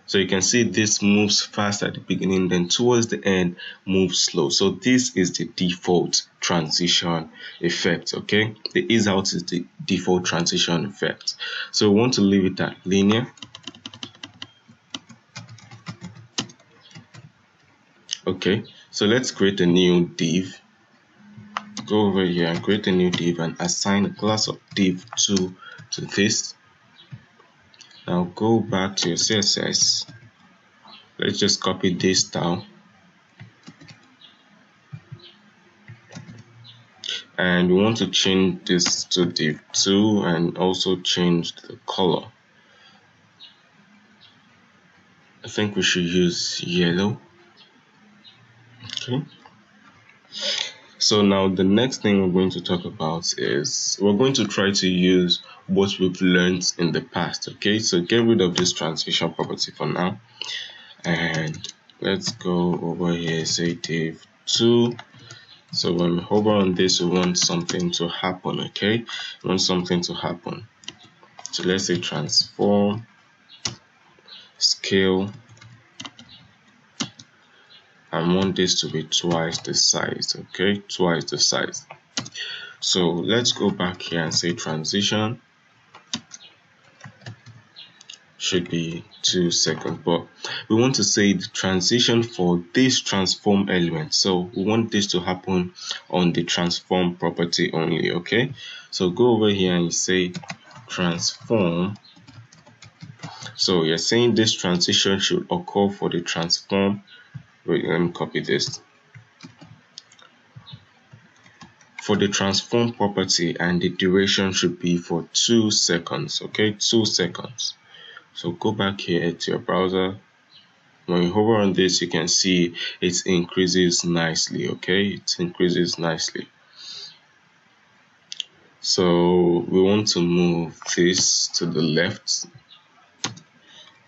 so you can see this moves fast at the beginning, then towards the end moves slow. So this is the default transition effect. Okay, the ease out is the default transition effect. So we want to leave it at linear. Okay, so let's create a new div. Go over here and create a new div and assign a class of div2 to this. Now go back to your CSS. Let's just copy this style, and we want to change this to div2 and also change the color. I think we should use yellow. Okay, so now the next thing we're going to talk about is we're going to try to use what we've learned in the past. Okay, so get rid of this transition property for now, and let's go over here, say div2. So when we hover on this, we want something to happen. Okay, we want something to happen. So let's say transform, scale, and want this to be twice the size. Okay, twice the size. So let's go back here and say transition should be 2 seconds, but we want to say the transition for this transform element. So we want this to happen on the transform property only. Okay, so go over here and you say transform. So you're saying this transition should occur for the transform. Wait, let me copy this. For the transform property, and the duration should be for 2 seconds. Okay, 2 seconds. So go back here to your browser. When you hover on this, you can see it increases nicely. Okay, it increases nicely. So we want to move this to the left.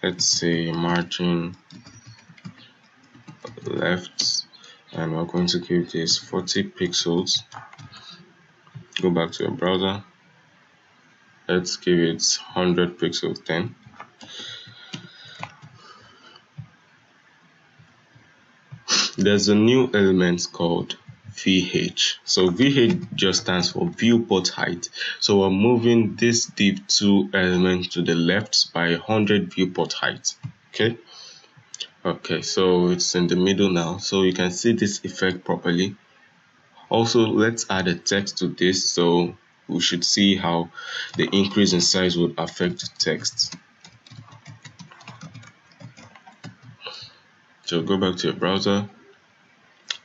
Let's say margin left, and we're going to give this 40 pixels. Go back to your browser. Let's give it 100 pixels then. There's a new element called VH. So VH just stands for viewport height. So we're moving this div2 element to the left by 100 viewport height. Okay, so it's in the middle now, so you can see this effect properly. Also, let's add a text to this, so we should see how the increase in size would affect the text. So go back to your browser.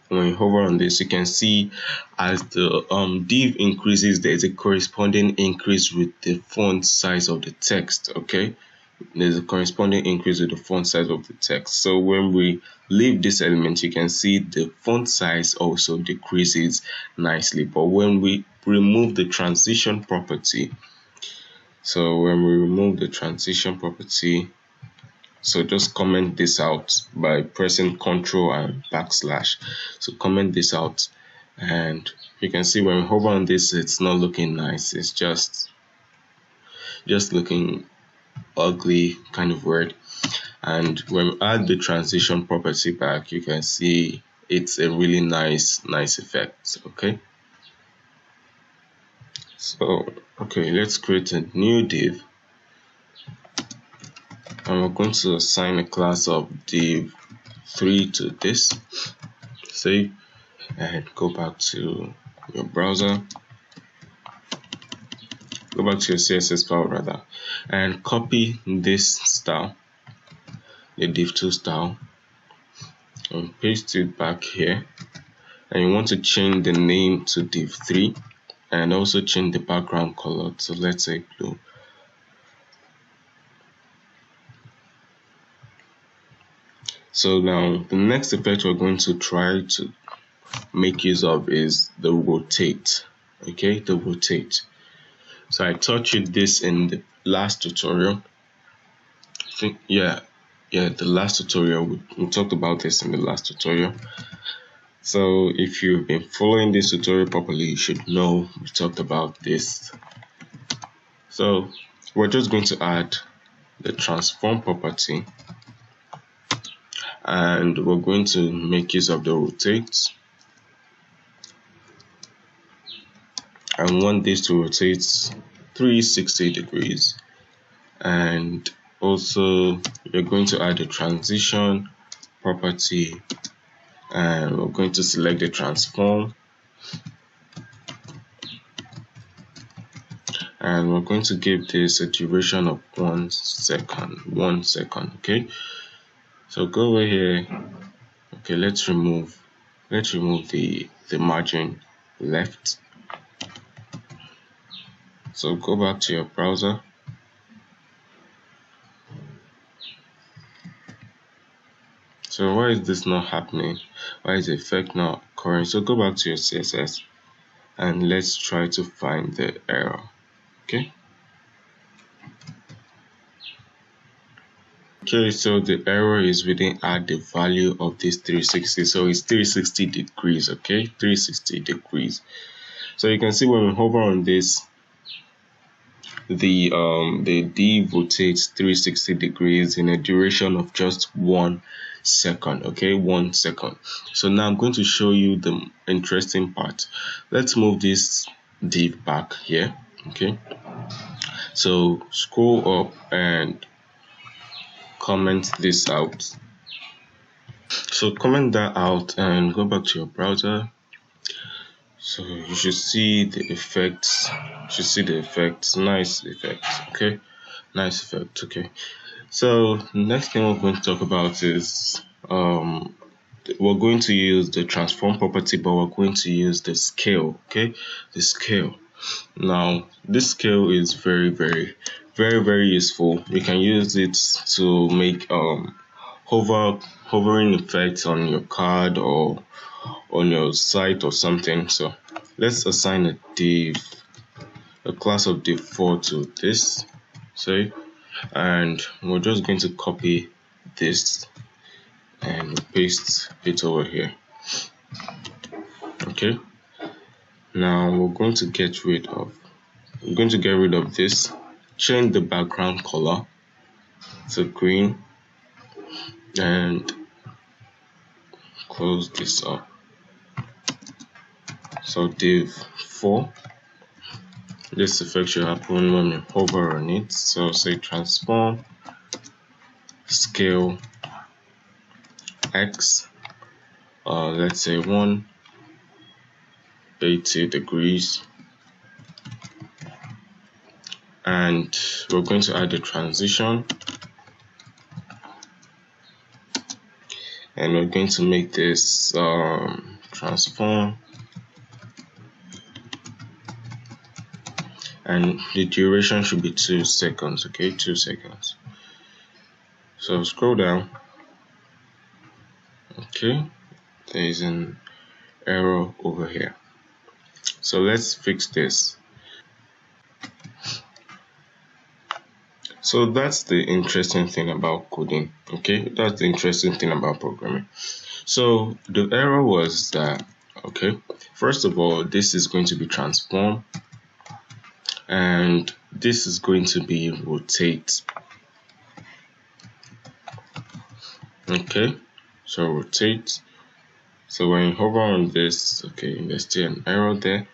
When you hover on this, you can see as the div increases, there is a corresponding increase with the font size of the text. Okay, there's a corresponding increase with the font size of the text. So when we leave this element, you can see the font size also decreases nicely. But when we remove the transition property, so just comment this out by pressing Ctrl and backslash. So comment this out, and you can see when we hover on this, it's not looking nice. It's just looking ugly, kind of weird. And when we add the transition property back, you can see it's a really nice effect. Okay, let's create a new div, and we're going to assign a class of div3 to this. Save and go back to your browser. Go back to your CSS file rather, and copy this style, the div2 style, and paste it back here. And you want to change the name to div3 and also change the background color to, let's say, blue. So now the next effect we're going to try to make use of is the rotate. Okay, the rotate. So I taught you this in the last tutorial. The last tutorial, we talked about this in the last tutorial. So if you've been following this tutorial properly, you should know we talked about this. So we're just going to add the transform property, and we're going to make use of the rotate. I want this to rotate 360 degrees, and also we're going to add a transition property, and we're going to select the transform, and we're going to give this a duration of 1 second. Okay, so go over here. Okay, let's remove the margin left. So go back to your browser. So why is this not happening? Why is the effect not occurring? So go back to your CSS and let's try to find the error. Okay, so the error is we didn't add the value of this 360. So it's 360 degrees. Okay, 360 degrees. So you can see when we hover on this, the div rotates 360 degrees in a duration of just 1 second. Okay, 1 second. So now I'm going to show you the interesting part. Let's move this div back here. Okay, so scroll up and comment this out. So comment that out and go back to your browser. So you should see the effects. Nice effect. Okay, nice effect. Okay, so the next thing we're going to talk about is we're going to use the transform property, but we're going to use the scale. Okay, the scale. Now this scale is very useful. You can use it to make hovering effects on your card or on your site or something. So let's assign a div a class of div4 to this, sorry, and we're just going to copy this and paste it over here. Okay, now we're going to get rid of this, change the background color to green, and close this up. So div4, this effect should happen when we hover on it. So say transform scale x, let's say 180 degrees, and we're going to add a transition, and we're going to make this transform, and the duration should be 2 seconds. Okay, 2 seconds. So scroll down. Okay, there is an error over here, so let's fix this. So that's the interesting thing about coding. Okay, that's the interesting thing about programming. So the error was that, okay, first of all, this is going to be transform, and this is going to be rotate. Okay, so rotate. So when you hover on this, okay, there's still an error there.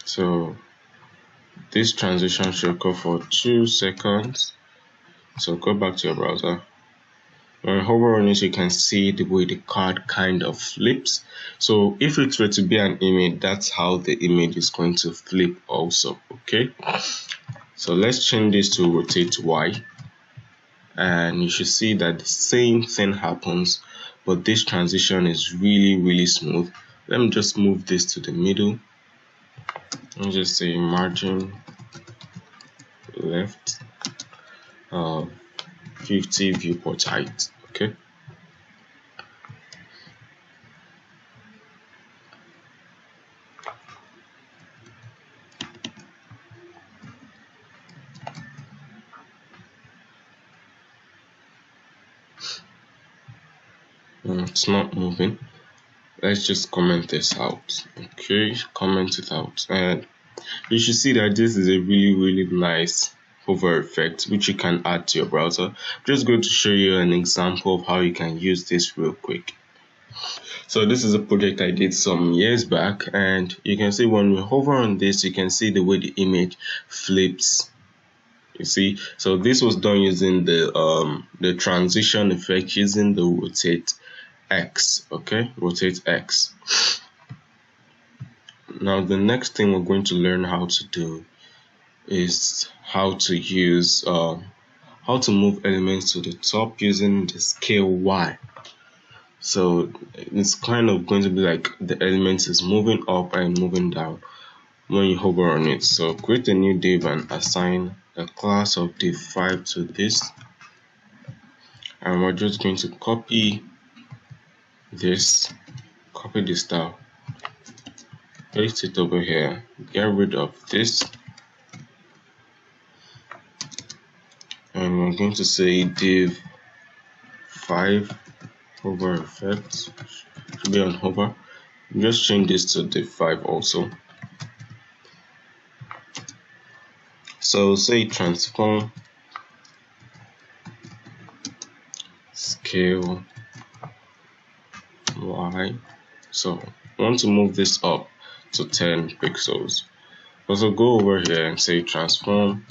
So this transition should occur for 2 seconds. So go back to your browser. When you hover on it, you can see the way the card kind of flips. So if it were to be an image, that's how the image is going to flip also. Okay, so let's change this to rotate Y, and you should see that the same thing happens, but this transition is really smooth. Let me just move this to the middle. Let me just say margin left 50 viewport height. Okay, it's not moving. Let's just comment this out. Okay, comment it out, and you should see that this is a really nice hover effect which you can add to your browser. I'm just going to show you an example of how you can use this real quick. So this is a project I did some years back, and you can see when we hover on this, you can see the way the image flips. You see, so this was done using the transition effect, using the rotate X. Okay, rotate X. Now the next thing we're going to learn how to do is how to use how to move elements to the top using the scale Y. So it's kind of going to be like the element is moving up and moving down when you hover on it. So create a new div and assign a class of div5 to this, and we're just going to copy this, copy the style, paste it over here, get rid of this, and we're going to say div5 hover effect, should be on hover. Just change this to div5 also. So say transform scale Y. So I want to move this up to 10 pixels. Also go over here and say transform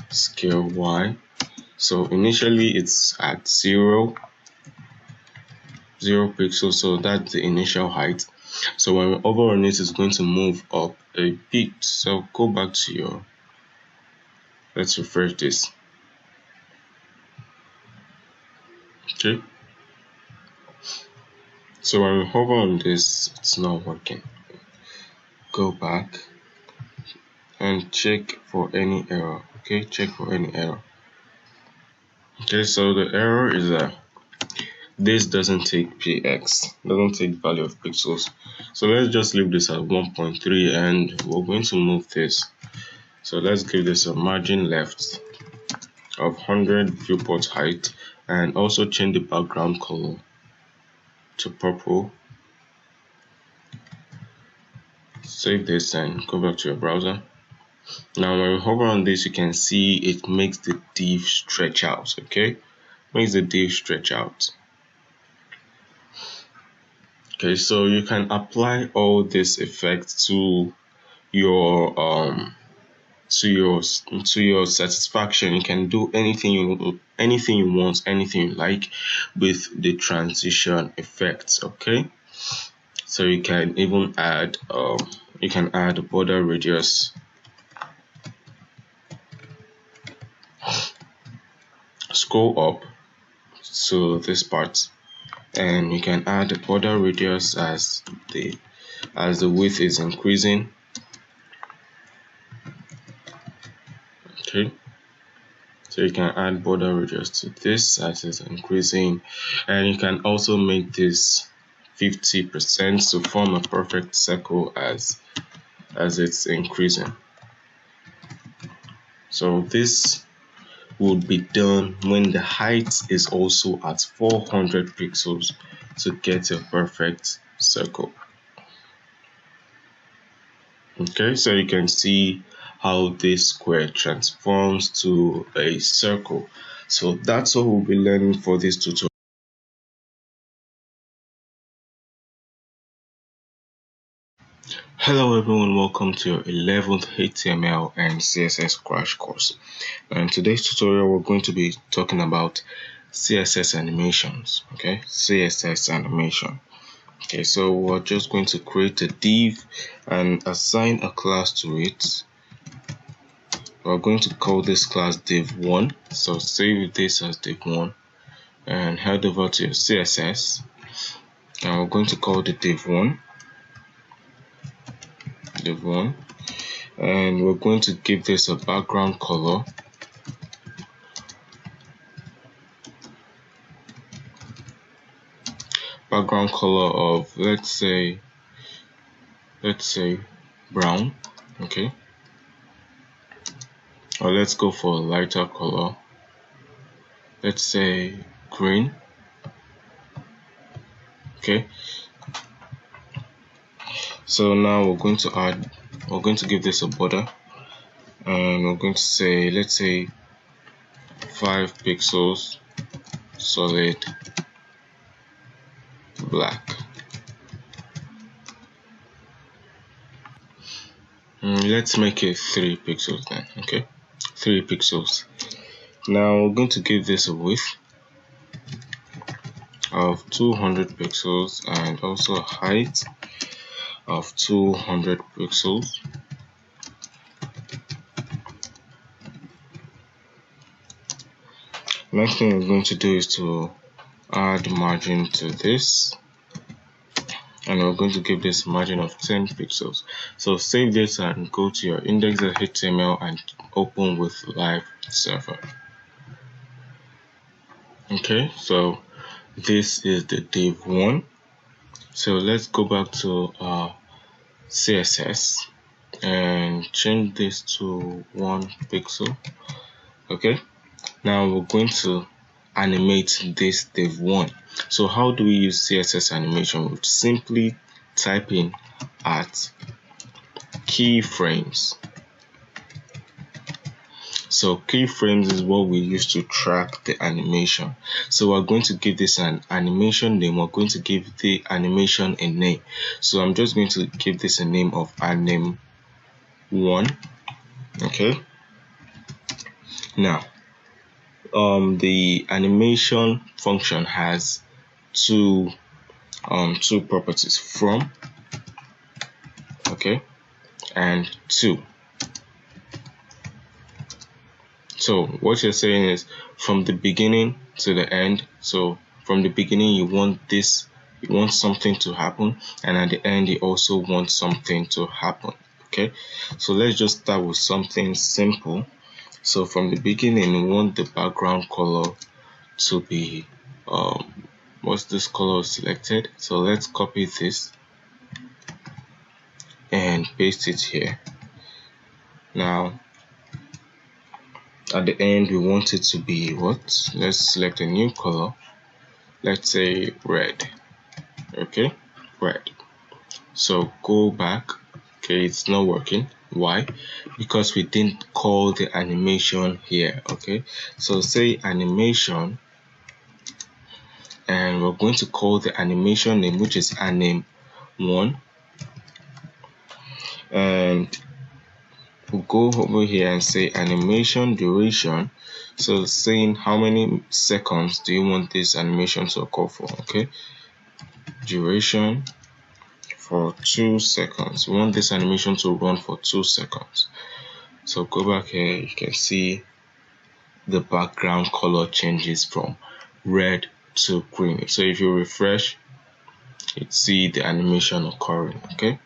scale Y. So initially it's at 0 pixels, so that's the initial height. So when we hover on it, it's going to move up a bit. So go back to your, let's refresh this. Okay, so when we hover on this, it's not working. Go back and check for any error. Okay, check for any error. Okay, so the error is this doesn't take px, doesn't take value of pixels. So let's just leave this at 1.3 and we're going to move this. So let's give this a margin left of 100 viewport height and also change the background color to purple. Save this and go back to your browser. Now when we hover on this, you can see it makes the div stretch out. Okay, makes the div stretch out. Okay, so you can apply all this effect to your satisfaction. You can do anything you want, anything you like with the transition effects. Okay, so you can even add a border radius. Scroll up to this part and you can add a border radius as the width is increasing. Okay, so you can add border radius to this as it's increasing, and you can also make this 50% to form a perfect circle as it's increasing. So this would be done when the height is also at 400 pixels to get a perfect circle. Okay, so you can see how this square transforms to a circle. So that's what we'll be learning for this tutorial. Hello everyone, welcome to your 11th HTML and CSS crash course. And in today's tutorial we're going to be talking about CSS animations. Okay, CSS animation. Okay, so we're just going to create a div and assign a class to it. We're going to call this class div1. So save this as div1 and head over to your CSS, and we're going to call the div1, and we're going to give this a background color. Background color of let's say brown. Okay, or let's go for a lighter color, let's say green. Okay, so now we're going to give this a border, and we're going to say, let's say 5 pixels solid black. Let's make it 3 pixels then. Okay, 3 pixels. Now we're going to give this a width of 200 pixels and also a height of 200 pixels. Next thing we're going to do is to add margin to this, and we're going to give this margin of 10 pixels. So save this and go to your index.html and open with live server. Okay, so this is the div1. So let's go back to CSS and change this to 1 pixel. Okay, now we're going to animate this div1. So how do we use CSS animation? We simply type in at keyframes. So keyframes is what we use to track the animation. So we're going to give this an animation name. We're going to give the animation a name. So I'm just going to give this a name of anim1. Okay, now the animation function has two properties, from, okay, and to. So what you're saying is from the beginning to the end. So from the beginning you want something to happen, and at the end you also want something to happen. Okay, so let's just start with something simple. So from the beginning we want the background color to be once this color is selected, so let's copy this and paste it here. Now at the end we want it to be what? Let's select a new color, let's say red. Okay, red. So go back. Okay, it's not working. Why? Because we didn't call the animation here. Okay, so say animation, and we're going to call the animation name, which is anim1, and we'll go over here and say animation duration. So saying how many seconds do you want this animation to occur for? Okay, duration for 2 seconds. We want this animation to run for 2 seconds. So go back here, you can see the background color changes from red to green. So if you refresh, you'd see the animation occurring. Okay,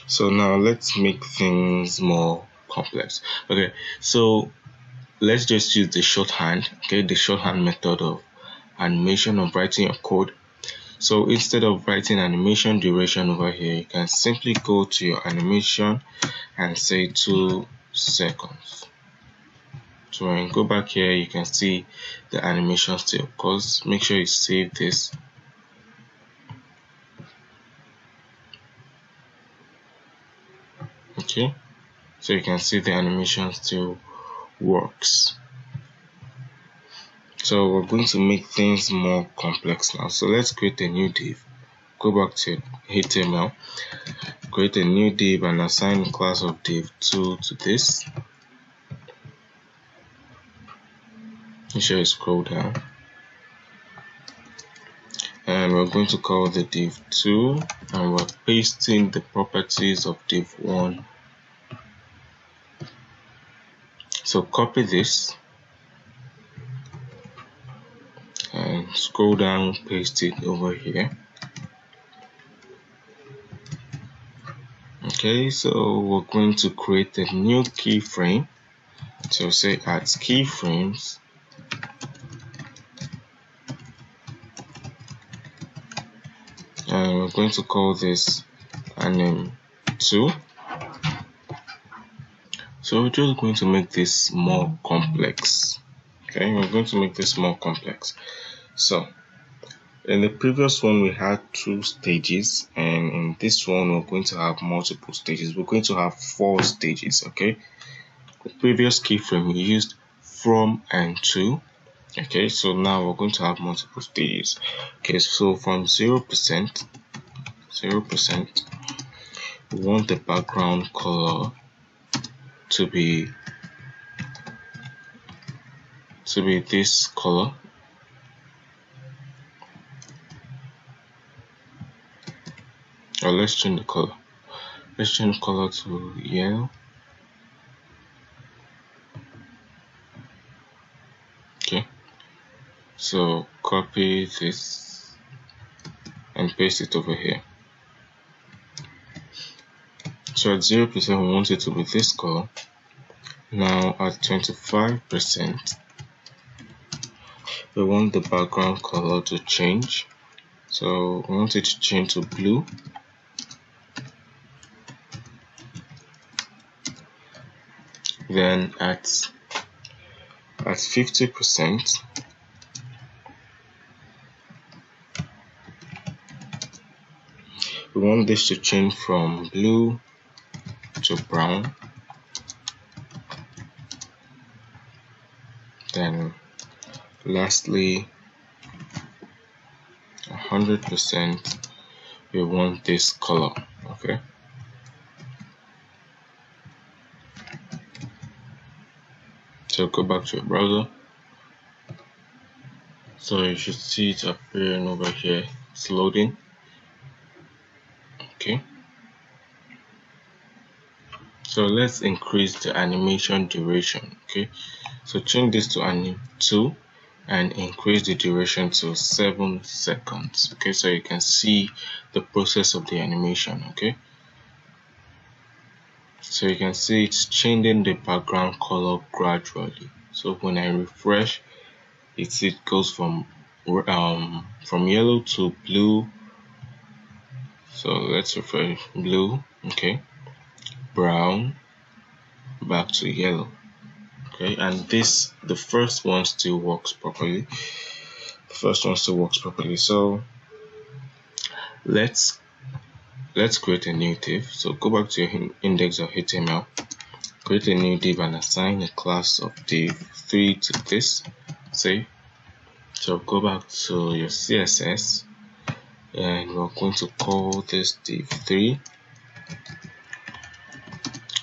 so now let's make things more complex. Okay, so let's just use the shorthand. Okay, the shorthand method of animation of writing your code. So instead of writing animation duration over here, you can simply go to your animation and say 2 seconds. So when you go back here, you can see the animation still. Of course, make sure you save this. Okay, so you can see the animation still works. So we're going to make things more complex now. So let's create a new div. Go back to HTML, create a new div and assign the class of div2 to this. Make sure you scroll down. And we're going to call the div2, and we're pasting the properties of div1. So copy this and scroll down, paste it over here. Okay, so we're going to create a new keyframe. So say add keyframes, and we're going to call this anim2. So we're just going to make this more complex. Okay, we're going to make this more complex. So in the previous one we had 2 stages, and in this one we're going to have multiple stages. We're going to have 4 stages. Okay, the previous keyframe we used from and to. Okay, so now we're going to have multiple stages. Okay, so from 0%, we want the background color to be this color. Or let's change the color. Let's change the color to yellow. Okay, so copy this and paste it over here. So at 0% we want it to be this color. Now at 25%, we want the background color to change. So we want it to change to blue. Then at 50%, we want this to change from blue to brown. Then lastly, 100%, we want this color. Okay, so go back to your browser. So you should see it appearing over here. It's loading. Okay, so let's increase the animation duration. Okay, so change this to anim2 and increase the duration to 7 seconds. Okay, so you can see the process of the animation. Okay, so you can see it's changing the background color gradually. So when I refresh, it goes from yellow to blue. So let's refresh. Blue, okay, brown, back to yellow. Okay, and the first one still works properly. So let's create a new div. So go back to your index of HTML, create a new div and assign a class of div3 to this. Say, so go back to your CSS and we're going to call this div3,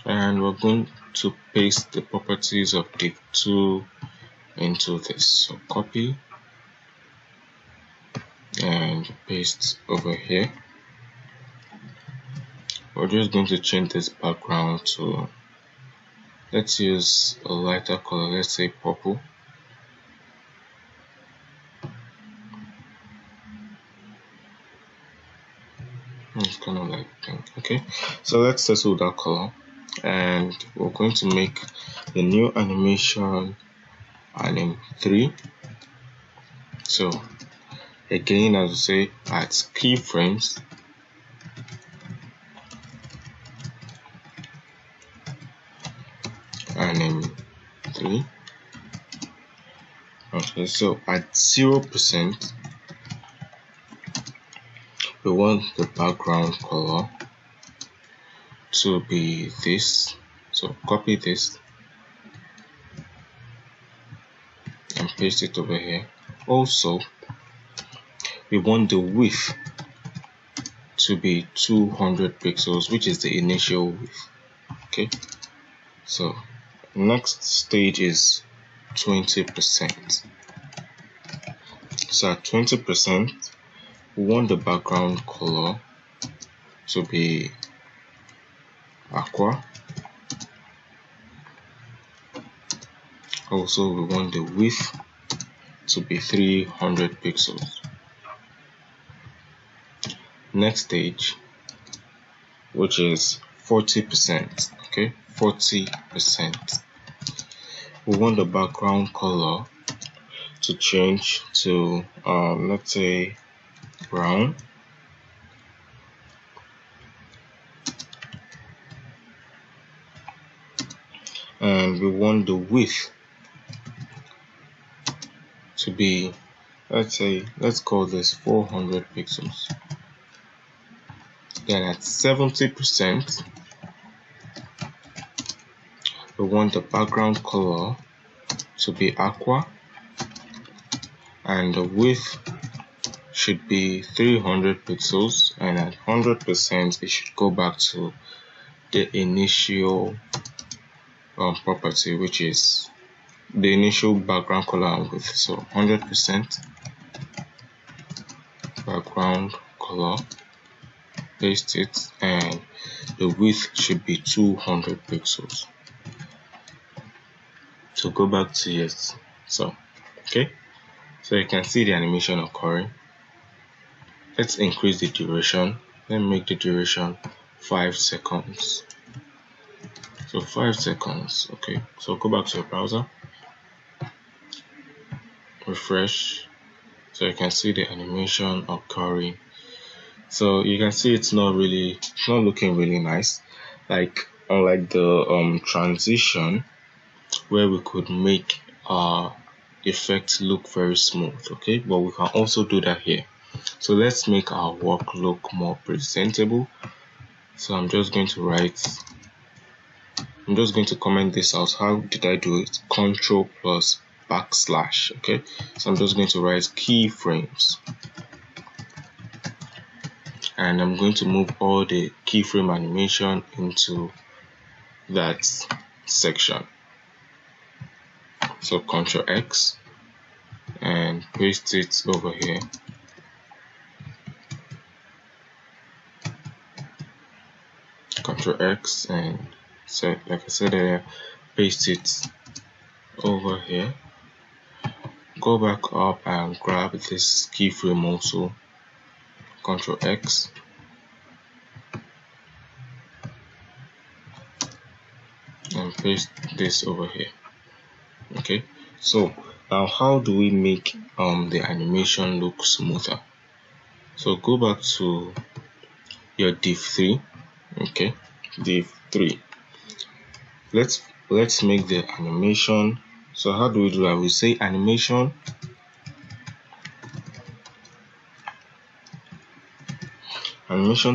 and we're going to paste the properties of div2 into this. So copy and paste over here. We're just going to change this background to, let's use a lighter color, let's say purple. It's kind of like pink. Okay, so let's settle that color, and we're going to make the new animation anim3. So again, as we say, add keyframes, anim3. Okay, so at 0%, we want the background color to be this. So copy this and paste it over here. Also, we want the width to be 200 pixels, which is the initial width. Okay, so next stage is 20%. So at 20%, we want the background color to be aqua. Also, we want the width to be 300 pixels. Next stage, which is 40%. Okay, 40%. We want the background color to change to let's say brown. And we want the width to be, let's call this 400 pixels. Then at 70%, we want the background color to be aqua, and the width should be 300 pixels, and at 100% it should go back to the initial property, which is the initial background color and width. So 100% background color, paste it, and the width should be 200 pixels. So go back to yes. So okay, so you can see the animation occurring. Let's increase the duration. Let me make the duration 5 seconds. So 5 seconds. Okay, so go back to your browser, refresh, so you can see the animation occurring. So you can see it's not looking really nice, like unlike the transition, where we could make our effect look very smooth. Okay, but we can also do that here. So let's make our work look more presentable. So I'm just going to comment this out. How did I do it? Control plus backslash. Okay, so I'm just going to write keyframes, and I'm going to move all the keyframe animation into that section. So Ctrl X and paste it over here. Ctrl X and, so like I said, paste it over here. Go back up and grab this keyframe also. Ctrl X and paste this over here. Okay, so Now, how do we make the animation look smoother? So go back to your div 3. Okay, div 3. Let's make the animation. So how do we do that? We say animation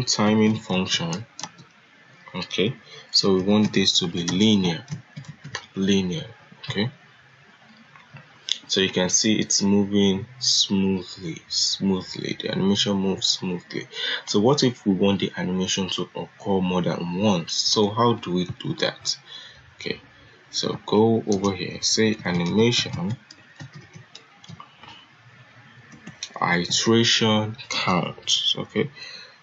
timing function. Okay, so we want this to be linear. Okay, so you can see it's moving smoothly. The animation moves smoothly. So what if we want the animation to occur more than once? So how do we do that? Okay, so go over here, say animation iteration count. Okay,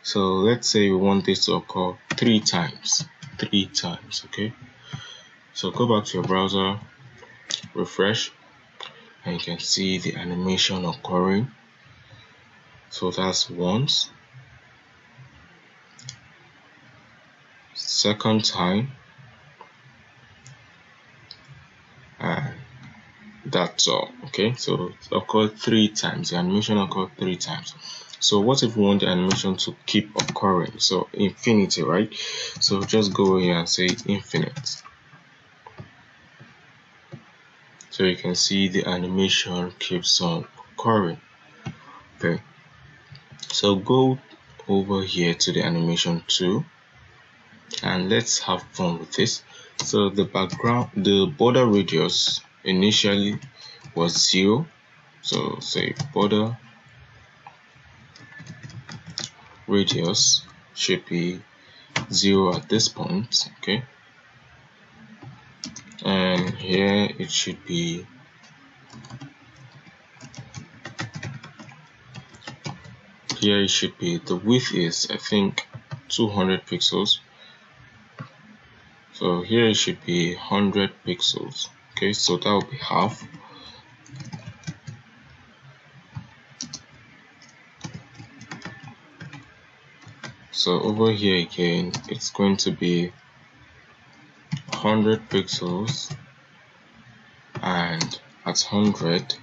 so let's say we want this to occur 3 times. Okay, so go back to your browser, refresh, and you can see the animation occurring. So that's once, second time, and that's all. Okay, so it occurred 3 times. The animation occurred 3 times. So what if we want the animation to keep occurring? So infinity, right? So just go here and say infinite. So you can see the animation keeps on occurring. Okay, so go over here to the animation tool and let's have fun with this. So the border radius initially was 0. So say border radius should be 0 at this point. Okay, and here it should be the width is, I think, 200 pixels. So here it should be 100 pixels. Okay, so that will be half. So over here again, it's going to be 100 pixels, and at 100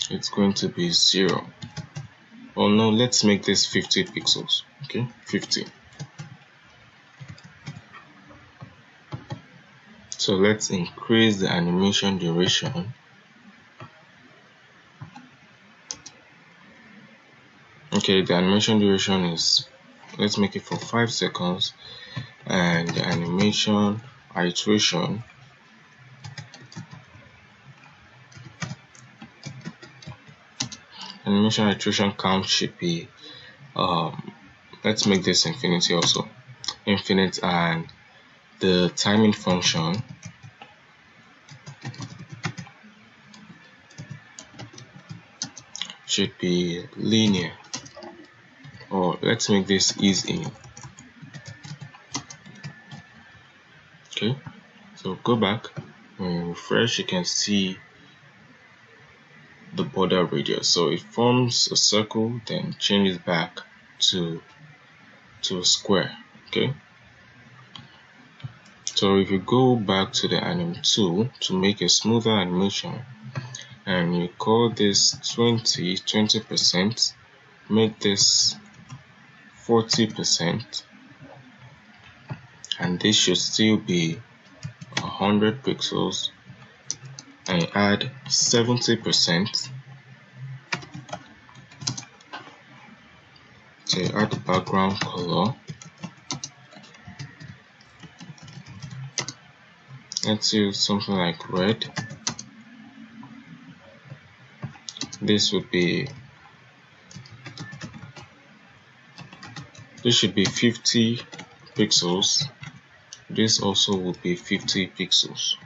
it's going to be 0. Oh no, let's make this 50 pixels. Okay, 50. So let's increase the animation duration. Okay, the animation duration is, let's make it for 5 seconds, and the animation iteration count should be let's make this infinity also. Infinite, and the timing function should be linear, or let's make this ease in. Okay, so go back, when you refresh, you can see the border radius. So it forms a circle, then changes back to a square. Okay, so if you go back to the anim tool to make a smoother animation, and you call this 20%, make this 40%, and this should still be 100 pixels, and add 70%. So add the background color. Let's use something like red. This should be 50 pixels. This also will be 50 pixels.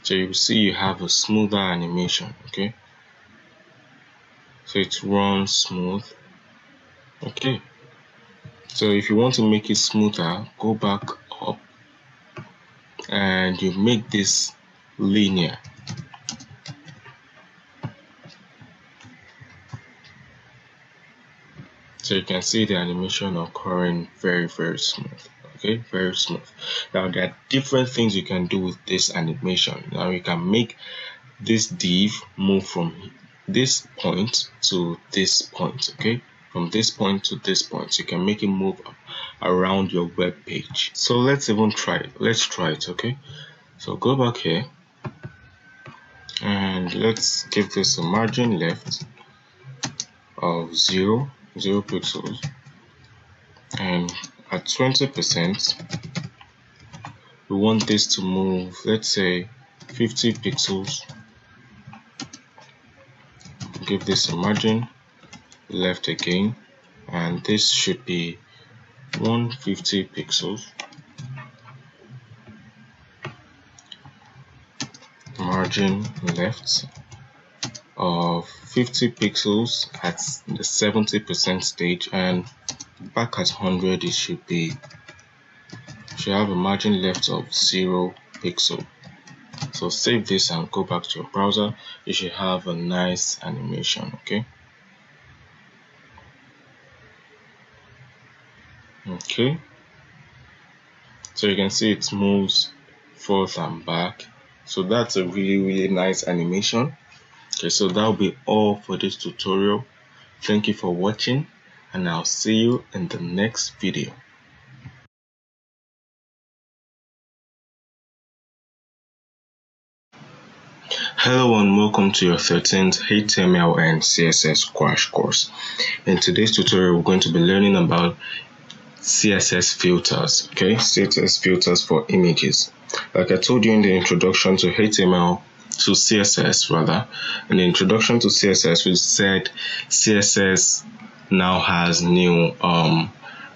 So you see you have a smoother animation. Okay, so it runs smooth. Okay, so if you want to make it smoother, go back up and you make this linear. So you can see the animation occurring very, very smooth. Okay, very smooth. Now there are different things you can do with this animation. Now you can make this div move from this point to this point. Okay, from this point to this point, you can make it move around your web page. So let's even try it. Let's try it. Okay, so go back here and let's give this a margin left of 0 pixels, and at 20% we want this to move, let's say 50 pixels. Give this a margin left again, and this should be 150 pixels. Margin left of 50 pixels at the 70% stage, and back at 100 it should have a margin left of 0 pixel. So save this and go back to your browser. You should have a nice animation. Okay, so you can see it moves forth and back. So that's a really nice animation. Okay, so that'll be all for this tutorial. Thank you for watching, and I'll see you in the next video. Hello and welcome to your 13th HTML and CSS crash course. In today's tutorial, we're going to be learning about CSS filters. Okay, CSS filters for images. Like I told you in the introduction to CSS rather, in the introduction to CSS, we said CSS now has new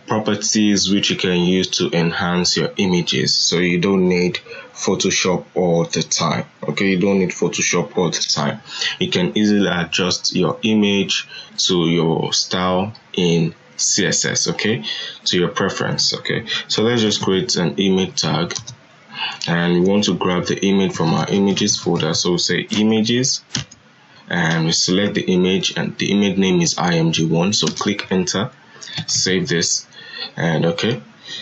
properties which you can use to enhance your images, so you don't need Photoshop all the time. Okay, you don't need Photoshop all the time. You can easily adjust your image to your style in CSS, okay, to your preference. Okay, so let's just create an image tag, and we want to grab the image from our images folder. So we say images, and we select the image, and the image name is img1. So click enter, save this, and okay.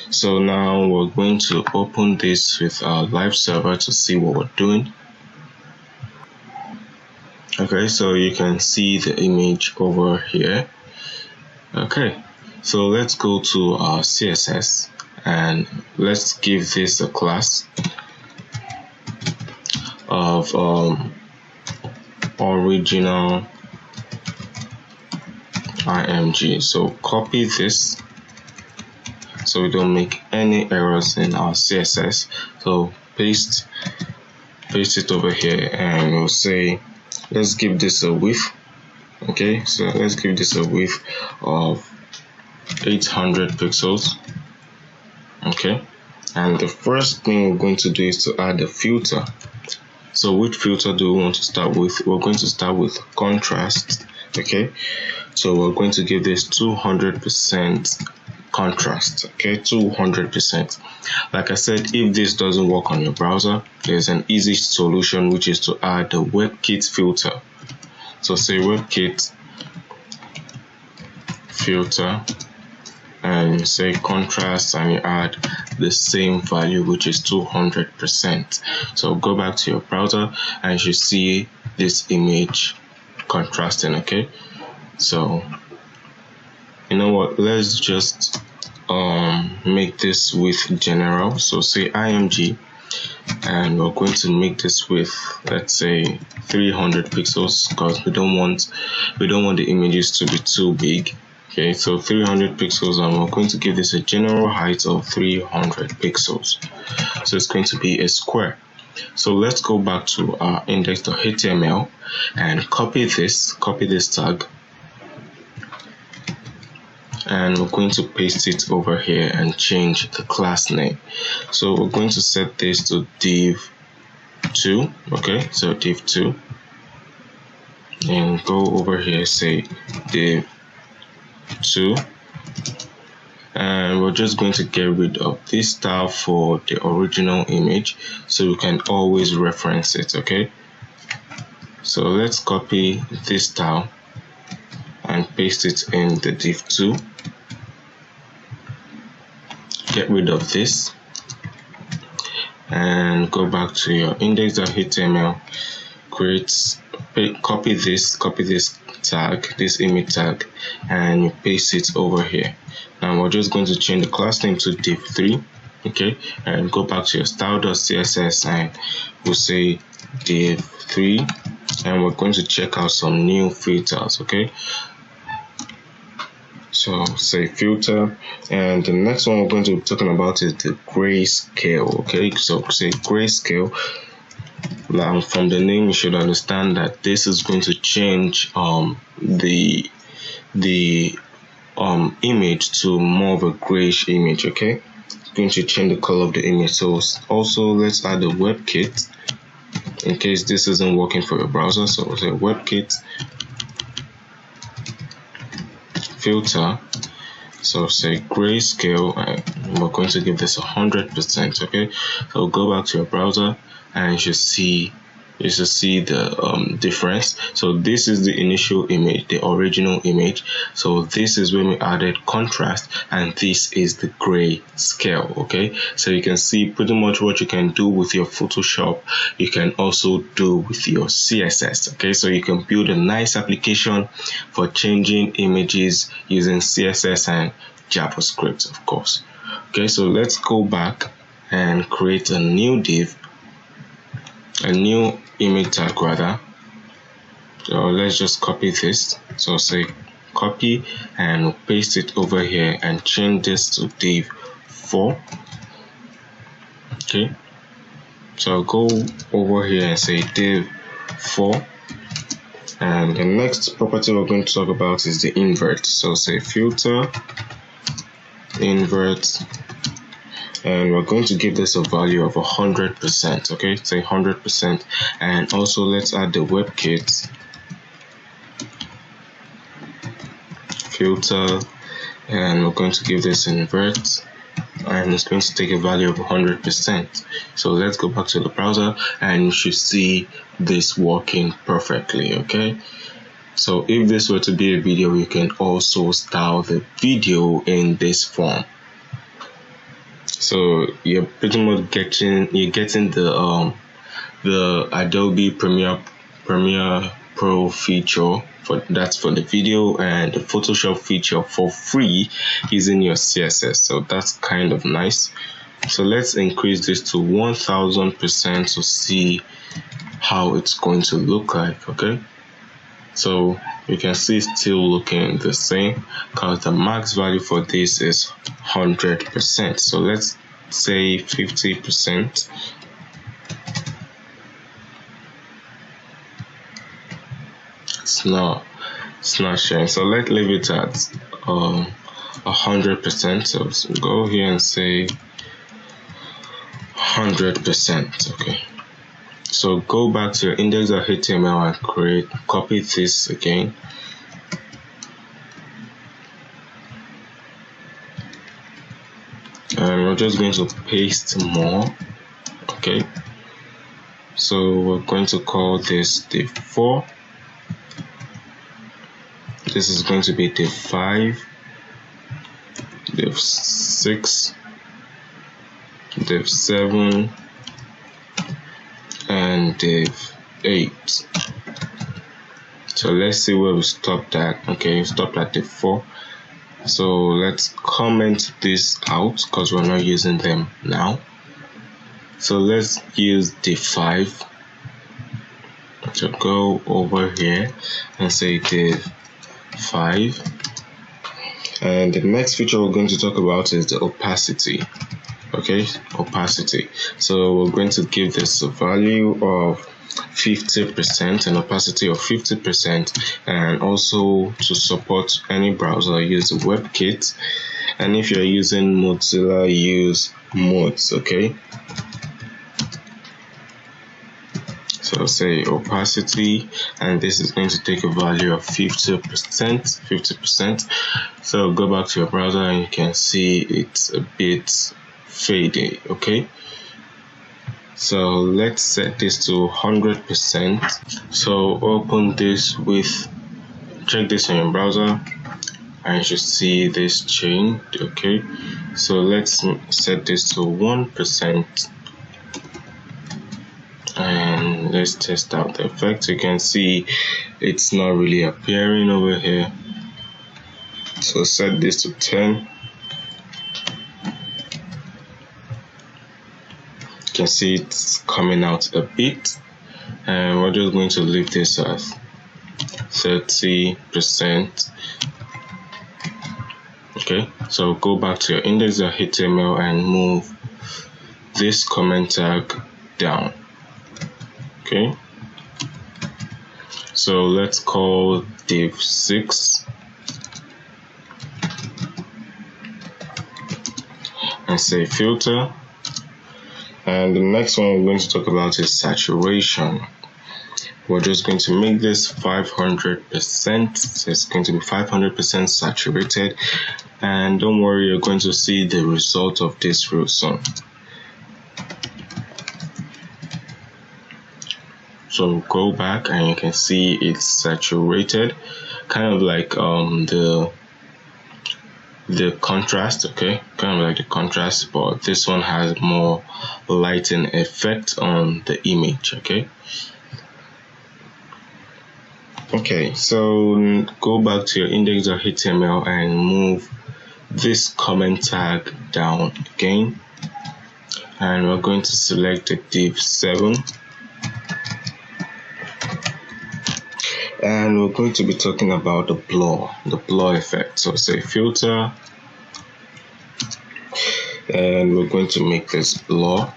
So now we're going to open this with our live server to see what we're doing. Okay, so you can see the image over here. Okay, so let's go to our CSS and let's give this a class of original img. So copy this so we don't make any errors in our CSS. So paste it over here, and we'll say let's give this a width. Okay, so let's give this a width of 800 pixels. Okay, and the first thing we're going to do is to add a filter. So which filter do we want to start with? We're going to start with contrast. Okay, so we're going to give this 200% contrast. Okay, 200%. Like I said, if this doesn't work on your browser, there's an easy solution, which is to add the WebKit filter. So say WebKit filter, and you say contrast, and you add the same value, which is 200%. So go back to your browser and you should see this image contrasting. Okay, so you know what, let's just make this with general. So say img, and we're going to make this with, let's say, 300 pixels, because we don't want the images to be too big. Okay, so 300 pixels, and we're going to give this a general height of 300 pixels. So it's going to be a square. So let's go back to our index.html and copy this tag, and we're going to paste it over here and change the class name. So we're going to set this to div2. Okay, so div2, and go over here, say div2, and we're just going to get rid of this style for the original image so we can always reference it. Okay, so let's copy this style and paste it in the div2. get rid of this and go back to your index.html, copy this tag, this image tag, and you paste it over here. Now we're just going to change the class name to div3, okay, and go back to your style.css and we'll say div3, and we're going to check out some new filters, okay. So say filter, and the next one we're going to be talking about is the grayscale, okay. So say grayscale. Now from the name you should understand that this is going to change the image to more of a grayish image, okay. It's going to change the color of the image. So also let's add a WebKit in case this isn't working for your browser. So we'll say WebKit filter, so say grayscale, and we're going to give this 100%, okay. So go back to your browser and you should see the difference. So this is the initial image, the original image. So this is when we added contrast, and this is the gray scale, okay. So you can see pretty much what you can do with your Photoshop, you can also do with your CSS, okay. So you can build a nice application for changing images using CSS and JavaScript, of course. Okay, so let's go back and create a new div, a new image tag rather. So let's just copy this. So say copy and paste it over here and change this to div4. Okay, so go over here and say div4, and the next property we're going to talk about is the invert. So say filter invert, and we're going to give this a value of 100%, okay. Say 100%, and also let's add the WebKit filter, and we're going to give this invert, and it's going to take a value of 100%. So let's go back to the browser and you should see this working perfectly, okay. So if this were to be a video, you can also style the video in this form. So you're pretty much getting the Adobe Premiere Pro feature for the video, and the Photoshop feature for free using your CSS. So that's kind of nice. So let's increase this to 1000% to see how it's going to look like, okay. So you can see it's still looking the same because the max value for this is 100%. So let's say 50%. It's not showing, so let's leave it at 100%. So go here and say 100%, okay. So go back to your index.html and copy this again, and we're just going to paste more, okay. So we're going to call this div4, this is going to be div5, div6, div7, and div8. So let's see where we stopped at. Okay, we stopped at div4. So let's comment this out because we're not using them now. So let's use div5. So go over here and say div5, and the next feature we're going to talk about is the opacity. Okay, opacity. So we're going to give this a value of 50%, an opacity of 50%, and also to support any browser, use the WebKit, and if you're using Mozilla, use modes, okay. So say opacity, and this is going to take a value of 50%. So go back to your browser and you can see it's a bit faded, okay. So let's set this to 100%. So open this check this in your browser and you should see this changed. Okay, so let's set this to 1%, and let's test out the effect. You can see it's not really appearing over here, so set this to 10. You can see it's coming out a bit, and we're just going to leave this as 30%. Okay, so go back to your index.html and move this comment tag down. Okay, so let's call div 6 and say filter, and the next one we're going to talk about is saturation. We're just going to make this 500%, so it's going to be 500% saturated, and don't worry, you're going to see the result of this real soon. So go back and you can see it's saturated, kind of like the contrast. Okay, kind of like the contrast, but this one has more lighting effect on the image. Okay, so go back to your index.html and move this comment tag down again, and we're going to select the div 7, and we're going to be talking about the blur effect. So say filter, and we're going to make this blur.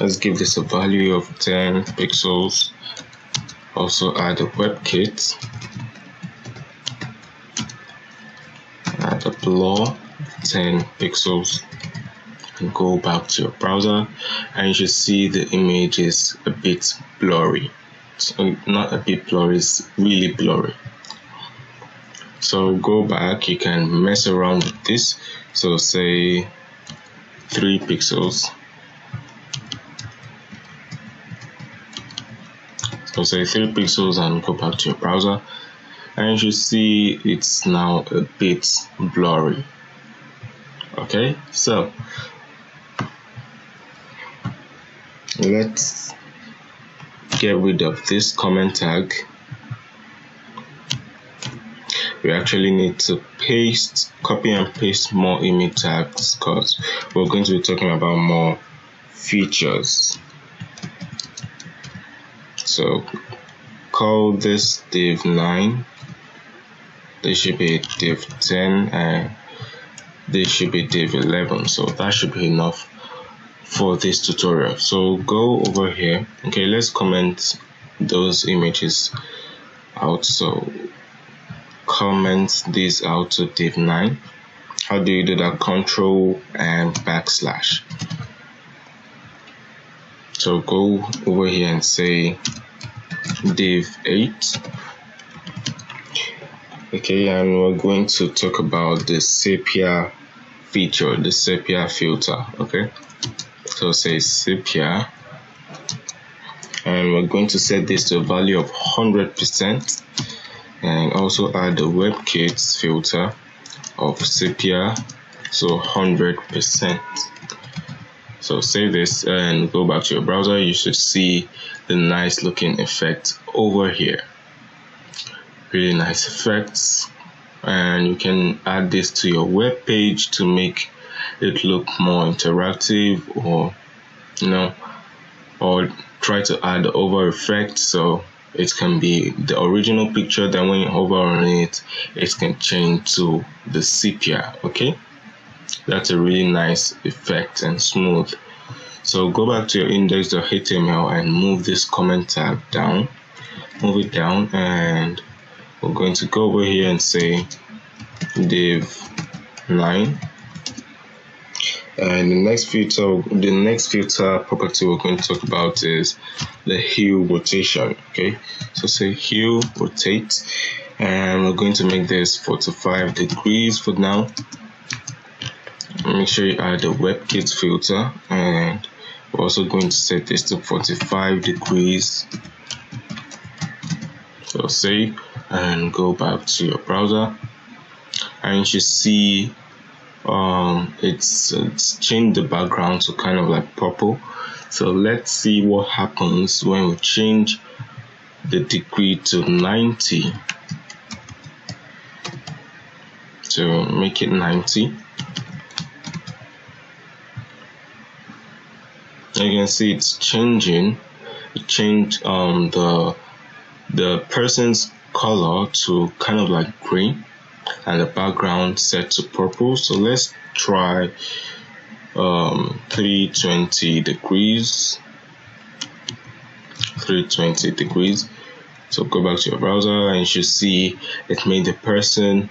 Let's give this a value of 10 pixels. Also add a WebKit, add a blur 10 pixels, and go back to your browser, and you should see the image is a bit blurry. So not a bit blurry, it's really blurry. So go back, you can mess around with this. So say 3 pixels. So say 3 pixels and go back to your browser, and you should see it's now a bit blurry. Okay, so let's get rid of this comment tag. We actually need to copy and paste more image tags, because we're going to be talking about more features. So call this div 9, this should be div 10, and this should be div 11. So that should be enough for this tutorial. So go over here. Okay, let's comment those images out. So comment these out to div 9. How do you do that? Control and backslash. So go over here and say div 8. Okay, and we're going to talk about the sepia feature, the sepia filter. Okay, so say sepia, and we're going to set this to a value of 100%, and also add the WebKit filter of sepia, so 100%. So save this and go back to your browser. You should see the nice looking effect over here. Really nice effects, and you can add this to your web page to make it look more interactive, or or try to add the over effect, so it can be the original picture, then when you hover on it, it can change to the sepia. Okay, that's a really nice effect and smooth. So go back to your index.html and move this comment tag down, move it down, and we're going to go over here and say div 9, and the next filter property we're going to talk about is the hue rotation. Okay, so say hue rotate, and we're going to make this 45 degrees for now. Make sure you add the WebKit filter, and we're also going to set this to 45 degrees. So save and go back to your browser. and you should see it's changed the background to kind of like purple. So let's see what happens when we change the degree to 90 to make it 90. You can see it's changing. It changed the person's color to kind of like green, and the background set to purple. So let's try 320 degrees. 320 degrees. So go back to your browser and you should see it made the person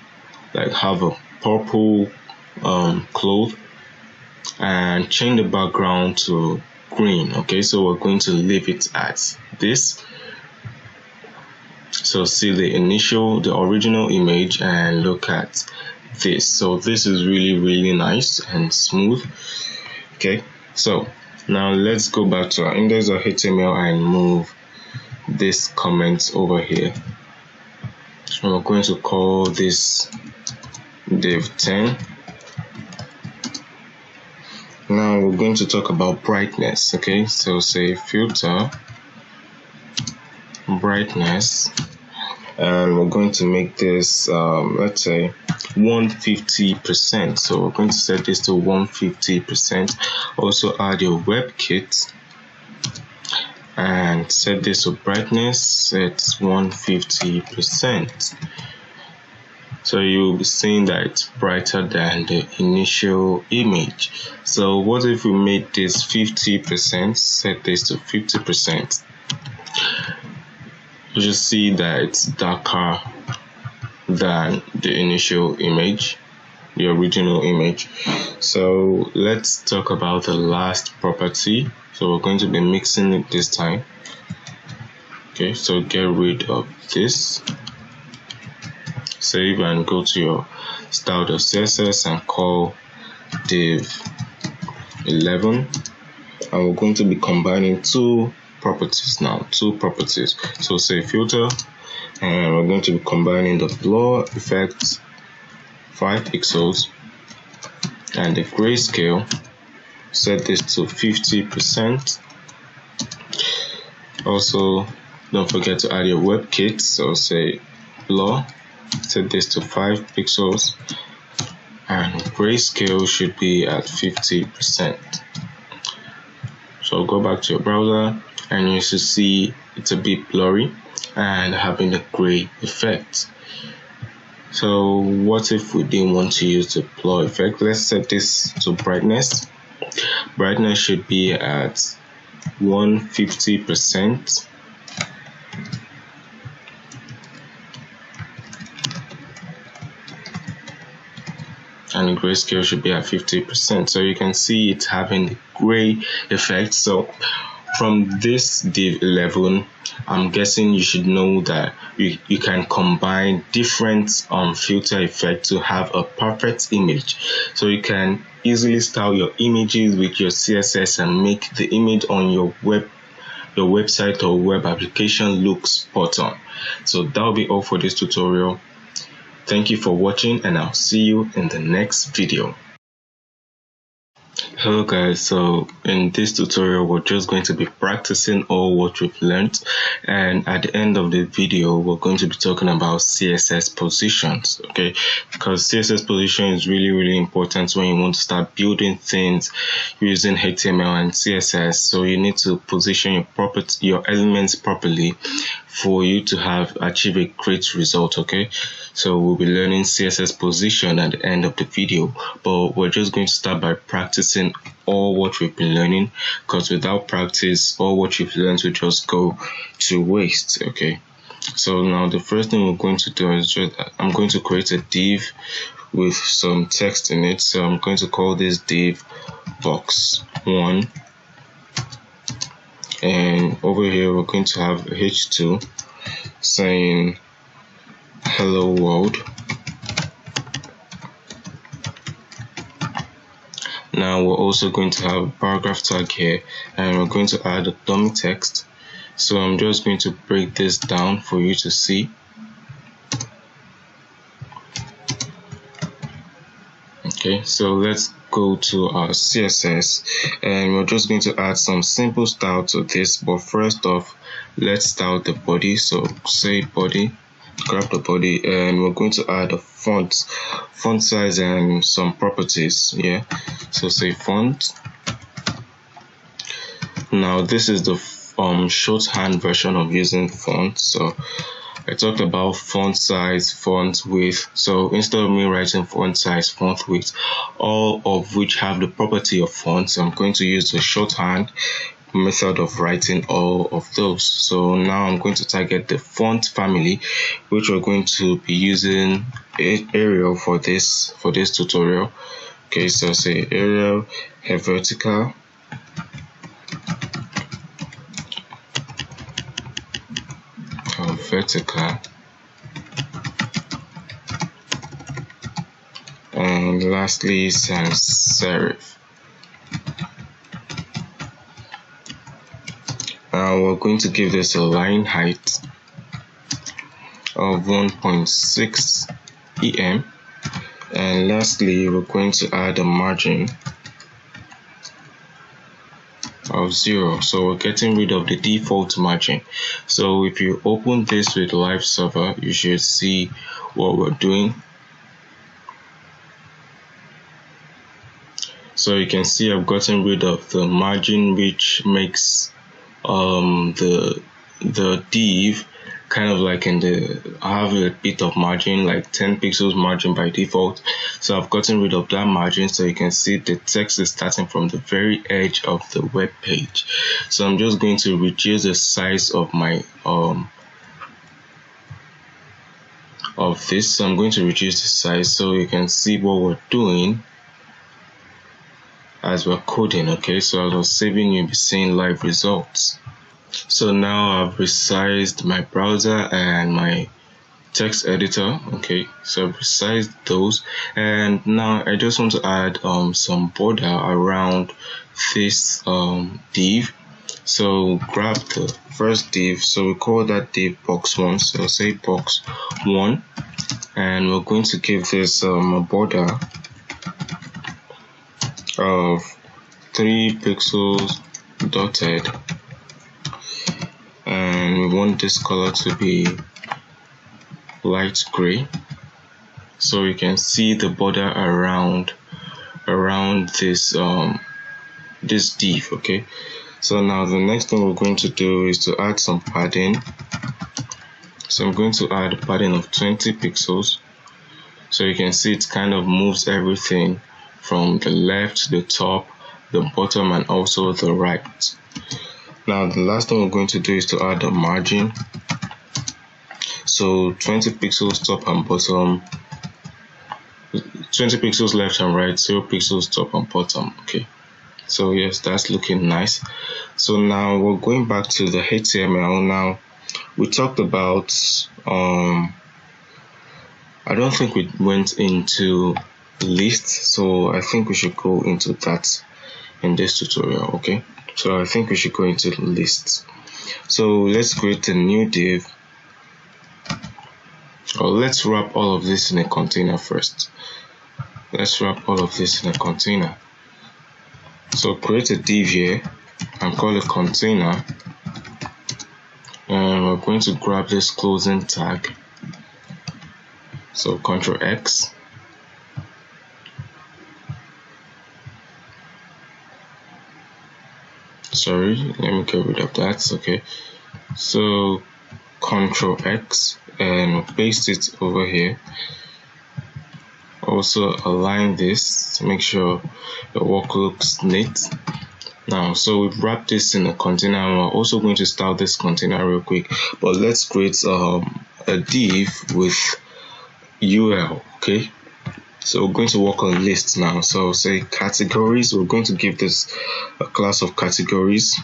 like have a purple cloth, and change the background to green. Okay, so we're going to leave it at this. So see the original image and look at this. So this is really nice and smooth. Okay, so now let's go back to our index.html and move this comment over here. And we're going to call this div 10. Now we're going to talk about brightness. Okay, so say filter brightness, and we're going to make this let's say 150%. So we're going to set this to 150%. Also add your WebKit and set this to brightness at 150%. So you'll be seeing that it's brighter than the initial image. So what if we made this 50%, set this to 50%? You just see that it's darker than the initial image, the original image. So let's talk about the last property. So we're going to be mixing it this time. Okay, so get rid of this. Save and go to your style.css and call div 11, and we're going to be combining two properties now. So say filter, and we're going to be combining the blur effect 5 pixels and the grayscale. Set this to 50%. Also don't forget to add your WebKit. So say blur, set this to 5 pixels, and grayscale should be at 50%. So go back to your browser and you should see it's a bit blurry and having a gray effect. So what if we didn't want to use the blur effect? Let's set this to brightness. Brightness should be at 150%. And the grayscale should be at 50%. So you can see it's having the gray effect. So from this div 11, I'm guessing you should know that you can combine different filter effects to have a perfect image. So you can easily style your images with your CSS and make the image on your website or web application look spot on. So that'll be all for this tutorial. Thank you for watching, and I'll see you in the next video. Hello guys, so in this tutorial we're just going to be practicing all what we've learned, and at the end of the video we're going to be talking about CSS positions. Okay, because CSS position is really important when you want to start building things using HTML and CSS. So you need to position your elements properly for you to achieve a great result. Okay, so we'll be learning CSS position at the end of the video, but we're just going to start by practicing all what we've been learning, because without practice all what you've learned will just go to waste. Okay, so now the first thing we're going to do is I'm going to create a div with some text in it. So I'm going to call this div box 1, and over here we're going to have h2 saying hello world. Now we're also going to have a paragraph tag here, and we're going to add a dummy text. So I'm just going to break this down for you to see. Okay, so let's go to our CSS, and we're just going to add some simple style to this. But first off, let's style the body. So say body, grab the body, and we're going to add a font size and some properties. Yeah, so say font. Now this is the shorthand version of using font. So I talked about font size, font width. So instead of me writing font size, font width, all of which have the property of fonts, I'm going to use the shorthand method of writing all of those. So now I'm going to target the font family, which we're going to be using Arial for this tutorial. Okay, so say Arial, vertical, and lastly sans serif. Now we're going to give this a line height of 1.6 em, and lastly we're going to add a margin of 0. So we're getting rid of the default margin. So if you open this with live server, you should see what we're doing. So you can see I've gotten rid of the margin, which makes the div kind of like I have a bit of margin, like 10 pixels margin by default. So I've gotten rid of that margin, so you can see the text is starting from the very edge of the web page. So I'm just going to reduce the size of my of this. So I'm going to reduce the size so you can see what we're doing as we're coding. Okay, so as I was saving, you'll be seeing live results. So now I've resized my browser and my text editor. Okay, so I've resized those, and now I just want to add some border around this div. So grab the first div, so we call that div box 1. So say box 1, and we're going to give this a border of 3 pixels dotted, and we want this color to be light gray, so you can see the border around this this div. Okay, so now the next thing we're going to do is to add some padding. So I'm going to add a padding of 20 pixels, so you can see it kind of moves everything from the left to the top, the bottom, and also the right. Now the last thing we're going to do is to add a margin. So 20 pixels top and bottom, 20 pixels left and right, 0 pixels top and bottom. Okay, so yes, that's looking nice. So now we're going back to the HTML. Now we talked about I don't think we went into lists, so I think we should go into that in this tutorial. Okay, so I think we should go into lists. So let's create a new div. Or let's wrap all of this in a container first. Let's wrap all of this in a container. So create a div here and call it container, and we're going to grab this closing tag. So Ctrl X, sorry, let me get rid of that. Okay, so Ctrl X and paste it over here. Also align this to make sure the work looks neat. Now, so we've wrapped this in a container, and we're also going to style this container real quick. But let's create a div with UL. Okay, so we're going to work on lists now. So say categories. We're going to give this a class of categories,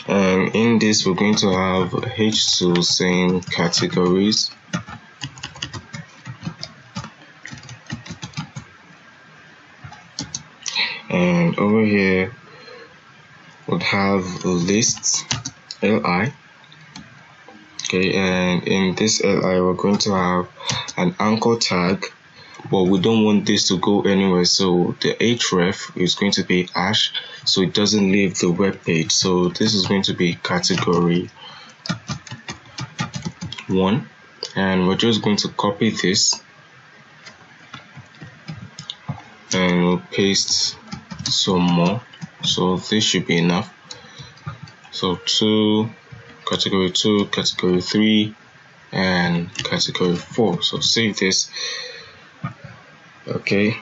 and in this we're going to have h2 saying categories, and over here we'll have lists li, Okay, and in this li we're going to have an anchor tag, but we don't want this to go anywhere, so the href is going to be hash, so it doesn't leave the web page. So this is going to be category 1, and we're just going to copy this and we'll paste some more, so this should be enough. So category 2, category 3, and category 4. So save this. Okay,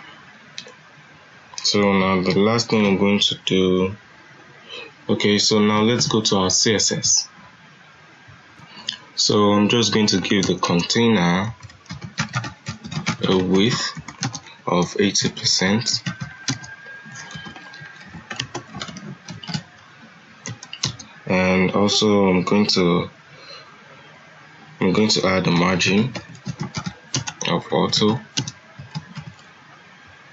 so now the last thing I'm going to do, okay, so now let's go to our CSS. So I'm just going to give the container a width of 80%, and also I'm going to add a margin of auto,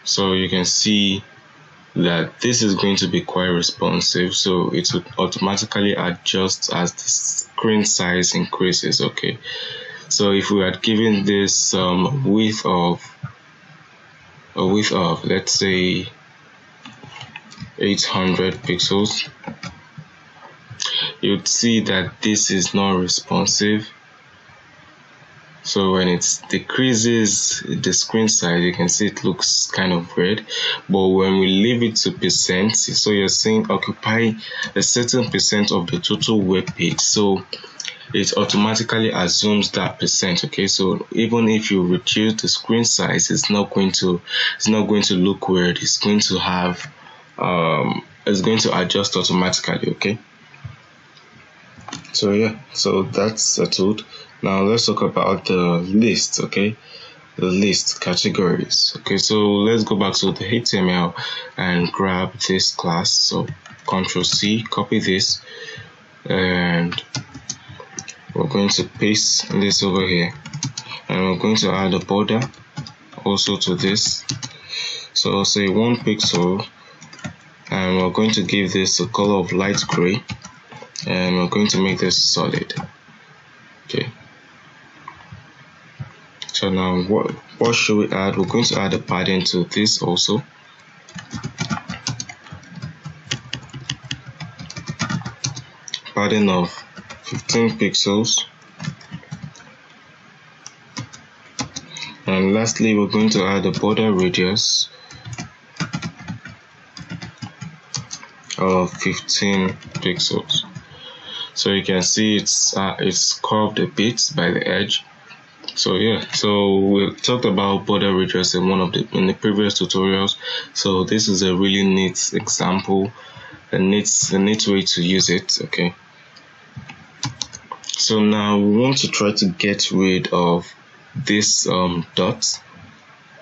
so you can see that this is going to be quite responsive, so it will automatically adjust as the screen size increases. Okay, so if we had given this width of let's say 800 pixels, you'd see that this is not responsive. So when it decreases the screen size, you can see it looks kind of red. But when we leave it to percent, so you're saying occupy a certain percent of the total web page, so it automatically assumes that percent. Okay, so even if you reduce the screen size, it's not going to look weird. It's going to have it's going to adjust automatically. Okay, so yeah, so that's settled. Now let's talk about the list. Okay, the list categories. Okay, so let's go back to the HTML and grab this class. So Ctrl+C, copy this, and we're going to paste this over here, and we're going to add a border also to this. So I'll say 1 pixel, and we're going to give this a color of light gray, and we're going to make this solid. Okay, so now what should we add? We're going to add a padding to this also. Padding of 15 pixels. And lastly, we're going to add a border radius of 15 pixels. So you can see it's curved a bit by the edge. So yeah, so we talked about border radius in the previous tutorials. So this is a really neat example, a neat way to use it. Okay, so now we want to try to get rid of this dot.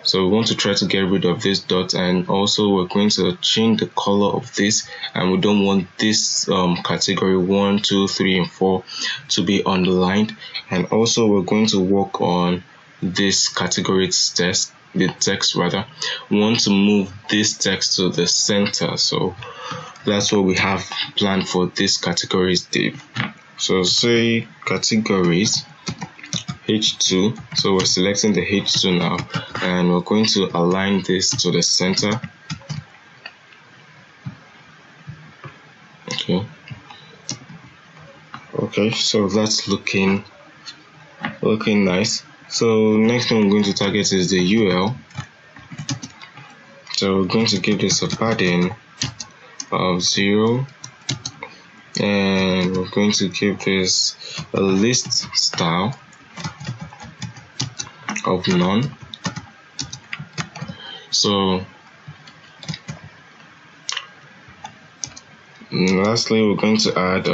So we want to try to get rid of this dot, and also we're going to change the color of this, and we don't want this category 1, 2, 3, and 4 to be underlined. And also we're going to work on this category text, the text rather. We want to move this text to the center, so that's what we have planned for this categories div. So say categories H2, so we're selecting the H2 now, and we're going to align this to the center. Okay, so that's looking nice. So next thing we're going to target is the UL. So we're going to give this a padding of 0, and we're going to give this a list style of none. So lastly, we're going to add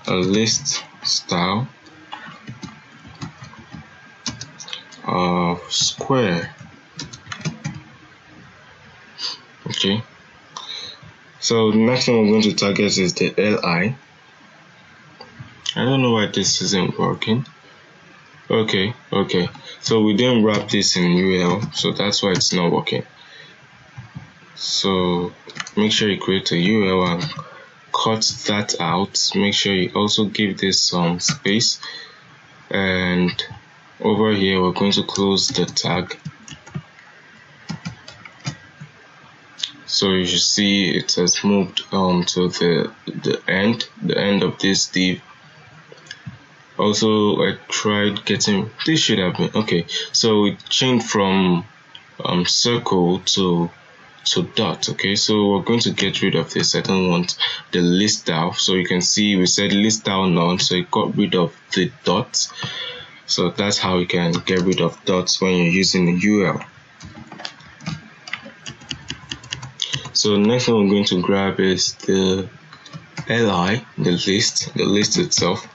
a list style of square. Okay, so the next thing we're going to target is the li. I don't know why this isn't working. Okay, so we didn't wrap this in UL, so that's why it's not working. So make sure you create a UL and cut that out, make sure you also give this some space, and over here we're going to close the tag. So you should see it has moved to the end of this div. Also, I tried getting, this should have been okay. So it changed from circle to dot. Okay, so we're going to get rid of this. I don't want the list style. So you can see we said list style none, so it got rid of the dots. So that's how you can get rid of dots when you're using the UL. So next one we're going to grab is the li, the list itself.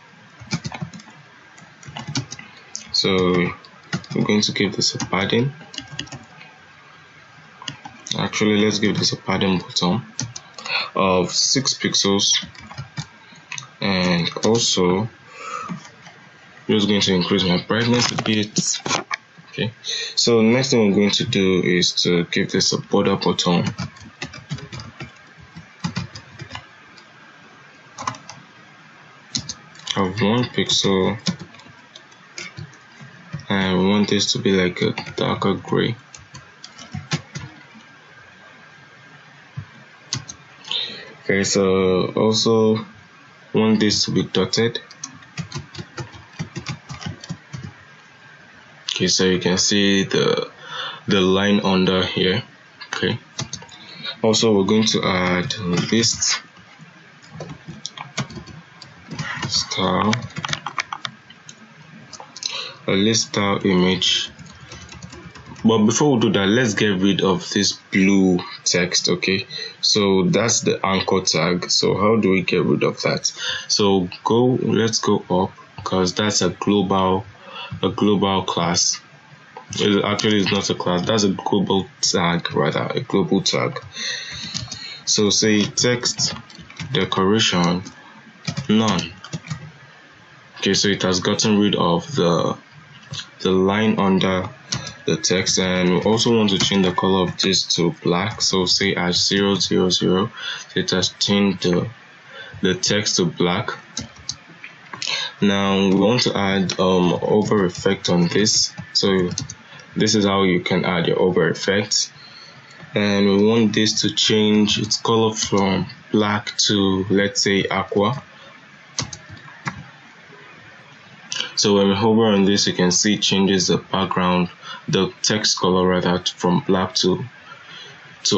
So we're going to give this a padding. Actually, let's give this a padding button of 6 pixels, and also just going to increase my brightness a bit. Okay, so next thing we're going to do is to give this a border button of 1 pixel, and we want this to be like a darker gray. Okay, so also want this to be dotted. Okay, so you can see the line under here. Okay, also we're going to add list style, a list style image. But before we do that, let's get rid of this blue text. Okay, so that's the anchor tag. So how do we get rid of that? So let's go up, because that's a global class. Actually, it's not a class, that's a global tag, rather a global tag. So say text decoration none. Okay, so it has gotten rid of the line under the text, and we also want to change the color of this to black. So say as 000, so it has changed the text to black. Now we want to add over effect on this. So this is how you can add your over effect, and we want this to change its color from black to, let's say, aqua. So when we hover on this, you can see it changes the background, the text color rather, from black to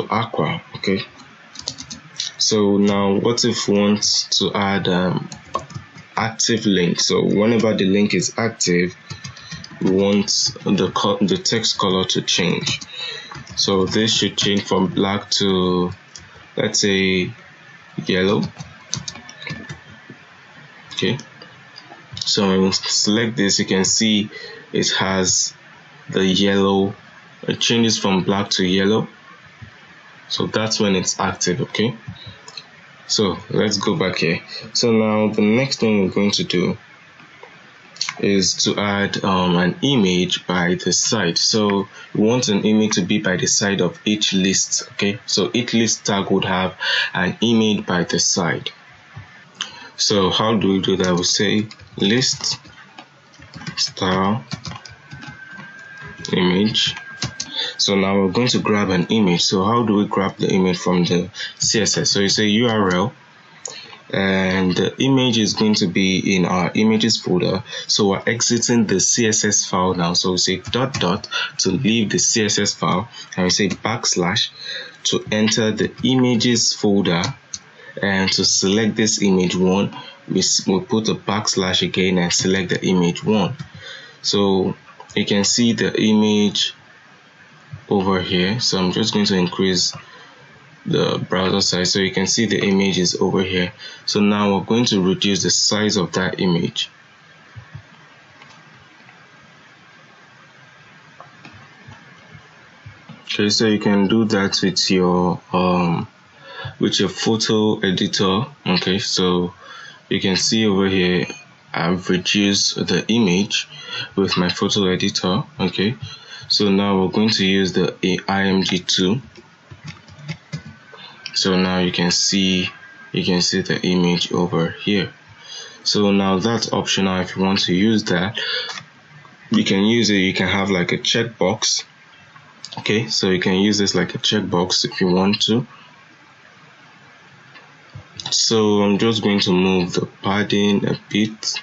aqua. Okay, so now what if we want to add active link? So whenever the link is active, we want the text color to change. So this should change from black to, let's say, yellow. Okay, so when we select this, you can see it has the yellow. It changes from black to yellow. So that's when it's active. Okay, so let's go back here. So now the next thing we're going to do is to add an image by the side. So we want an image to be by the side of each list. Okay, so each list tag would have an image by the side. So how do we do that? We say list style image. So now we're going to grab an image. So how do we grab the image from the CSS? So you say URL, and the image is going to be in our images folder. So we're exiting the CSS file now. So we say dot to leave the CSS file, and we say backslash to enter the images folder, and to select this image 1, we'll put a backslash again and select the image 1. So you can see the image over here. So I'm just going to increase the browser size so you can see the image is over here. So now we're going to reduce the size of that image. Okay, so you can do that with your photo editor. Okay, so you can see over here I've reduced the image with my photo editor. Okay, so now we're going to use the img2. So now you can see you can see the image over here. So now that's optional. If you want to use that, you can use it. You can have like a checkbox. Okay, so you can use this like a checkbox if you want to. So I'm just going to move the padding a bit.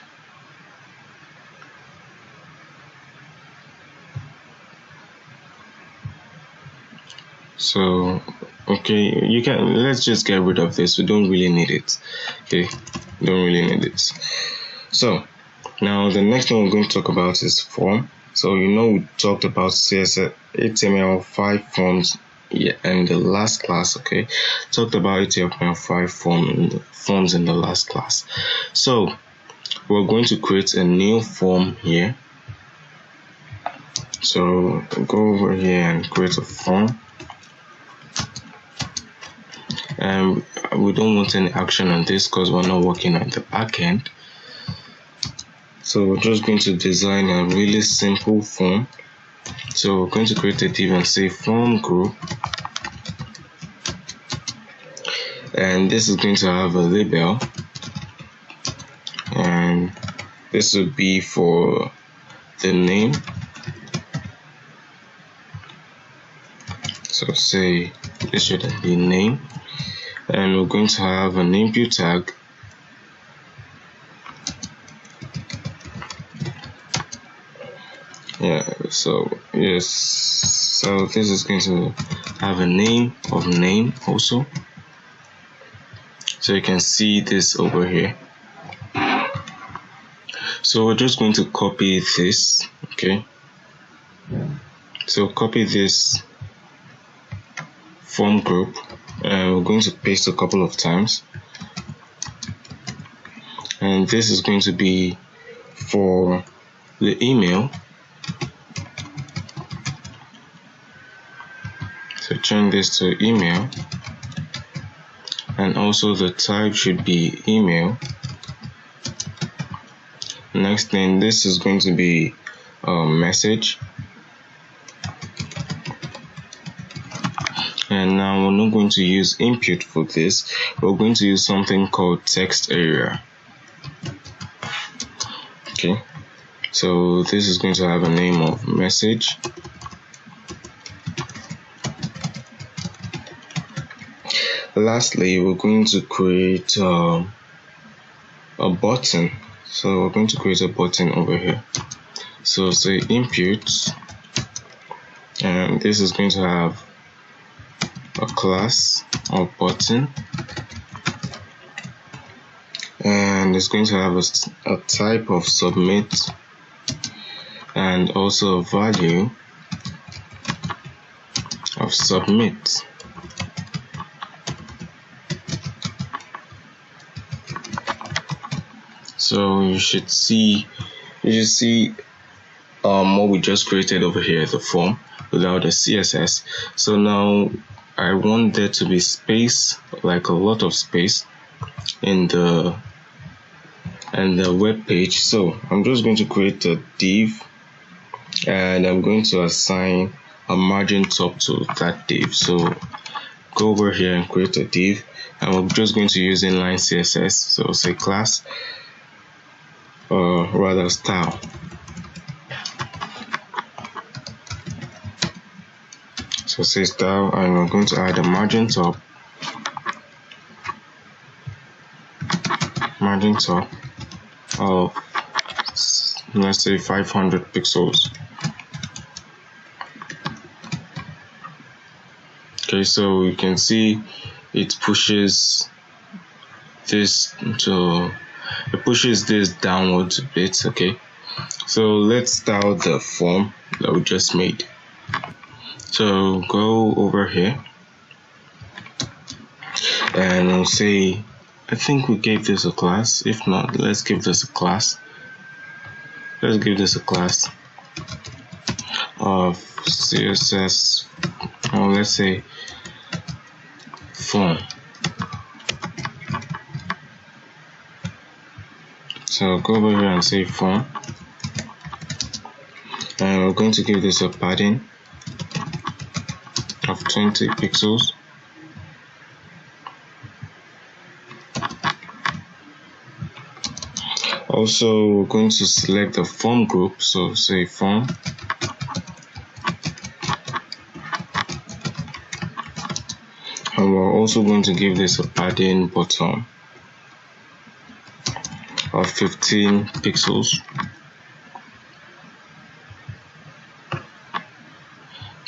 So okay, you can, let's just get rid of this. We don't really need it. Okay, don't really need it. So now the next one we're going to talk about is form. So we talked about CSS HTML5 forms in the last class. Okay, talked about HTML5 forms in the last class. So we're going to create a new form here. So go over here and create a form. And we don't want any action on this because we're not working on the back end. So we're just going to design a really simple form. So we're going to create a div and say form group, and this is going to have a label, and this will be for the name. So say this should be name, and we're going to have an input tag. So this is going to have a name of name also. So you can see this over here. So we're just going to copy this. Okay, so copy this form group, and we're going to paste a couple of times, and this is going to be for the email. So change this to email, and also the type should be email. Next thing, this is going to be a message, and now we're not going to use input for this. We're going to use something called text area. Okay, so this is going to have a name of message. Lastly, we're going to create a button. So we're going to create a button over here. So say input, and this is going to have a class of button, and it's going to have a type of submit, and also a value of submit. So you should see what we just created over here, the form without the CSS. So now I want there to be space, like a lot of space in the web page. So I'm just going to create a div, and I'm going to assign a margin top to that div. So go over here and create a div, and we're just going to use inline CSS. So say class, or rather style. So say style, and we're going to add a margin top of, let's say, 500 pixels. Okay, so you can see it pushes this downwards a bit. Okay, so let's style the form that we just made. So go over here, and we'll say, I think we gave this a class. If not, let's give this a class. Let's give this a class of CSS, or let's say form. So go over here and say form, and we're going to give this a padding of 20 pixels. Also, we're going to select the form group, so say form, and we're also going to give this a padding bottom of 15 pixels.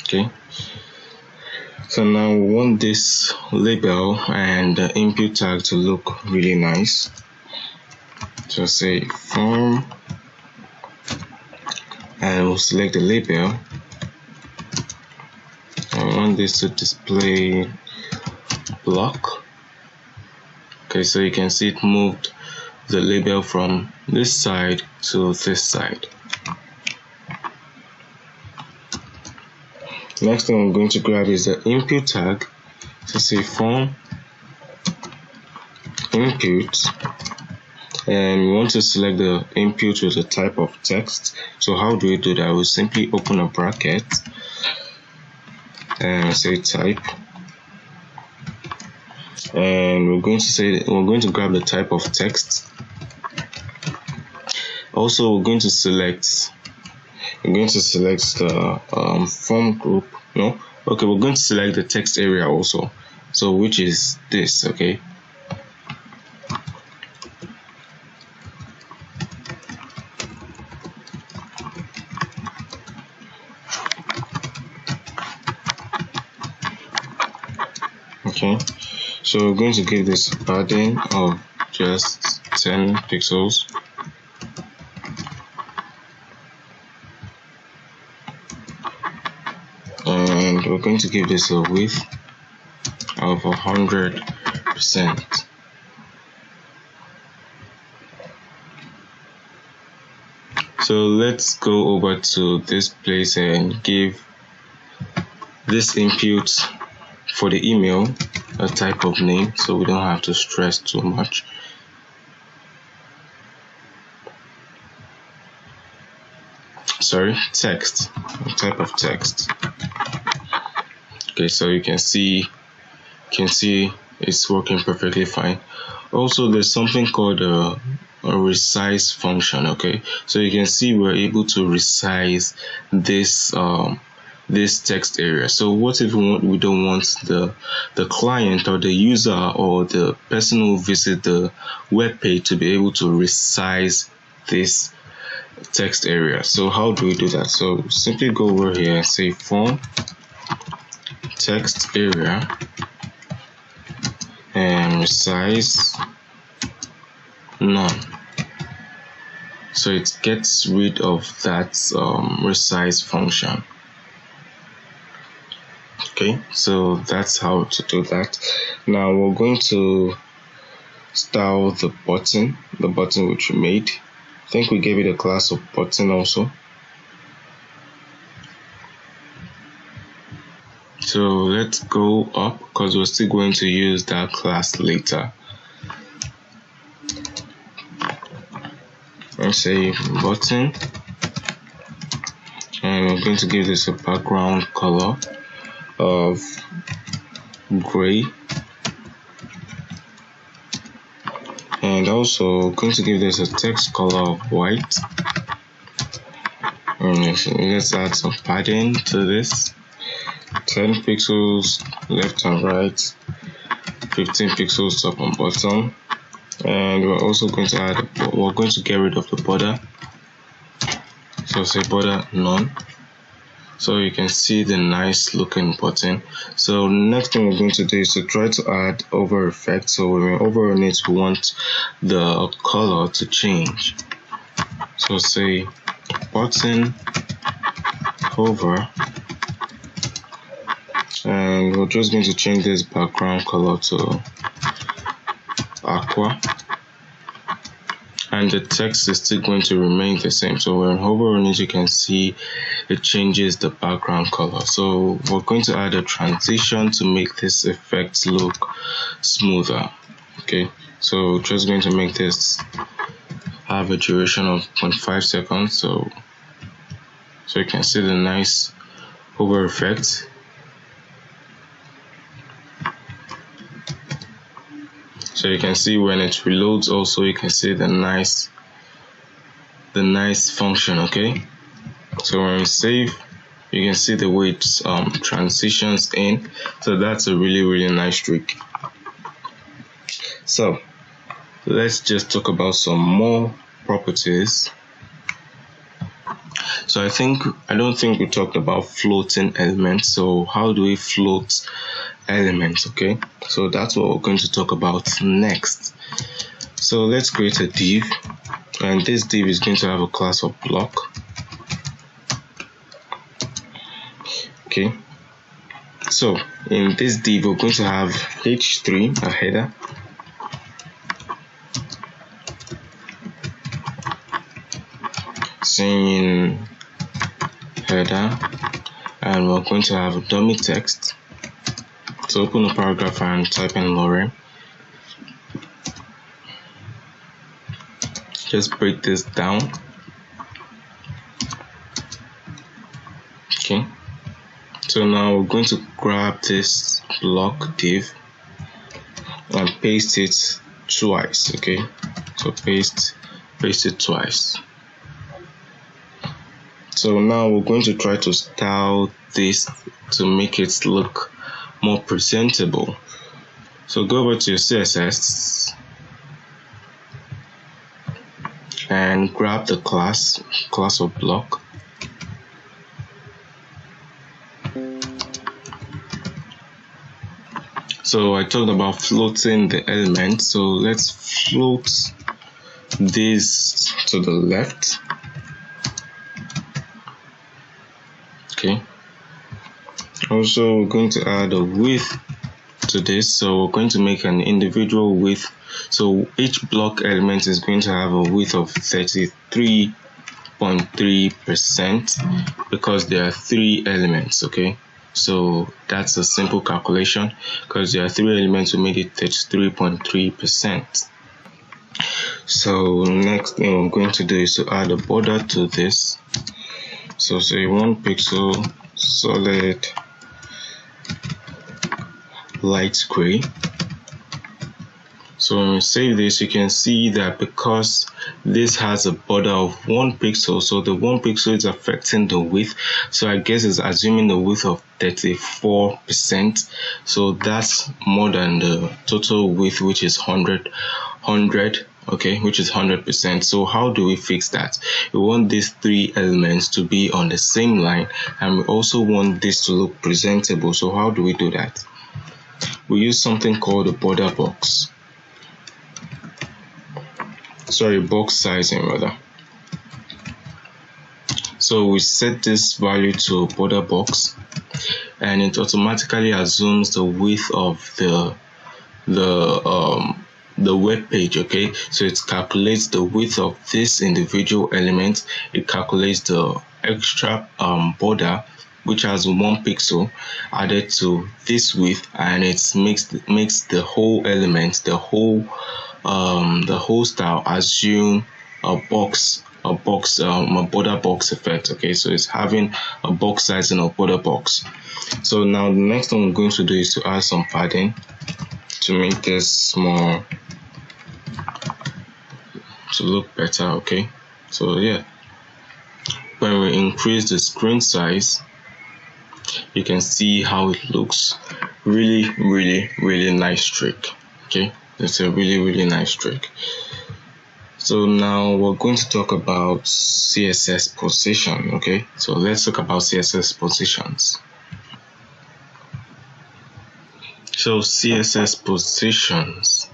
Okay, so now we want this label and the input tag to look really nice. So say form, and we'll select the label. I want this to display block. Okay, so you can see it moved the label from this side to this side. Next thing I'm going to grab is the input tag. So say form input, and we want to select the input with the type of text. So how do we do that? We'll simply open a bracket and say type, and we're going to grab the type of text. Also, we're going to select the form group. No, okay, we're going to select the text area also, so which is this. Okay, so we're going to give this a padding of just 10 pixels. And we're going to give this a width of 100%. So let's go over to this place and give this input for the email a type of name, so we don't have to stress too much. Sorry, text, a type of text. Okay, so you can see it's working perfectly fine. Also, there's something called a resize function. Okay, so you can see we're able to resize this text area. So what if we don't want the client or the user or the person who visit the web page to be able to resize this text area? So how do we do that? So simply go over here and say form text area and resize none. So it gets rid of that resize function. Okay, so that's how to do that. Now we're going to style the button which we made. I think we gave it a class of button also. So let's go up because we're still going to use that class later. Let's say button, and we're going to give this a background color of gray, and also going to give this a text color of white. And let's add some padding to this. 10 pixels left and right, 15 pixels top and bottom, and we're also going to get rid of the border. So say border none. So you can see the nice looking button. So next thing we're going to do is to try to add over effect. So when we over on it, we want the color to change. So say button hover, and we're just going to change this background color to aqua, and the text is still going to remain the same. So when hover on it, you can see it changes the background color. So we're going to add a transition to make this effect look smoother. Okay, so just going to make this have a duration of 0.5 seconds. So you can see the nice hover effect. So you can see when it reloads also, you can see the nice the nice function. Okay, so when we save, you can see the way it transitions in. So that's a really nice trick. So let's just talk about some more properties. So I don't think we talked about floating elements. So how do we float elements? Okay, so that's what we're going to talk about next. So let's create a div, and this div is going to have a class of block. Okay, so in this div we're going to have h3, a header, saying header, and we're going to have a dummy text. So open a paragraph and type in lorem. Just break this down. Okay, so now we're going to grab this block div and paste it twice. Okay, so paste it twice. So now we're going to try to style this to make it look more presentable. So go over to your CSS and grab the class of block. So I talked about floating the element, so let's float this to the left. Okay, also we're going to add a width to this, so we're going to make an individual width. So each block element is going to have a width of 33.3% because there are 3 elements. Okay, so that's a simple calculation. Because there are 3 elements, we made it 33.3%. So next thing I'm going to do is to add a border to this. So say 1 pixel, solid light gray. So when we save this, you can see that because this has a border of 1 pixel, so the 1 pixel is affecting the width. So I guess it's assuming the width of 34%. So that's more than the total width, which is 100. Okay, which is 100%. So how do we fix that? We want these 3 elements to be on the same line, and we also want this to look presentable. So how do we do that? We use something called a border box. Sorry, box sizing rather. So we set this value to border box, and it automatically assumes the width of the web page. Okay, so it calculates the width of this individual element. It calculates the extra border, which has 1 pixel added to this width, and it makes the whole element, the whole style assume a border box effect. Okay, so it's having a box size and a border box. So now the next thing we're going to do is to add some padding to make this more to look better. Okay, so yeah, when we increase the screen size, you can see how it looks. Really nice trick. Okay, it's a really nice trick. So now we're going to talk about CSS position. Okay, so let's talk about CSS positions. So CSS positions.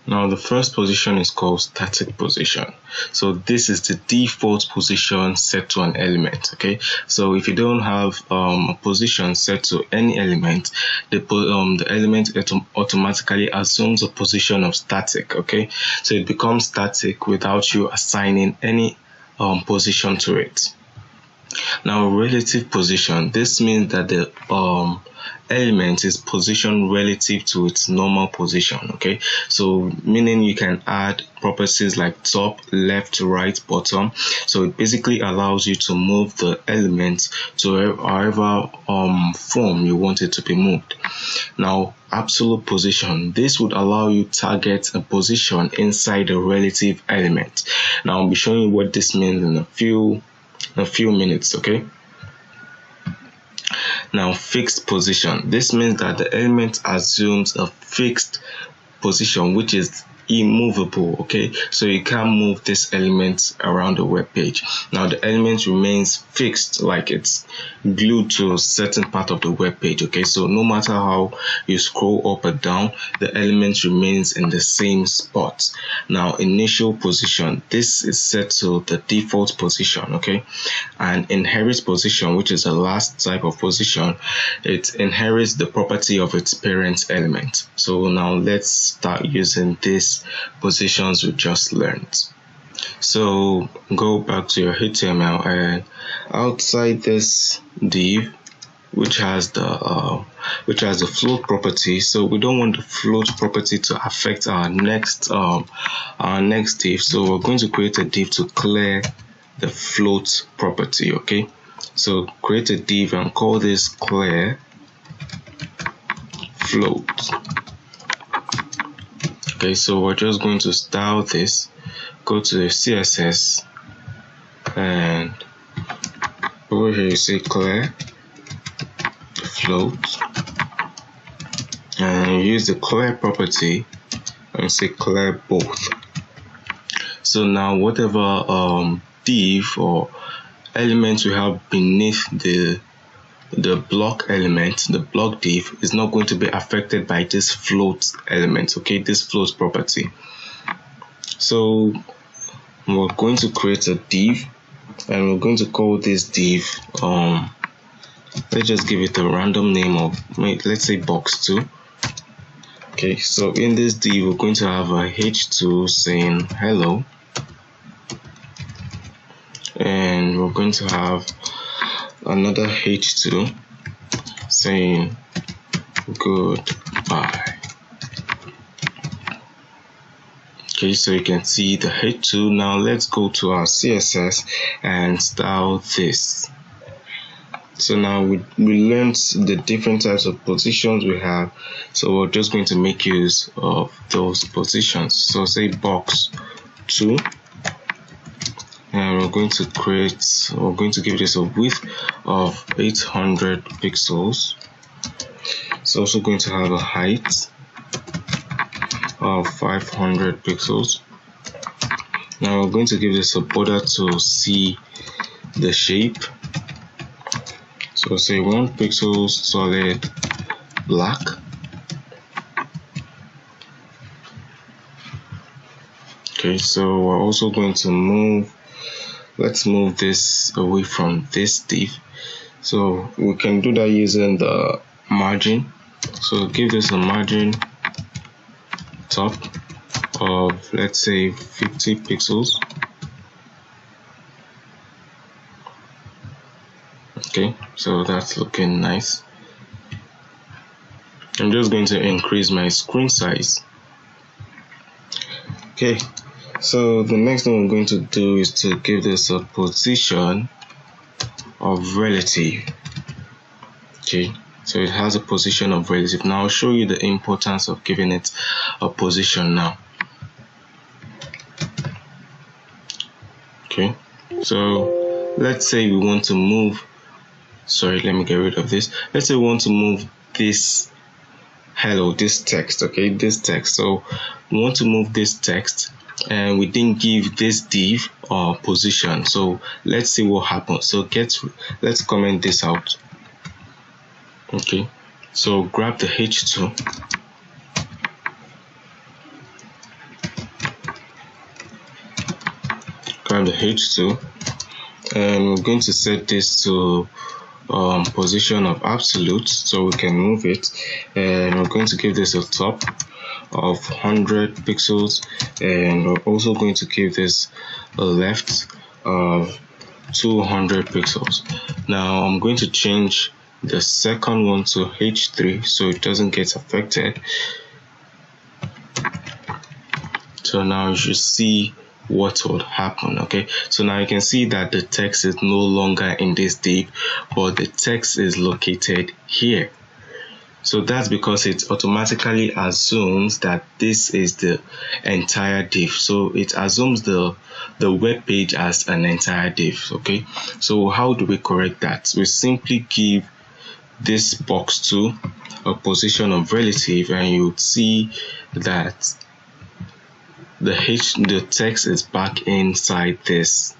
Now the first position is called static position. So this is the default position set to an element. Okay, so if you don't have a position set to any element, the element automatically assumes a position of static. Okay, so it becomes static without you assigning any position to it. Now, relative position. This means that the element is positioned relative to its normal position. Okay, so meaning you can add properties like top, left, right, bottom. So it basically allows you to move the element to however form you want it to be moved. Now, absolute position. This would allow you to target a position inside a relative element. Now, I'll be showing you what this means in a few minutes. Okay. Now, fixed position. This means that the element assumes a fixed position which is immovable. Okay, so you can't move this element around the web page. Now the element remains fixed, like it's glued to a certain part of the web page. Okay, so no matter how you scroll up or down, the element remains in the same spot. Now, initial position. This is set to the default position. Okay, and inherit position, which is the last type of position, it inherits the property of its parent element. So now let's start using these positions we just learned. So go back to your HTML, and outside this div, which has the float property, so we don't want the float property to affect our next div. So we're going to create a div to clear the float property. Okay, so create a div and call this clear float. Okay, so we're just going to style this, go to the CSS, and over here you say clear float, and use the clear property and say clear both. So now whatever div or element we have beneath the block element, the block div, is not going to be affected by this float element. Okay, this float property. So we're going to create a div, and we're going to call this div let's just give it a random name of, let's say, box 2. Okay, so in this div we're going to have a h2 saying hello, and we're going to have another h2 saying goodbye. Okay, so you can see the h2. Now let's go to our CSS and style this. So now we learned the different types of positions we have, so we're just going to make use of those positions. So say box 2, and we're going to give this a width of 800 pixels. It's also going to have a height of 500 pixels. Now we're going to give this a border to see the shape. So say 1 pixel solid black. Okay, so we're also going to let's move this away from this div. So we can do that using the margin. So give this a margin top of, let's say, 50 pixels. Okay, so that's looking nice. I'm just going to increase my screen size. Okay, so the next thing we're going to do is to give this a position of relative. Okay, so it has a position of relative. Now I'll show you the importance of giving it a position now. Okay, so let's say we want to move, let me get rid of this. Let's say we want to move this hello, this text. Okay, this text. So we want to move this text, and we didn't give this div or position. So let's see what happens. So let's comment this out. Okay, so grab the h2, and we're going to set this to position of absolute, so we can move it, and we're going to give this a top of 100 pixels, and we're also going to give this a left of 200 pixels. Now I'm going to change the second one to H3 so it doesn't get affected. So now you should see what would happen. Okay, so now you can see that the text is no longer in this div, but the text is located here. So that's because it automatically assumes that this is the entire div. So it assumes the web page as an entire div. Okay, so how do we correct that? We simply give this box 2 a position of relative, and you would see that the text is back inside this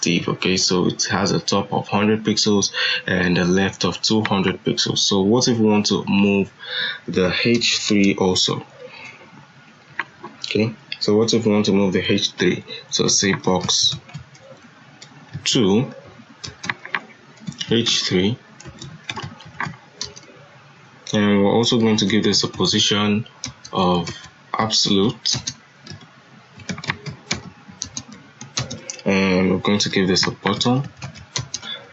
div. Okay, so it has a top of 100 pixels and a left of 200 pixels. So what if we want to move the H3 also? Okay, so what if we want to move the H3? So say box 2 H3, and we're also going to give this a position of absolute, and we're going to give this a button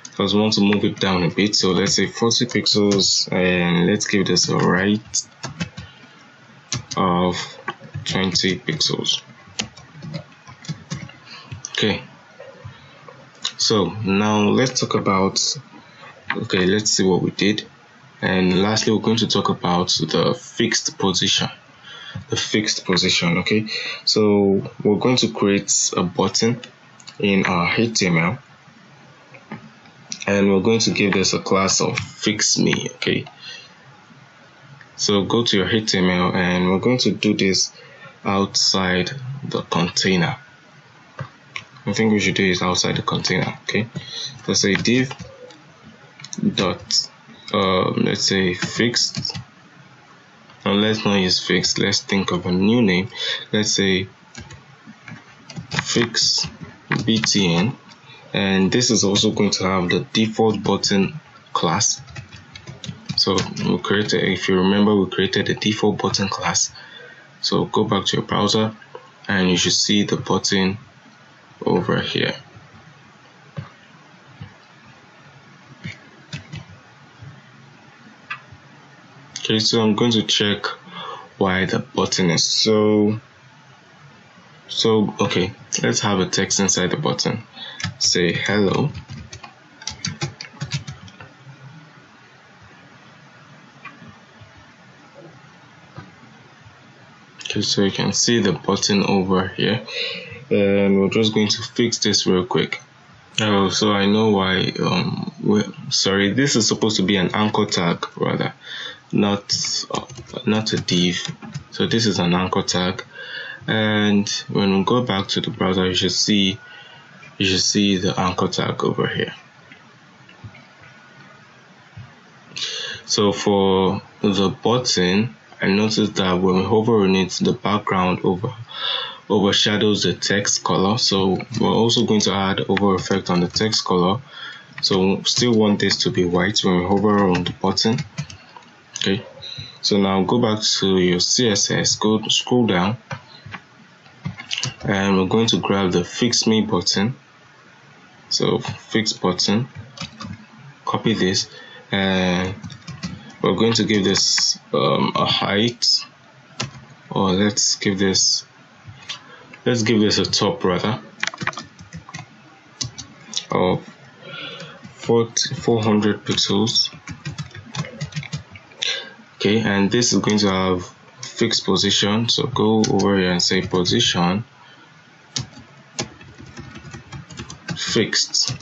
because we want to move it down a bit. So let's say 40 pixels, and let's give this a right of 20 pixels. Okay, so now let's talk about, okay, let's see what we did. And lastly, we're going to talk about the fixed position. Okay, so we're going to create a button in our HTML, and we're going to give this a class of fix me. Okay, so go to your HTML, and we're going to do this outside the container. I think we should do this outside the container. Okay, let's say div dot let's say fixed. Now let's not use fixed, let's think of a new name. Let's say fix btn, and this is also going to have the default button class. So we created, if you remember, we created the default button class. So go back to your browser, and you should see the button over here. Okay, so I'm going to check why the button is so okay, let's have a text inside the button. Say hello. Okay, so you can see the button over here, and we're just going to fix this real quick. Oh, so I know why. Sorry, this is supposed to be an anchor tag rather, not a div. So this is an anchor tag, and when we go back to the browser, you should see the anchor tag over here. So for the button, I noticed that when we hover on it, the background overshadows the text color. So we're also going to add over effect on the text color. So we still want this to be white when we hover on the button. Okay, so now go back to your CSS, scroll down, and we're going to grab the fix me button. So fix button, copy this, and we're going to give this a height, or let's give this a top rather of 400 pixels. Okay, and this is going to have fixed position. So go over here and say position fixed.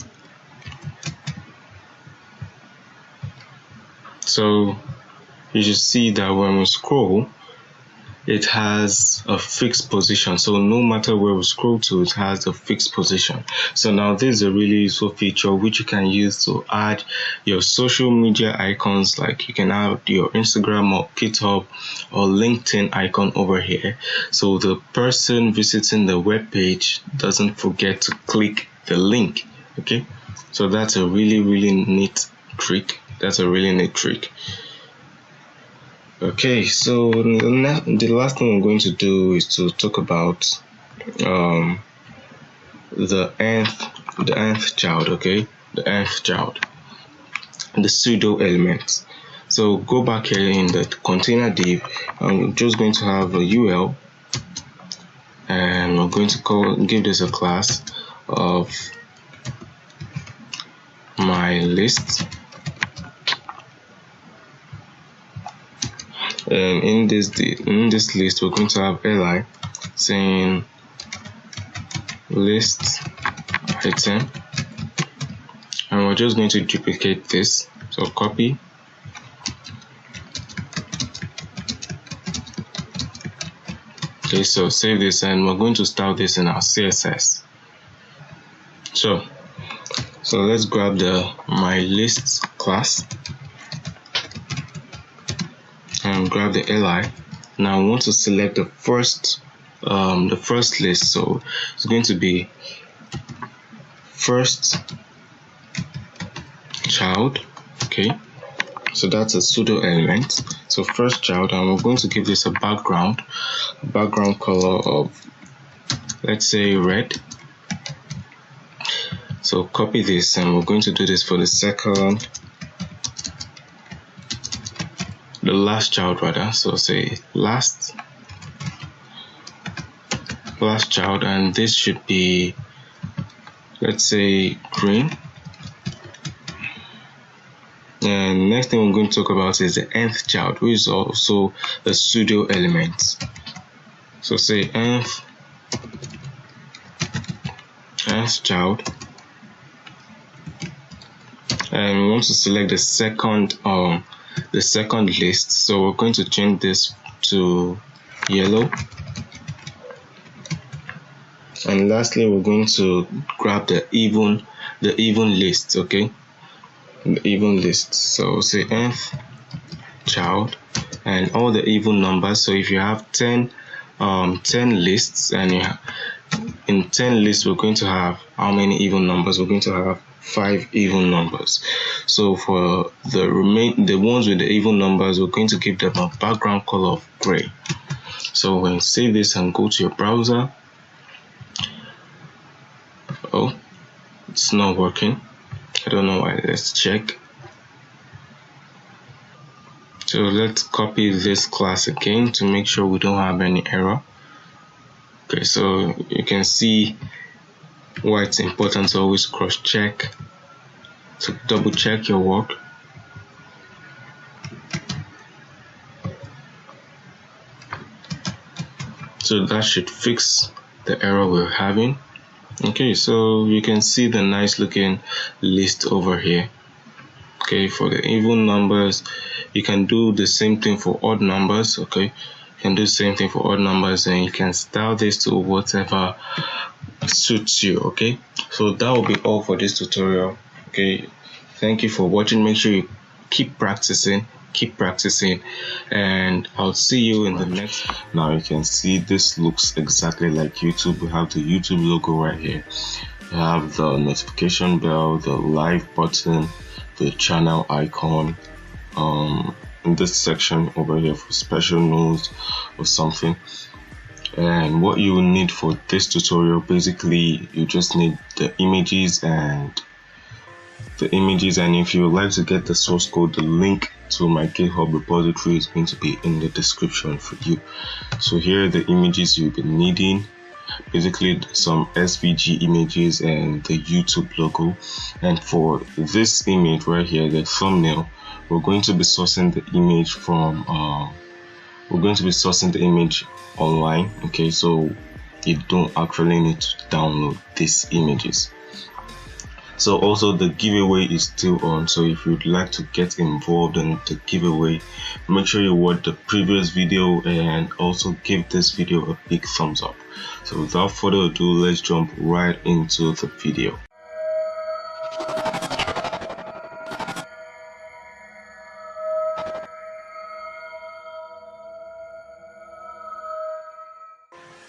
So you should see that when we scroll, it has a fixed position. So no matter where we scroll to, it has a fixed position. So now this is a really useful feature which you can use to add your social media icons, like you can add your Instagram or GitHub or LinkedIn icon over here, so the person visiting the web page doesn't forget to click the link. Okay, so that's a really neat trick. Okay, so the last thing I'm going to do is to talk about the nth child, okay, the nth child, the pseudo element. So go back here in the container div. I'm just going to have a UL, and we're going to give this a class of my list. And in this list, we're going to have li saying list item, and we're just going to duplicate this. So copy, okay, so save this, and we're going to style this in our CSS. So let's grab the my list class and grab the li. Now I want to select the first list, so it's going to be first child, okay, so that's a pseudo element, so first child, and we're going to give this a background color of, let's say, red. So copy this, and we're going to do this for the last child rather, so say last child, and this should be, let's say, green. And next thing we're going to talk about is the nth child, which is also a pseudo element. So say nth child, and we want to select the second list, so we're going to change this to yellow. And lastly, we're going to grab the even list, okay, the even list. So say nth child and all the even numbers. So if you have 10 lists, and in 10 lists we're going to have how many even numbers? We're going to have 5 even numbers. So for the ones with the even numbers, we're going to give them a background color of gray. So when you save this and go to your browser, oh, it's not working. I don't know why. Let's check. So let's copy this class again to make sure we don't have any error. Okay, so you can see why it's important to always cross check, to double check your work. So that should fix the error we're having. Okay, so you can see the nice looking list over here. Okay, for the even numbers, you can do the same thing for odd numbers. Okay, you can do the same thing for odd numbers, and you can style this to whatever suits you. Okay, so that will be all for this tutorial. Okay, thank you for watching. Make sure you keep practicing, and I'll see you in the next. Now you can see this looks exactly like YouTube. We have the YouTube logo right here. You have the notification bell, the live button, the channel icon, in this section over here for special notes or something. And what you will need for this tutorial, basically you just need the images, and if you would like to get the source code, the link to my GitHub repository is going to be in the description for you. So here are the images you'll be needing. Basically some SVG images and the YouTube logo. And for this image right here, the thumbnail, we're going to be sourcing the image from online. Okay, so you don't actually need to download these images. So also the giveaway is still on, so if you'd like to get involved in the giveaway, make sure you watch the previous video and also give this video a big thumbs up. So without further ado, let's jump right into the video.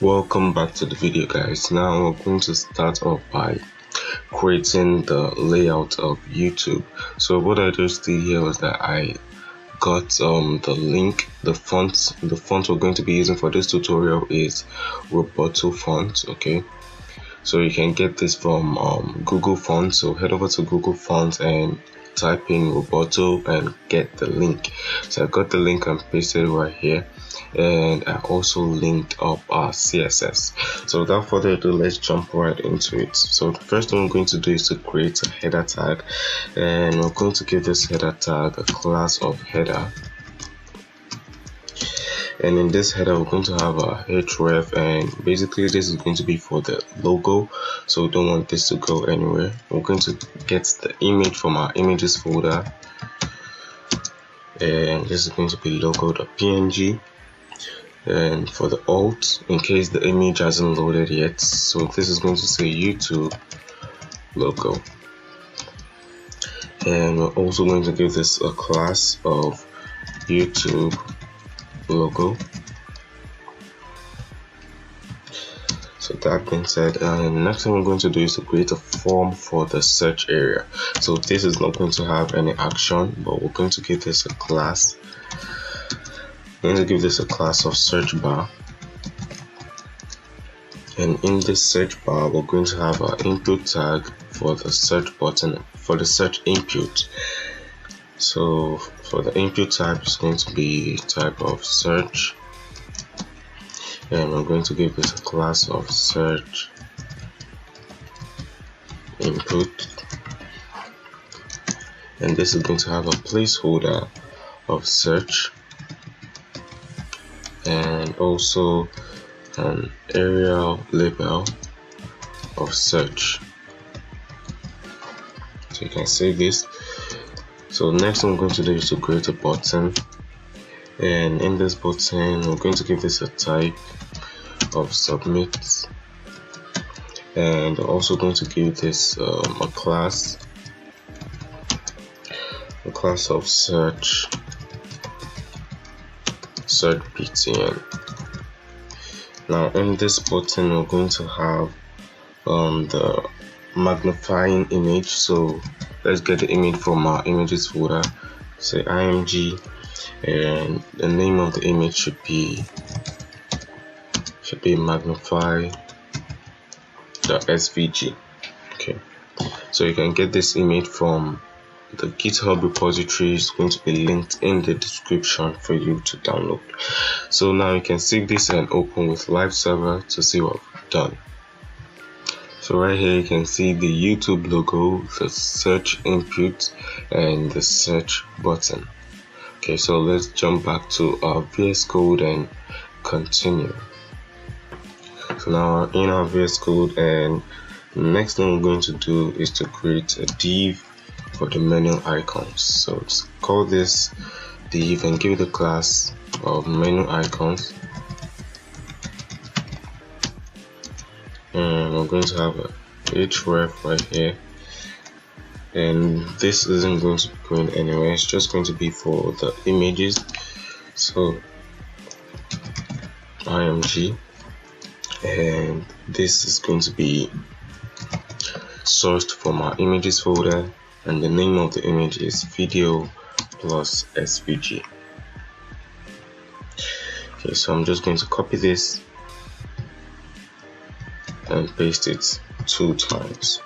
Welcome back to the video, guys. Now we're going to start off by creating the layout of YouTube. So what I just did here was that I got the link, the font we're going to be using for this tutorial is Roboto font. Okay, So you can get this from Google Fonts. So head over to Google Fonts and type in Roboto and get the link. So I got the link and pasted it right here, and I also linked up our CSS. So without further ado, let's jump right into it. So the first thing we're going to do is to create a header tag, and we're going to give this header tag a class of header. And in this header, we're going to have a href, and basically this is going to be for the logo, so we don't want this to go anywhere. We're going to get the image from our images folder, and this is going to be logo.png. And for the alt, in case the image hasn't loaded yet, so this is going to say YouTube logo. And we're also going to give this a class of YouTube logo. So that being said, the next thing we're going to do is to create a form for the search area. So this is not going to have any action, but we're going to give this a class. We're going to give this a class of search bar, and in this search bar we're going to have our input tag for the search button, for the search input. So for the input type, it's going to be type of search, and we're going to give this a class of search input, and this is going to have a placeholder of search and also an area label of search. So you can save this. So next thing we're going to do is to create a button, and in this button we're going to give this a type of submit, and also going to give this a class of search btn. Now in this button we're going to have the magnifying image. So let's get the image from our images folder, say img, and the name of the image should be magnify.svg. okay, so you can get this image from the GitHub repository. Is going to be linked in the description for you to download. So now you can save this and open with live server to see what we've done. So right here you can see the YouTube logo, the search input, and the search button. Okay, so let's jump back to our VS Code and continue. So now we're in our VS Code, and the next thing we're going to do is to create a div for the menu icons. So let's call this div and give it a class of menu icons, and we're going to have a href right here, and this isn't going to be going anywhere, it's just going to be for the images. So img, and this is going to be sourced from our images folder, and the name of the image is video plus svg. Okay, so I'm just going to copy this and paste it 2 times.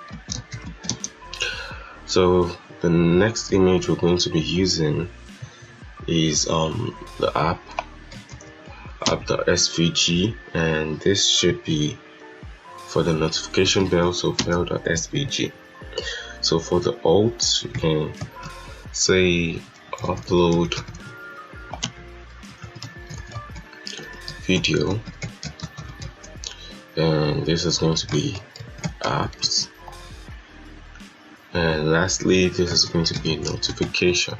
So the next image we're going to be using is the app.svg, and this should be for the notification bell, so bell.svg. So for the alt, you can say upload video, and this is going to be apps, and lastly this is going to be notification.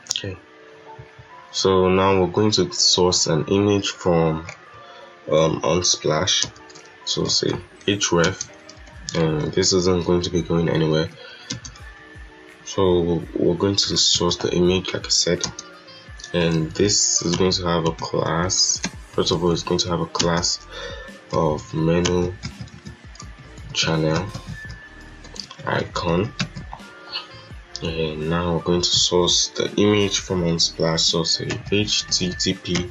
Okay, so now we're going to source an image from Unsplash. So say href, and this isn't going to be going anywhere, so we're going to source the image like I said, and this is going to have a class. First of all, it's going to have a class of menu channel icon, and now we're going to source the image from Unsplash. So say http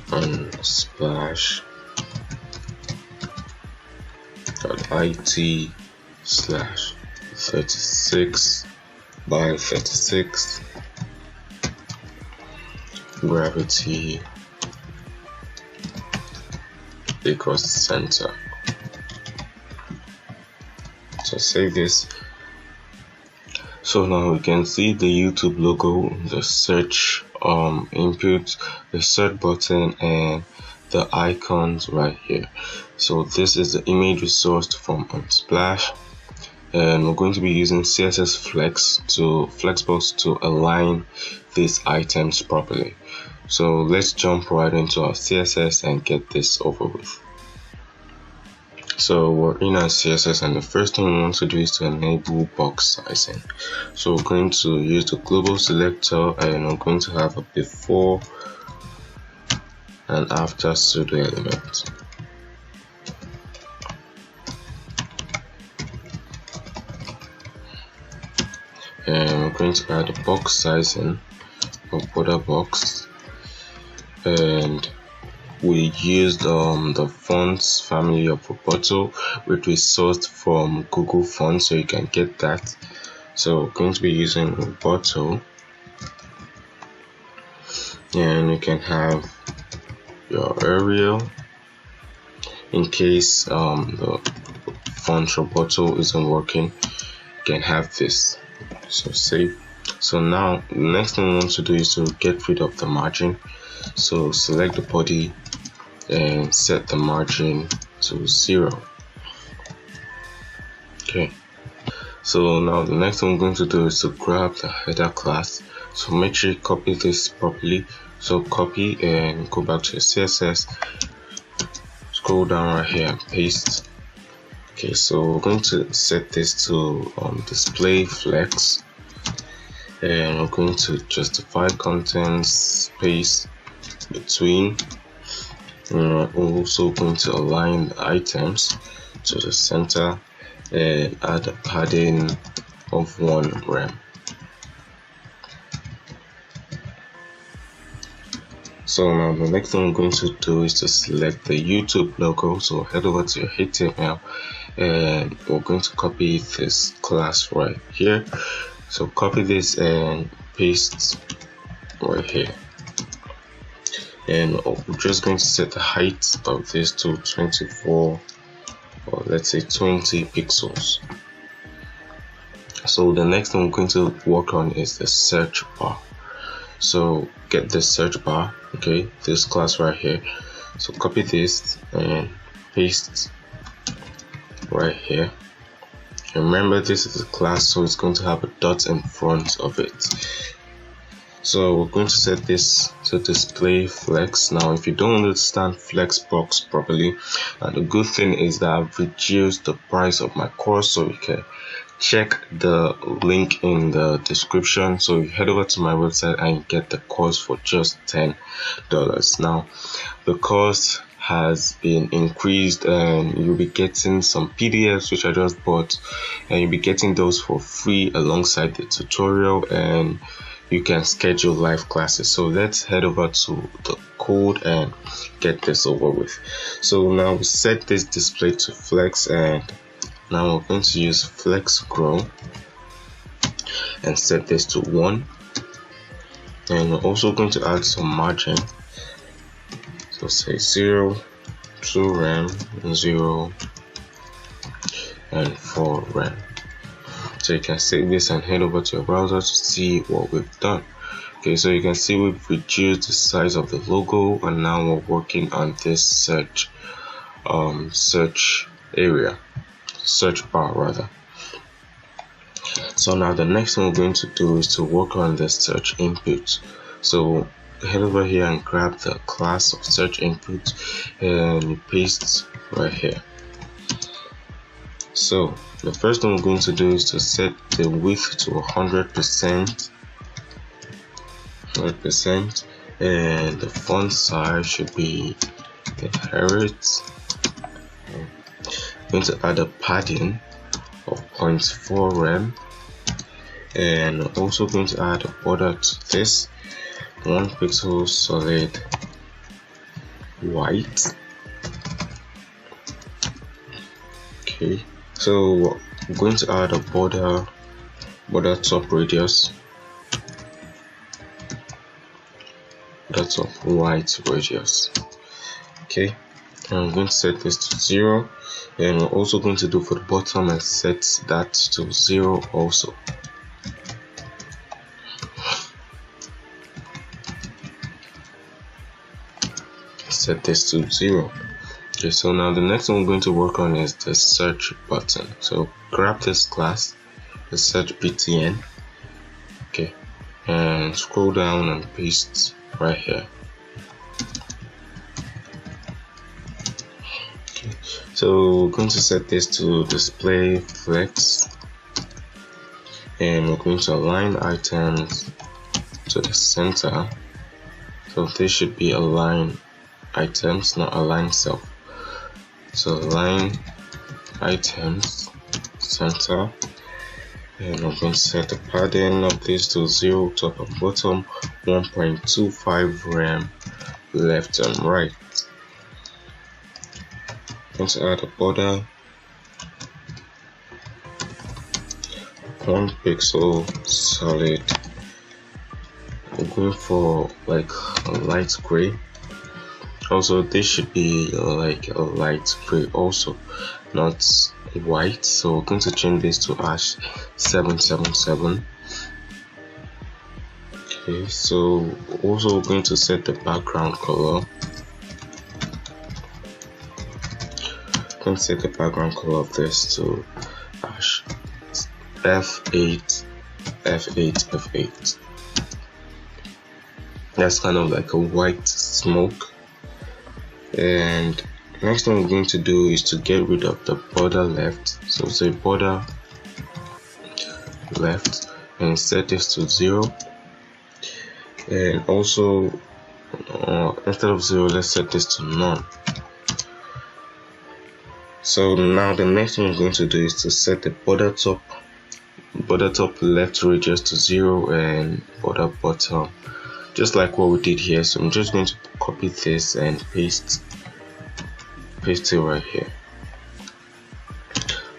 unsplash.it/36 by 36 gravity equals center. So save this. So now we can see the YouTube logo, the search input, the search button, and the icons right here. So this is the image we sourced from Unsplash, and we're going to be using CSS Flexbox to align these items properly. So let's jump right into our CSS and get this over with. So we're in our CSS, and the first thing we want to do is to enable box sizing. So we're going to use the global selector, and we're going to have a before and after pseudo element. And we're going to add a box sizing of border box, and we used the fonts family of Roboto, which we sourced from Google Fonts, so you can get that. So we're going to be using Roboto, and you can have your Arial in case the font Roboto isn't working. You can have this. So save. So now the next thing we want to do is to get rid of the margin. So select the body and set the margin to 0. Okay, so now the next thing we're going to do is to grab the header class. So make sure you copy this properly. So copy and go back to your CSS, scroll down right here and paste. Okay, so we're going to set this to display flex, and we're going to justify contents space between. We're also going to align the items to the center and add a padding of 1 rem. So now the next thing we're going to do is to select the YouTube logo. So head over to your HTML, and we're going to copy this class right here. So copy this and paste right here. And we're just going to set the height of this to 24, or let's say 20 pixels. So the next thing we're going to work on is the search bar. So get the search bar, okay, this class right here. So copy this and paste right here. Remember, this is a class, so it's going to have a dot in front of it. So we're going to set this to display flex. Now if you don't understand Flexbox properly, the good thing is that I've reduced the price of my course, so you can check the link in the description. So you head over to my website and get the course for just $10. Now the course has been increased, and you'll be getting some PDFs which I just bought, and you'll be getting those for free alongside the tutorial, and you can schedule live classes. So let's head over to the code and get this over with. So now we set this display to flex, and now we're going to use flex grow and set this to 1, and we're also going to add some margin. So say 0, 2 rem, 0, and 4 rem. So you can save this and head over to your browser to see what we've done. Okay, so you can see we've reduced the size of the logo, and now we're working on this search bar rather. So now the next thing we're going to do is to work on the search input. So head over here and grab the class of search input and paste right here. So the first thing we're going to do is to set the width to 100%, and the font size should be inherit. I'm going to add a padding of 0.4 rem, and also going to add a border to this, 1 pixel solid white. Okay, so we're going to add a border top radius. That's of white radius. Okay, and I'm going to set this to 0, and we're also going to do for the bottom and set that to 0 also. Set this to 0. Okay, so now the next one we're going to work on is the search button. So grab this class, the search btn, okay, and scroll down and paste right here. Okay, so we're going to set this to display flex, and we're going to align items to the center. So this should be align items, not align self. So align items center, and I'm going to set the padding of this to 0 top and bottom, 1.25 rem left and right. I'm going to add a border, 1 pixel solid. I'm going for like a light gray. Also, this should be like a light gray also, not white. So we're going to change this to ash 777. Okay, so also we're going to set the background color. I'm going to set the background color of this to ash F8, F8, F8. That's kind of like a white smoke. And next thing we're going to do is to get rid of the border left. So say border left and set this to 0. And also instead of 0, let's set this to none. So now the next thing we're going to do is to set the border top left radius to 0 and border bottom, just like what we did here. So I'm just going to copy this and paste it right here.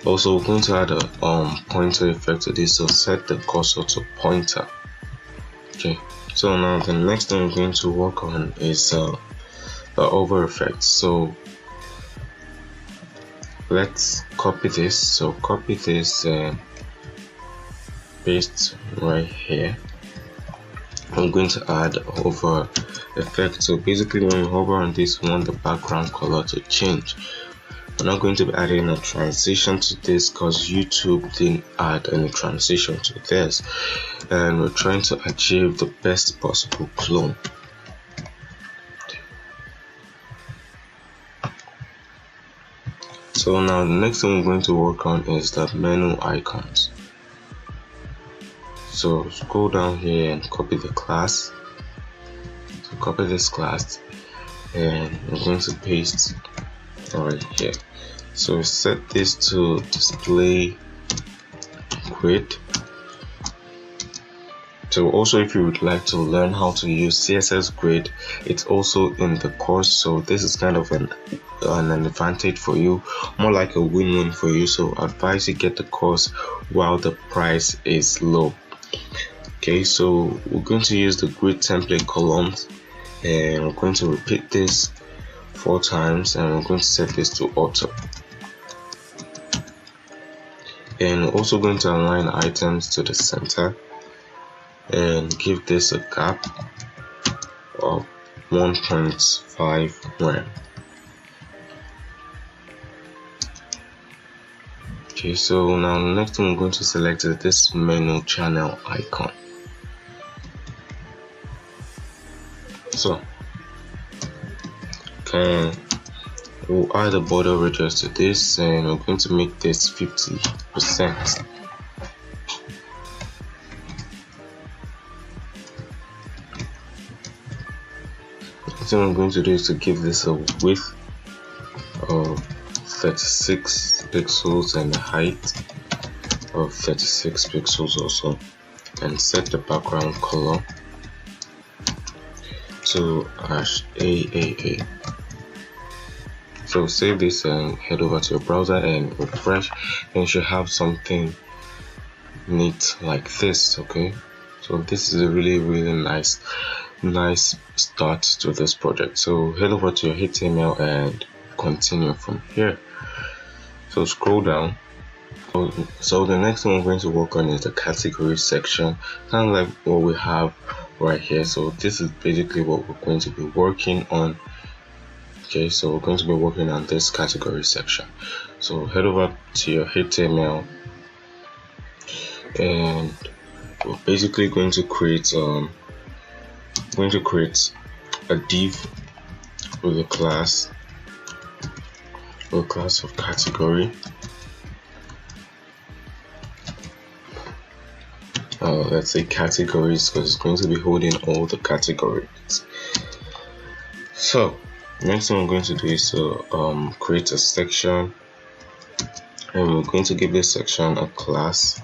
Also, we're going to add a pointer effect to this, so set the cursor to pointer. Okay, so now the next thing we're going to work on is the over effect. So let's copy this. So copy this and paste right here. I'm going to add hover effect. So basically when you hover on this, we want the background color to change. We're not going to be adding a transition to this because YouTube didn't add any transition to this, and we're trying to achieve the best possible clone. So now the next thing we're going to work on is the menu icons. So scroll down here and copy the class. So copy this class and we're going to paste right here. So set this to display grid. So also, if you would like to learn how to use CSS Grid, it's also in the course. So this is kind of an advantage for you, more like a win-win for you. So I advise you get the course while the price is low. Okay, so we're going to use the grid template columns, and we're going to repeat this 4 times, and we're going to set this to auto. And we're also going to align items to the center and give this a gap of 1.5 rem. Okay, so now the next thing we're going to select is this menu channel icon. So we'll add a border radius to this, and we're going to make this 50%. What I'm going to do is to give this a width of 36 pixels and a height of 36 pixels also, and set the background color to AAA. So save this and head over to your browser and refresh, and you should have something neat like this. Okay, so this is a really nice start to this project. So head over to your HTML and continue from here. So scroll down. So the next one we're going to work on is the category section, kind of like what we have right here. So this is basically what we're going to be working on. Okay, so we're going to be working on this category section. So head over to your HTML and we're basically going to create a div with a class of category. Let's say categories, because it's going to be holding all the categories. So next thing we're going to do is to create a section, and we're going to give this section a class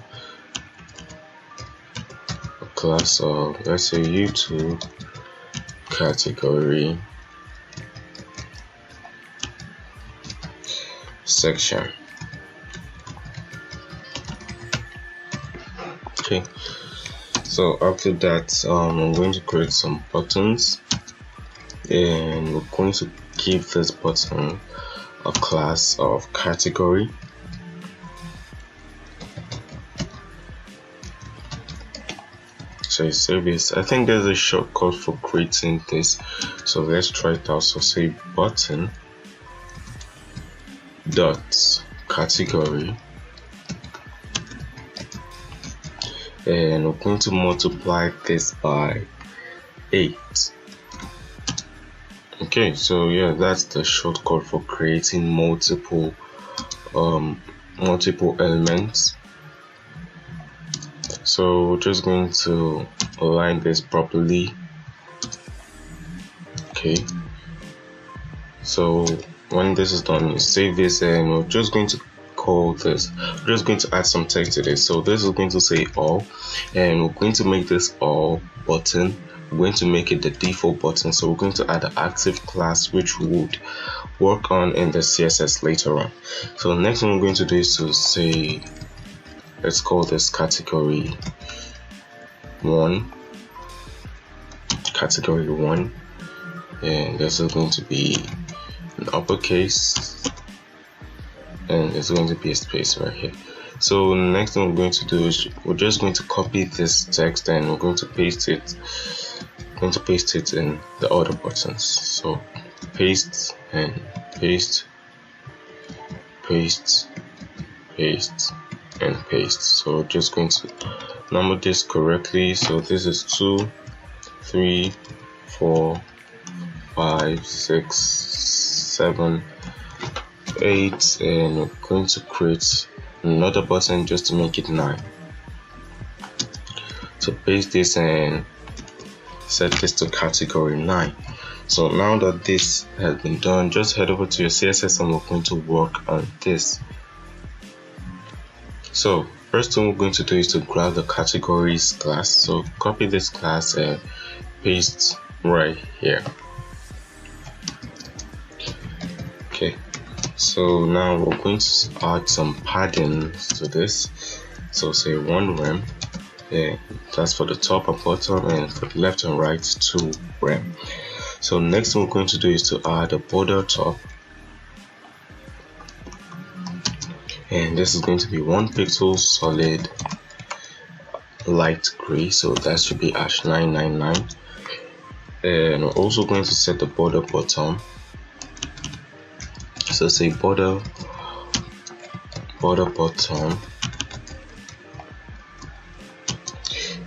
of, let's say, YouTube category section. Okay, so after that I'm going to create some buttons, and we're going to give this button a class of category. So you save this. I think there's a shortcut for creating this, so let's try it out. So say button dot category, and we're going to multiply this by 8. Okay, so yeah, that's the shortcut for creating multiple elements. So we're just going to align this properly. Okay, so when this is done, you save this, and we're just going to call this, we're just going to add some text to this. So this is going to say all, and we're going to make this all button. We're going to make it the default button, so we're going to add an active class which would work on in the CSS later on. So the next thing we're going to do is to say, let's call this category 1, and this is going to be an uppercase, and there's going to be a space right here. So the next thing we're going to do is we're just going to copy this text, and we're going to paste it in the other buttons. So paste and paste, paste, paste, and paste. So we're just going to number this correctly. So this is 2, 3, 4, 5, 6, 7, 8, and we're going to create another button just to make it 9. So paste this and set this to category 9. So now that this has been done, just head over to your CSS and we're going to work on this. So first thing we're going to do is to grab the categories class. So copy this class and paste right here. Okay, so now we're going to add some padding to this. So say 1 rem, and that's for the top and bottom, and for the left and right 2 rem. So next thing we're going to do is to add a border top, and this is going to be 1 pixel solid light gray, so that should be #999. And we're also going to set the border bottom, so say border bottom,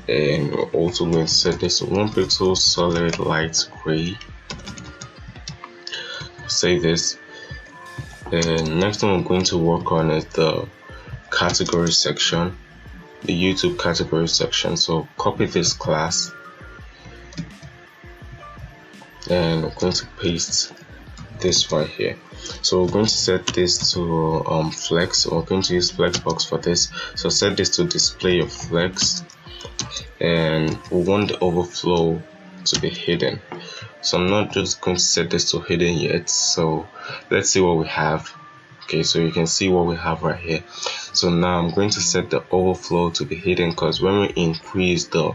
and we're also going to set this to 1 pixel solid light gray. Save this. And next thing we're going to work on is the category section, the YouTube category section. So copy this class, and we're going to paste this right here. So we're going to set this to flex. We're going to use flexbox for this. So set this to display of flex, and we want the overflow to be hidden. So I'm not just going to set this to hidden yet. So let's see what we have. Okay, so you can see what we have right here. So now I'm going to set the overflow to be hidden, because when we increase the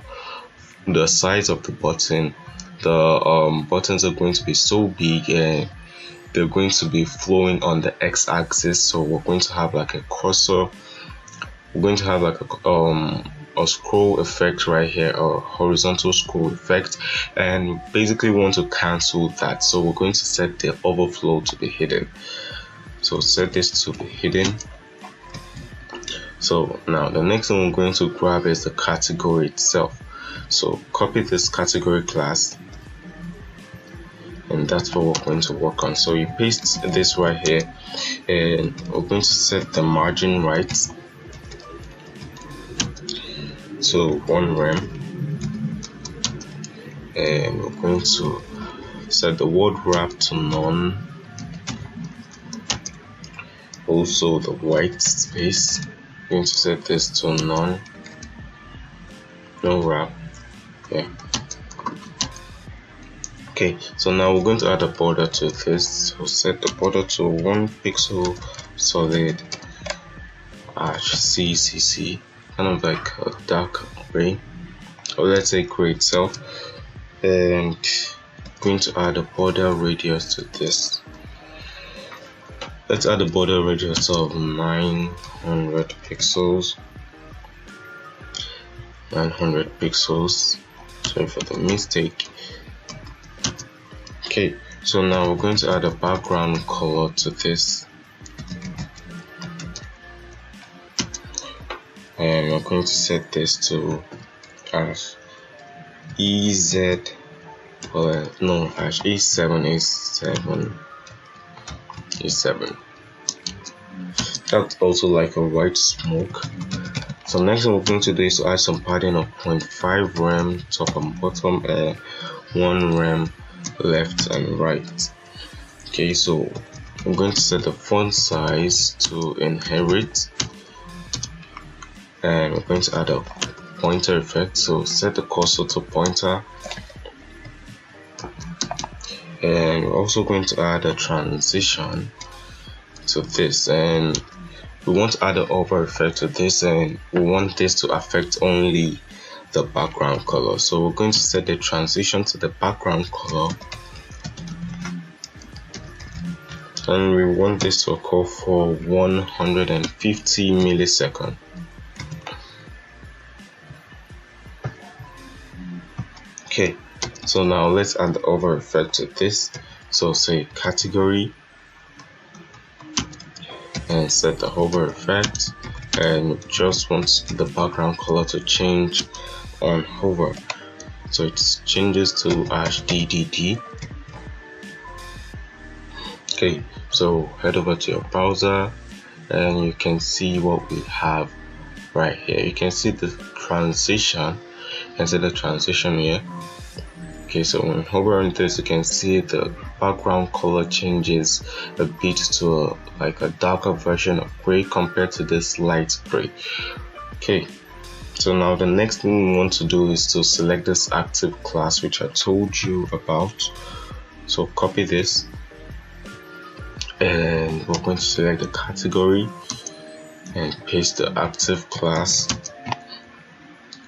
size of the button, the buttons are going to be so big and they're going to be flowing on the x-axis. So we're going to have like a cursor, we're going to have like a scroll effect right here, a horizontal scroll effect, and basically we want to cancel that. So we're going to set the overflow to be hidden. So set this to be hidden. So now the next thing we're going to grab is the category itself. So copy this category class, and that's what we're going to work on. So you paste this right here, and we're going to set the margin right to 1 rem, and we're going to set the word wrap to none, also the white space, I'm going to set this to none, no wrap. Yeah. Okay, so now we're going to add a border to this. So set the border to 1 pixel solid CCC, kind of like a dark gray, or let's say gray itself, and going to add a border radius to this. Let's add a border radius of 900 pixels. 900 pixels. Sorry for the mistake. Okay, so now we're going to add a background color to this, and we're going to set this to as EZ, no, as E7. That's also like a white smoke. So next thing we're going to do is to add some padding of 0.5 rem top and bottom, and 1 rem left and right. Okay, so I'm going to set the font size to inherit, and we're going to add a pointer effect. So set the cursor to pointer, and we're also going to add a transition to this, and we want to add an hover effect to this, and we want this to affect only the background color. So we're going to set the transition to the background color, and we want this to occur for 150 milliseconds. Okay, so now let's add the hover effect to this. So say category, and set the hover effect, and just want the background color to change on hover, so it changes to #DDD. Okay, so head over to your browser, and you can see what we have right here. You can see the transition, and see the transition here. Okay, so when hover on this, you can see the background color changes a bit to like a darker version of gray compared to this light gray. Okay, so now the next thing we want to do is to select this active class which I told you about. So copy this, and we're going to select the category and paste the active class.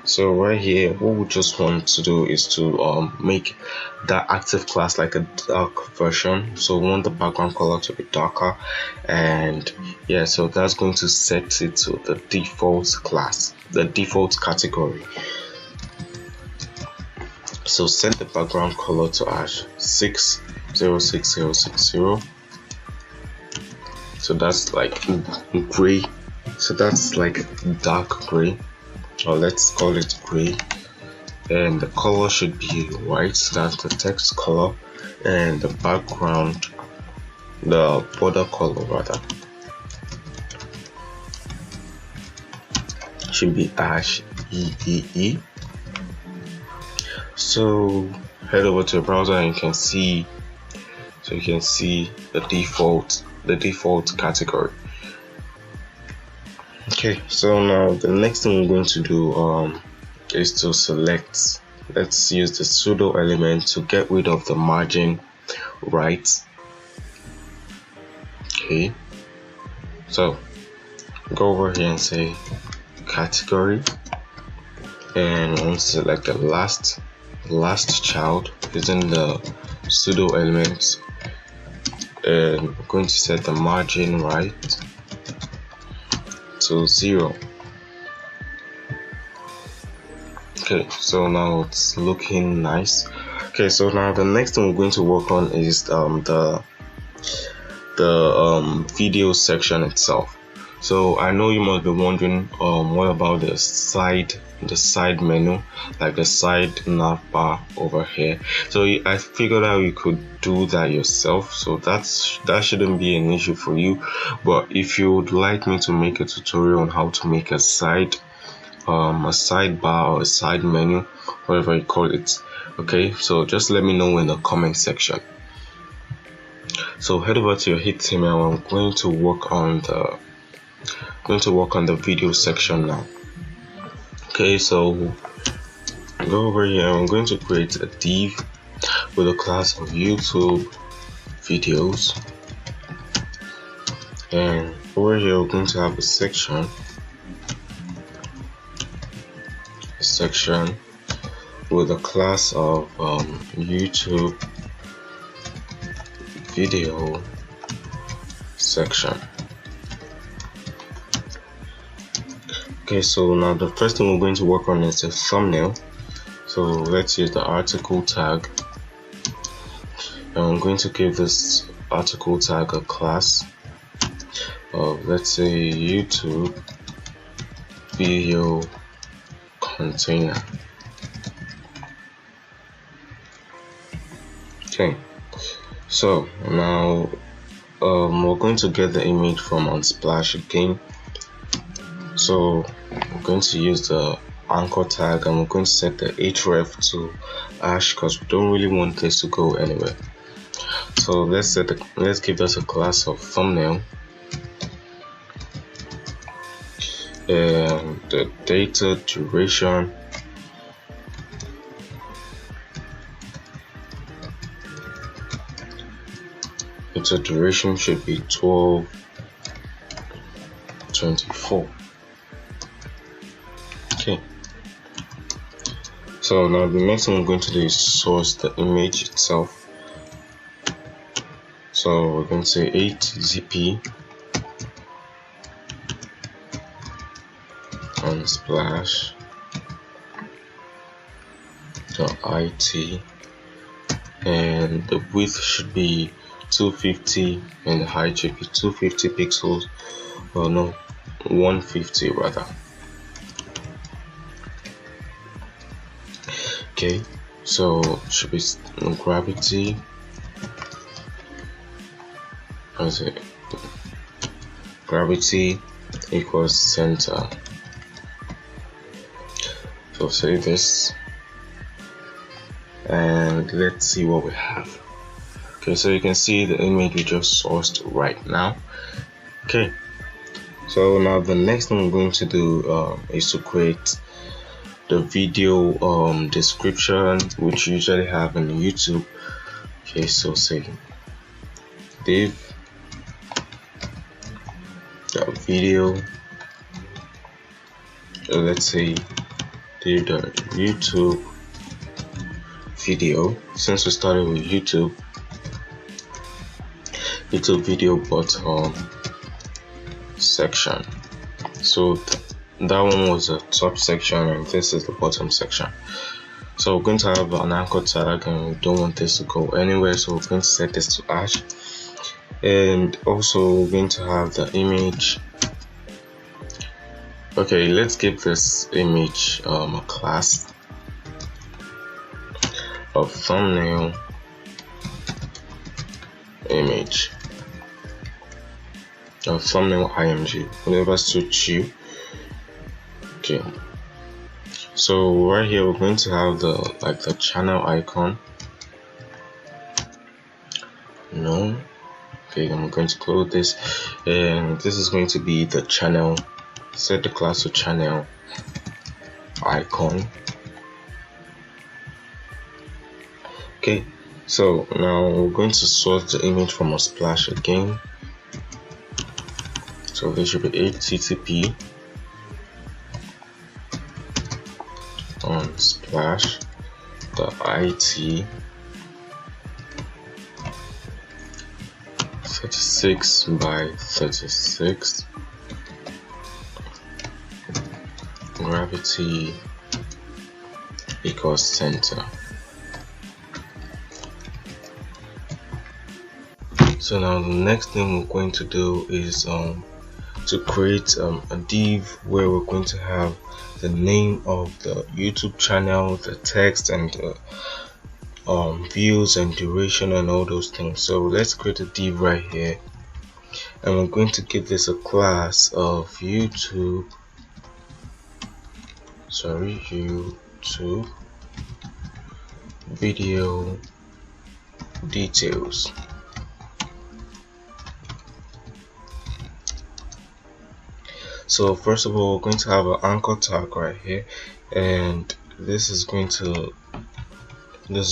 So right here, what we just want to do is to make that active class like a dark version. So we want the background color to be darker, and yeah, so that's going to set it to the default class, the default category. So set the background color to #606060. So that's like gray. So that's like dark gray, or let's call it gray, and the color should be white. So that's the text color, and the background, the border color rather, should be #EEE. So head over to your browser, and you can see the default category. Okay, so now the next thing we're going to do is to select let's use the pseudo element to get rid of the margin right. Okay, so go over here and say category, and we'll select the last child using the pseudo element, and we're going to set the margin right to 0. Okay, so now it's looking nice. Okay, so now the next thing we're going to work on is the video section itself. So I know you must be wondering, what about the side menu, like the side nav bar over here? So I figured out you could do that yourself, so that shouldn't be an issue for you. But if you would like me to make a tutorial on how to make a sidebar or a side menu, whatever you call it, okay, so just let me know in the comment section. So head over to your HTML. I'm going to work on the video section now. Okay, so go over here. I'm going to create a div with a class of YouTube videos, and over here we're going to have a section with a class of YouTube video section. Okay, so now the first thing we're going to work on is a thumbnail. So let's use the article tag, and I'm going to give this article tag a class of, let's say, YouTube video container. Okay, so now we're going to get the image from Unsplash again. So we're going to use the anchor tag, and we're going to set the href to hash because we don't really want this to go anywhere. So let's give this a class of thumbnail, and the data duration, should be 1224. Okay, so now the next thing we're going to do is source the image itself. So we're going to say 8zp unsplash.it, and the width should be 250 and the height should be 250 pixels, or no, 150 rather. Okay, so should be gravity, gravity equals center. So save this, and let's see what we have. Okay, so you can see the image we just sourced right now. Okay, so now the next thing we're going to do is to create the video description, which you usually have in YouTube. Okay, so say div video, let's say div YouTube video, since we started with YouTube video bottom section. So that one was the top section, and this is the bottom section. So we're going to have an anchor tag, and we don't want this to go anywhere, so we're going to set this to hash. And also we're going to have the image. Okay, let's give this image a class of thumbnail image, or thumbnail img, whatever suits you. Okay, so right here we're going to have the channel icon. No. Okay, I'm going to close this, and this is going to be the channel. Set the class to channel icon. Okay, so now we're going to sort the image from a splash again. So there should be HTTP on splash .it 36 by 36 gravity equals center. So now the next thing we're going to do is to create a div where we're going to have the name of the YouTube channel, the text, and the views and duration and all those things. So let's create a div right here, and we're going to give this a class of YouTube video details. So first of all, we're going to have an anchor tag right here, and this is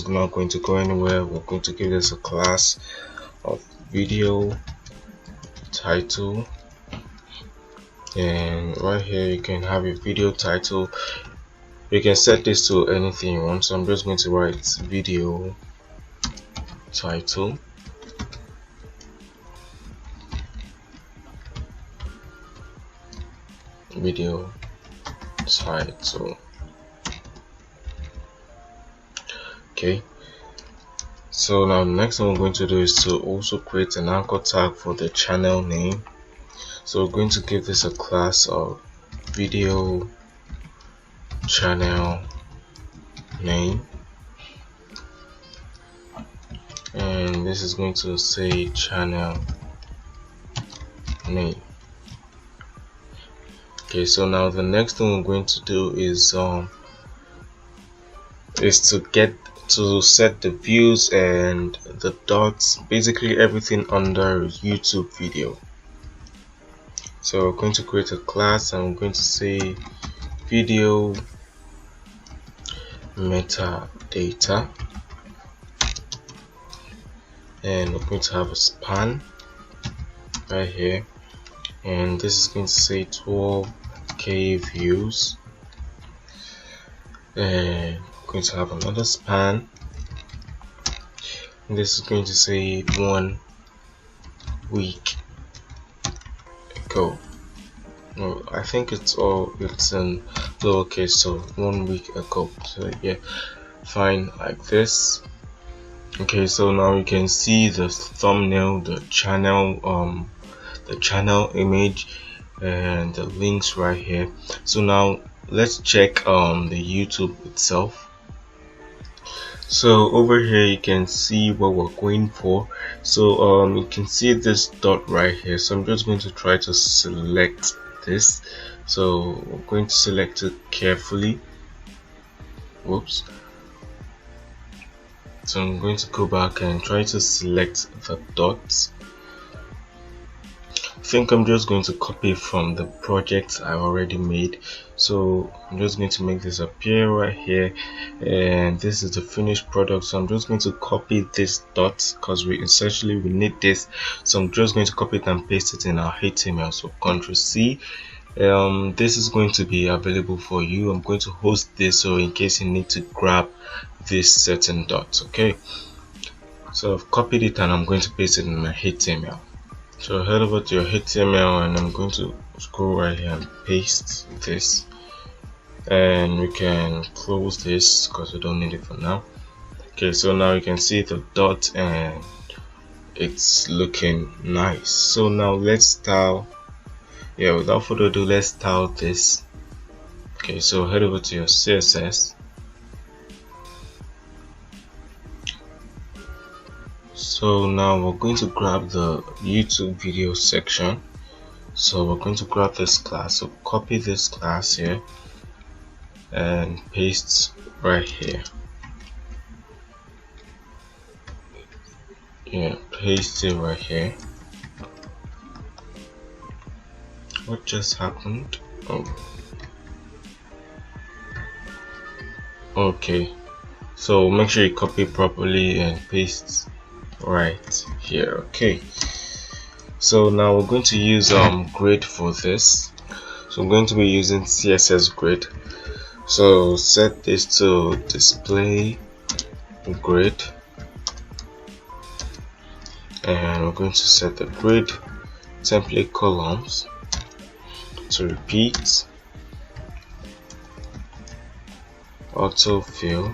not going to go anywhere. We're going to give this a class of video title, and right here you can have a video title. You can set this to anything you want, so I'm just going to write video title. Video title. Okay, so now the next thing we're going to do is to also create an anchor tag for the channel name. So we're going to give this a class of video channel name, and this is going to say channel name. Okay, so now the next thing we're going to do is to set the views and the dots, basically everything under YouTube video. So we're going to create a class, and we're going to say video metadata, and we're going to have a span right here, and this is going to say 12k views, and we're going to have another span, and this is going to say 1 week ago. No, I think it's in lowercase, so 1 week ago. So yeah, fine, like this. Okay, so now you can see the thumbnail, the channel image, and the links right here. So now let's check the YouTube itself. So over here you can see what we're going for. So you can see this dot right here, so I'm just going to try to select this. So we're going to select it carefully. Whoops. So I'm going to go back and try to select the dots. I think I'm just going to copy from the project I already made. So I'm just going to make this appear right here, and this is the finished product. So I'm just going to copy this dot because we need this. So I'm just going to copy it and paste it in our HTML. So Ctrl C. This is going to be available for you. I'm going to host this, so in case you need to grab this certain dot. Okay, so I've copied it and I'm going to paste it in my HTML. So head over to your HTML, and I'm going to scroll right here and paste this, and we can close this because we don't need it for now. Okay, so now you can see the dot and it's looking nice. So now let's style. Yeah, without further ado, let's style this. Okay, so head over to your CSS. So now we're going to grab the YouTube video section. So we're going to grab this class. So copy this class here and paste right here. Yeah, paste it right here. What just happened? Oh, okay. So make sure you copy properly and paste right here. Okay, so now we're going to use grid for this. So I'm going to be using CSS grid. So set this to display grid, and we're going to set the grid template columns to repeat, autofill,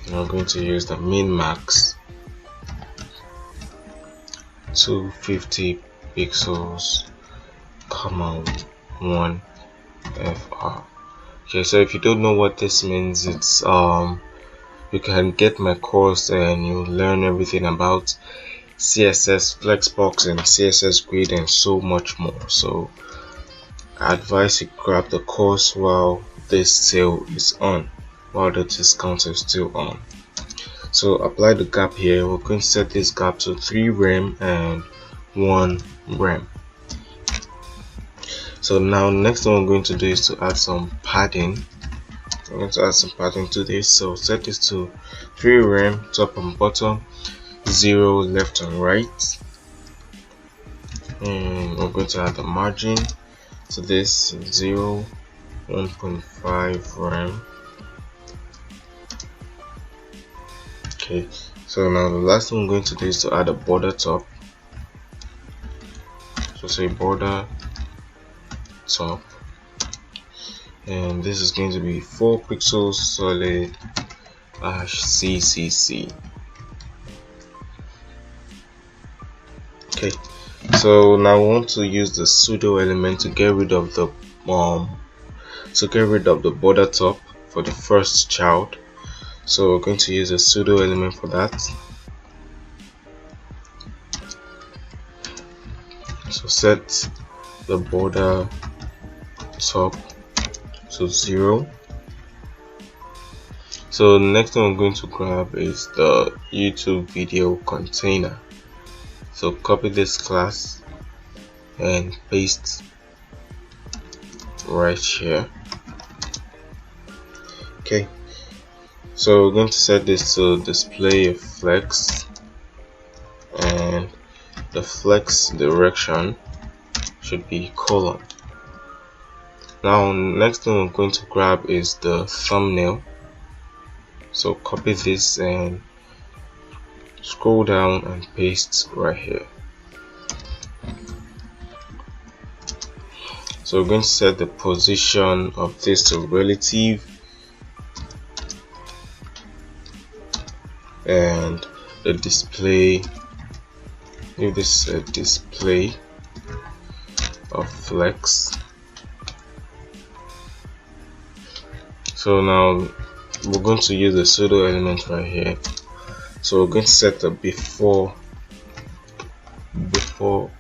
and we're going to use the min max 250 pixels, comma 1 fr. Okay, so if you don't know what this means, it's you can get my course and you'll learn everything about CSS Flexbox and CSS Gradient and so much more. So I advise you grab the course while this sale is on, while the discount is still on. So apply the gap here. We're going to set this gap to 3 rem and 1 rem. So now next thing we're going to do is to add some padding. I'm going to add some padding to this. So set this to 3 rem top and bottom, 0 left and right, and we're going to add the margin to this 0, 1.5 rem. Okay, so now the last thing we're going to do is to add a border top. So say border top, and this is going to be 4 pixels solid ccc. Okay, so now we want to use the pseudo element to get rid of the border top for the first child. So we're going to use a pseudo element for that. So set the border top to 0. So the next thing I'm going to grab is the YouTube video container. So copy this class and paste right here. Okay, so we're going to set this to display a flex, and the flex direction should be colon. Now next thing we're going to grab is the thumbnail. So copy this and scroll down and paste right here. So we're going to set the position of this to relative, and the display, if this is a display of flex. So now we're going to use the pseudo element right here. So we're going to set the before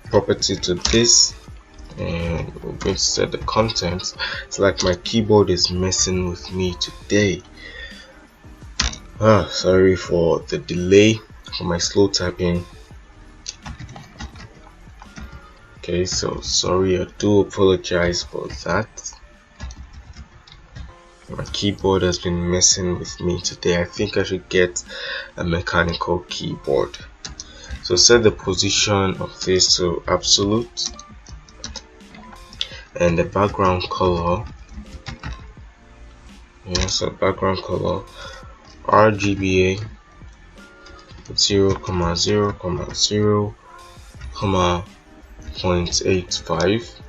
property to this, and we're going to set the content. It's like my keyboard is messing with me today. Sorry for the delay, for my slow typing. Okay, so sorry, I do apologize for that. My keyboard has been messing with me today. I think I should get a mechanical keyboard. So set the position of this to absolute, and the background color, so background color RGBA 0,0,0,0,0.85,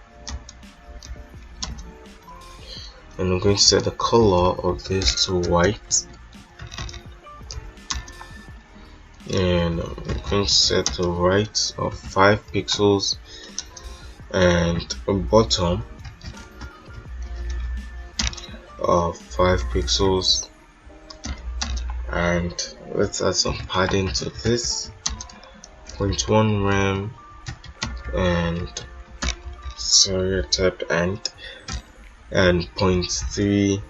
and I'm going to set the color of this to white, and I'm going to set the right of 5 pixels and a bottom of 5 pixels, and let's add some padding to this, 0.1 rem, and sorry I typed and 0.3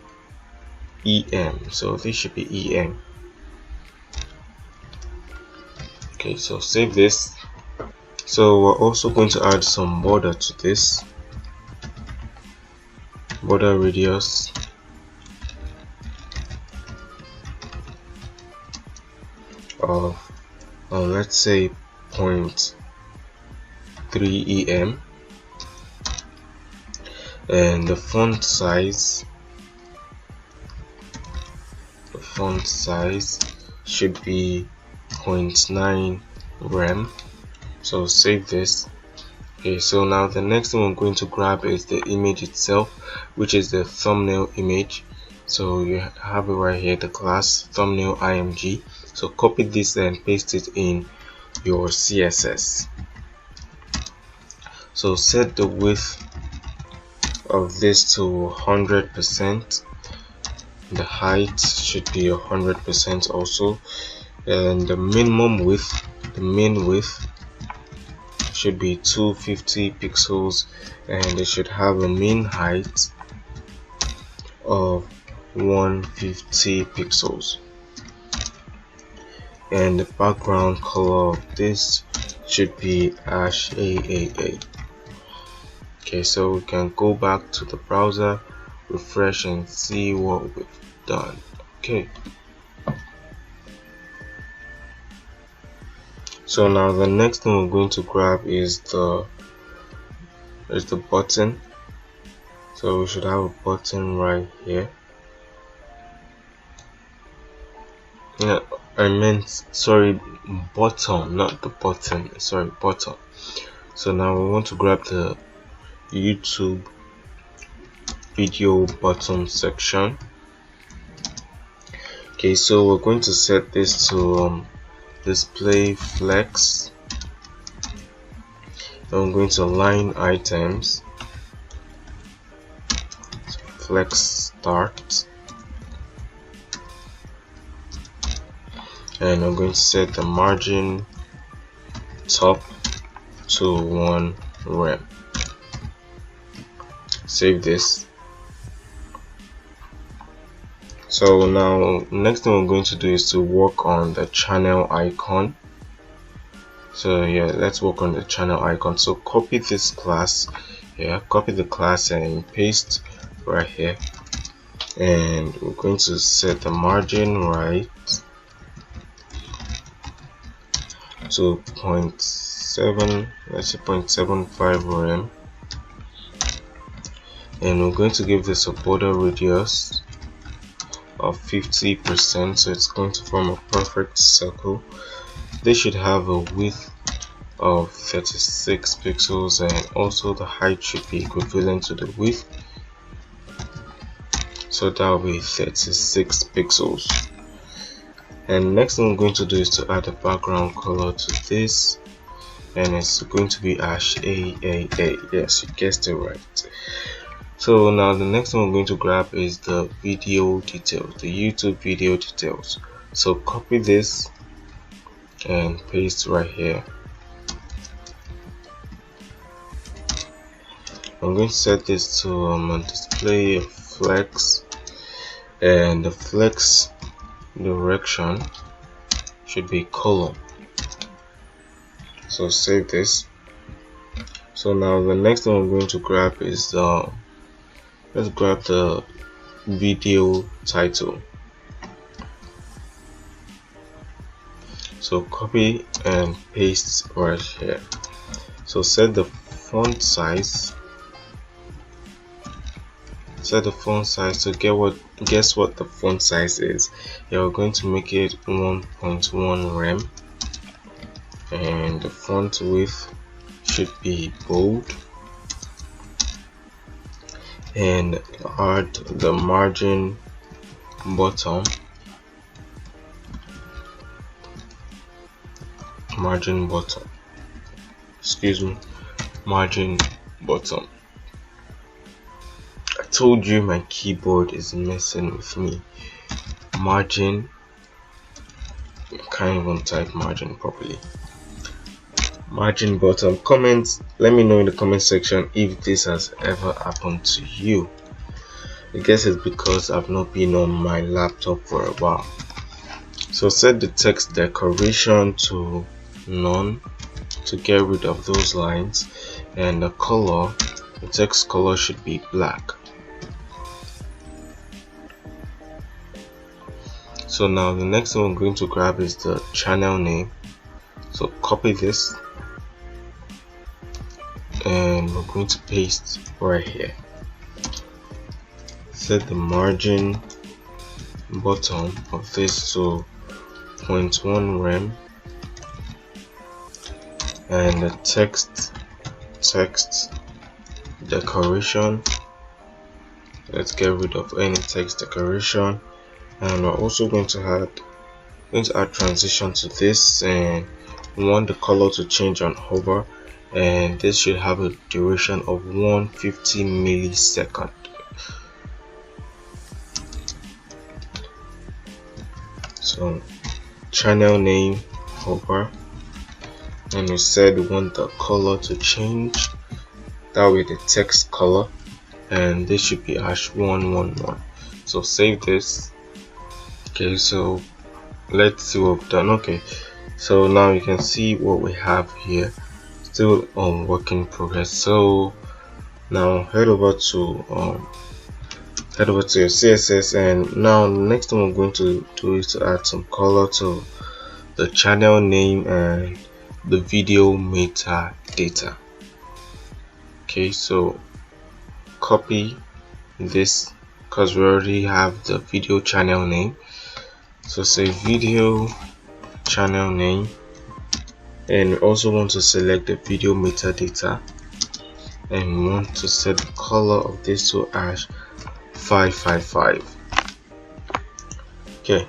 em, so this should be em. Okay, so save this. So we're also going to add some border to this, border radius of let's say 0.3 em, and the font size should be 0.9 rem. So save this. Okay, so now the next thing we're going to grab is the image itself, which is the thumbnail image. So you have it right here, the class thumbnail img. So copy this and paste it in your CSS. So set the width of this to 100%. The height should be 100% also, and the minimum width, the main width, should be 250 pixels, and it should have a mean height of 150 pixels. And the background color of this should be #AAA. Okay, so we can go back to the browser, refresh, and see what we've done. Okay, so now the next thing we're going to grab is the button. So we should have a button right here. Yeah, I meant, sorry, bottom, not the button, sorry, bottom. So now we want to grab the YouTube video button section. Okay, so we're going to set this to display flex, and I'm going to align items, flex start, and I'm going to set the margin top to 1 rem. Save this. So now next thing we're going to do is to work on the channel icon. So yeah, let's work on the channel icon. So copy this class, copy the class and paste right here, and we're going to set the margin right to 0.7, let's say 0.75 rem, and we're going to give this a border radius of 50%, so it's going to form a perfect circle. They should have a width of 36 pixels, and also the height should be equivalent to the width, so that will be 36 pixels. And next thing I'm going to do is to add a background color to this, and it's going to be #AAA. Yes, you guessed it right. So now the next thing we're going to grab is the video details, the YouTube video details. So copy this and paste right here. I'm going to set this to display flex, and the flex direction should be column. So save this. So now the next thing I'm going to grab is let's grab the video title. So copy and paste right here. So set the font size. Set the font size to guess what the font size is. Yeah, we're going to make it 1.1 rem, and the font width should be bold, and add the margin bottom, margin bottom. I told you my keyboard is messing with me. Margin, I can't even type margin properly. Margin bottom. Comments, let me know in the comment section if this has ever happened to you. I guess it's because I've not been on my laptop for a while. So set the text decoration to none to get rid of those lines, and the color, the text color should be black. So now the next one I'm going to grab is the channel name. So copy this and we're going to paste right here. Set the margin bottom of this to 0.1 rem, and the text decoration, let's get rid of any text decoration, and we're also going to add transition to this, and we want the color to change on hover, and this should have a duration of 150 millisecond. So channel name, hover, and we said we want the color to change, that way the text color, and this should be #111. So save this. Okay, so let's see what we've done. Okay, so now you can see what we have here, still on work in progress. So now head over to your CSS, and now the next thing we're going to do is to add some color to the channel name and the video metadata. Okay, so copy this because we already have the video channel name. So say video channel name, and we also want to select the video metadata, and we want to set the color of this to #555. Okay,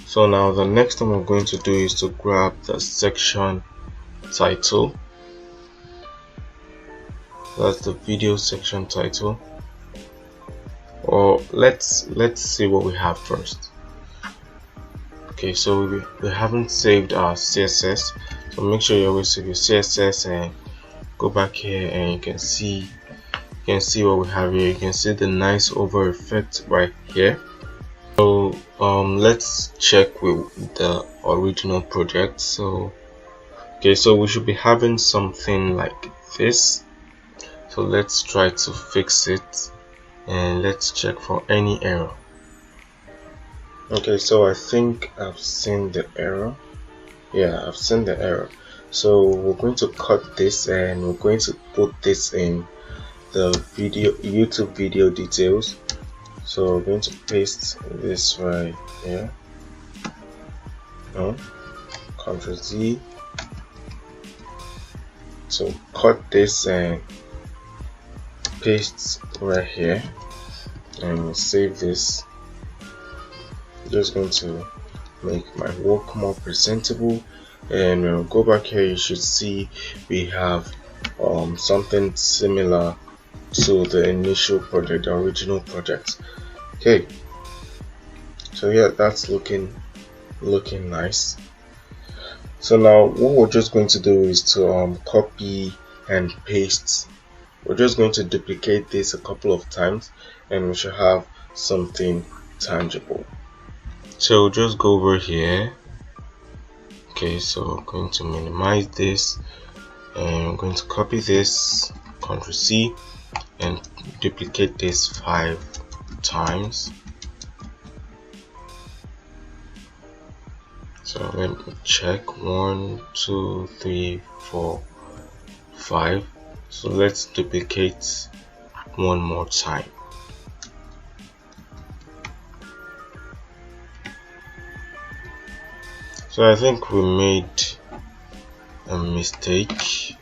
so now the next thing we're going to do is to grab the section title. That's the video section title. Or let's see what we have first. Okay, so we haven't saved our CSS, so make sure you always save your CSS and go back here, and you can see what we have here. You can see the nice over effect right here. So let's check with the original project. So okay, so we should be having something like this. So let's try to fix it, and let's check for any error. Okay, so I think I've seen the error. Yeah, I've seen the error. So we're going to cut this, and we're going to put this in the YouTube video details. So we're going to paste this right here. Ctrl Z. So cut this and paste right here, and we'll save this. Just going to make my work more presentable, and when we go back here, you should see we have something similar to the initial project, the original project. Okay, so yeah, that's looking nice. So now what we're just going to do is to copy and paste. We're just going to duplicate this a couple of times, and we should have something tangible. So just go over here. Okay, so I'm going to minimize this, and I'm going to copy this, Ctrl C, and duplicate this 5 times. So let me check, 1 2 3 4 5. So let's duplicate one more time. So I think we made a mistake.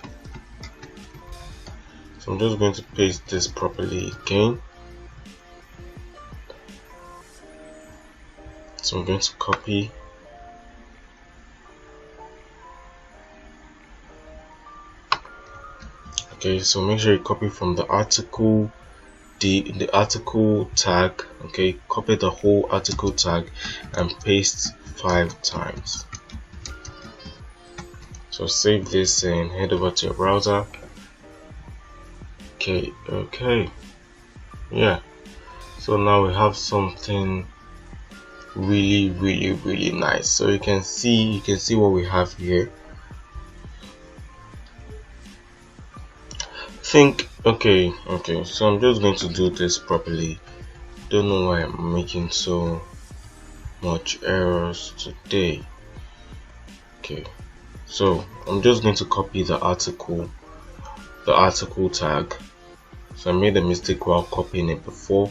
So I'm just going to paste this properly again. So I'm going to copy. Okay, so make sure you copy from the article, the article tag. Okay, copy the whole article tag and paste 5 times. So save this and head over to your browser. Okay, yeah. So now we have something really nice. So you can see what we have here. Okay, so I'm just going to do this properly. Don't know why I'm making so much errors today. Okay, so I'm just going to copy the article tag. So I made a mistake while copying it before,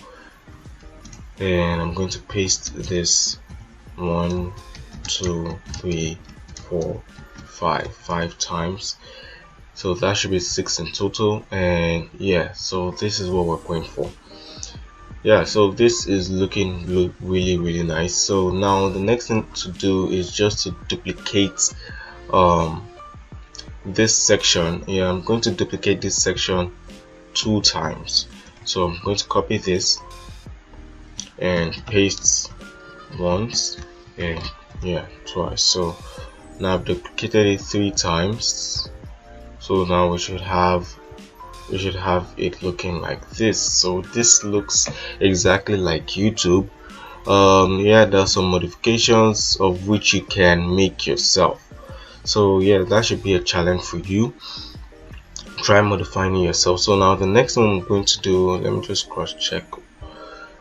and I'm going to paste this 1 2 3 4 5 times. So that should be 6 in total, and yeah, so this is what we're going for. Yeah, so this is looking really nice. So now the next thing to do is just to duplicate this section. Yeah, I'm going to duplicate this section 2 times. So I'm going to copy this and paste once, and yeah, twice. So now I've duplicated it 3 times. So now we should have it looking like this. So this looks exactly like YouTube. Yeah, there's some modifications of which you can make yourself. So yeah, that should be a challenge for you. Try modifying it yourself. So now the next thing I'm going to do, let me just cross check.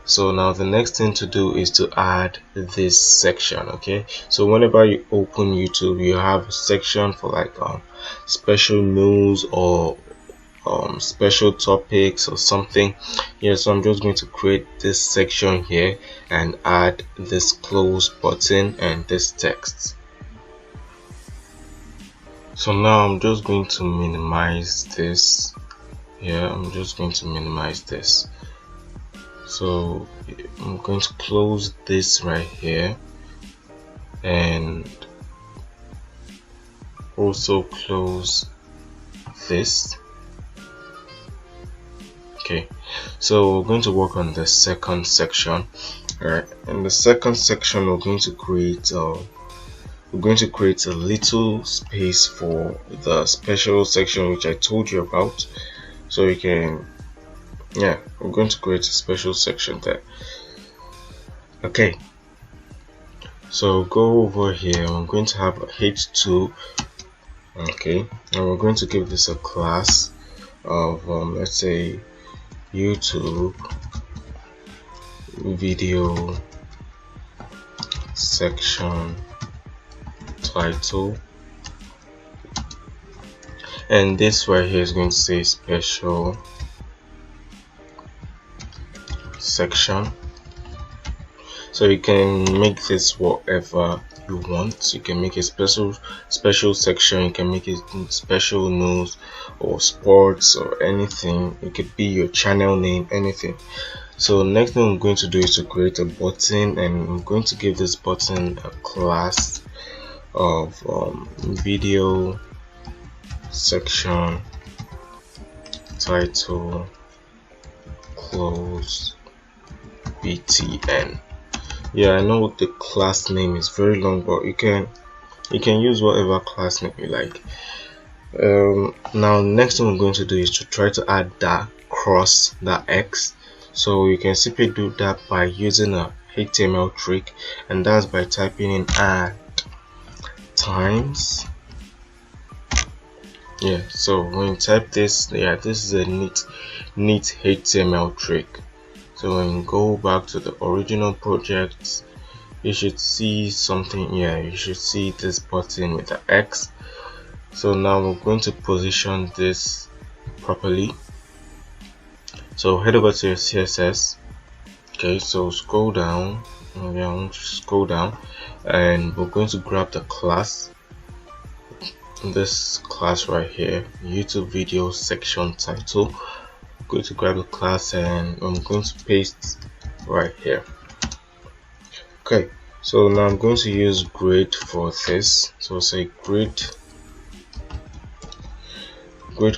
So now the next thing to do is to add this section. Okay, so whenever you open YouTube, you have a section for like special news or special topics or something. Yeah, so I'm just going to create this section here and add this close button and this text. So now I'm just going to minimize this. Yeah, I'm just going to minimize this. So I'm going to close this right here and also close this. Okay, so we're going to work on the second section. Alright, in the second section we're going to create a little space for the special section which I told you about. So you can, yeah, we're going to create a special section there. Okay, so go over here. I'm going to have a h2. Okay, and we're going to give this a class of let's say YouTube video section title, and this right here is going to say special section. So you can make this whatever you want. You can make a special section, you can make it special news or sports or anything. It could be your channel name, anything. So next thing I'm going to do is to create a button, and I'm going to give this button a class of video section title close btn. Yeah, I know the class name is very long, but you can use whatever class name you like. Now next thing I'm going to do is to try to add that cross, that X. So you can simply do that by using a HTML trick, and that's by typing in add times. Yeah, so when you type this, yeah, this is a neat HTML trick. So when you go back to the original project, you should see something here. You should see this button with the X. So now we're going to position this properly. So head over to your CSS. Okay, so scroll down, and we're going to grab the class, this class right here, YouTube video section title. I'm going to grab the class and I'm going to paste right here. Okay, so now I'm going to use grid for this. So say grid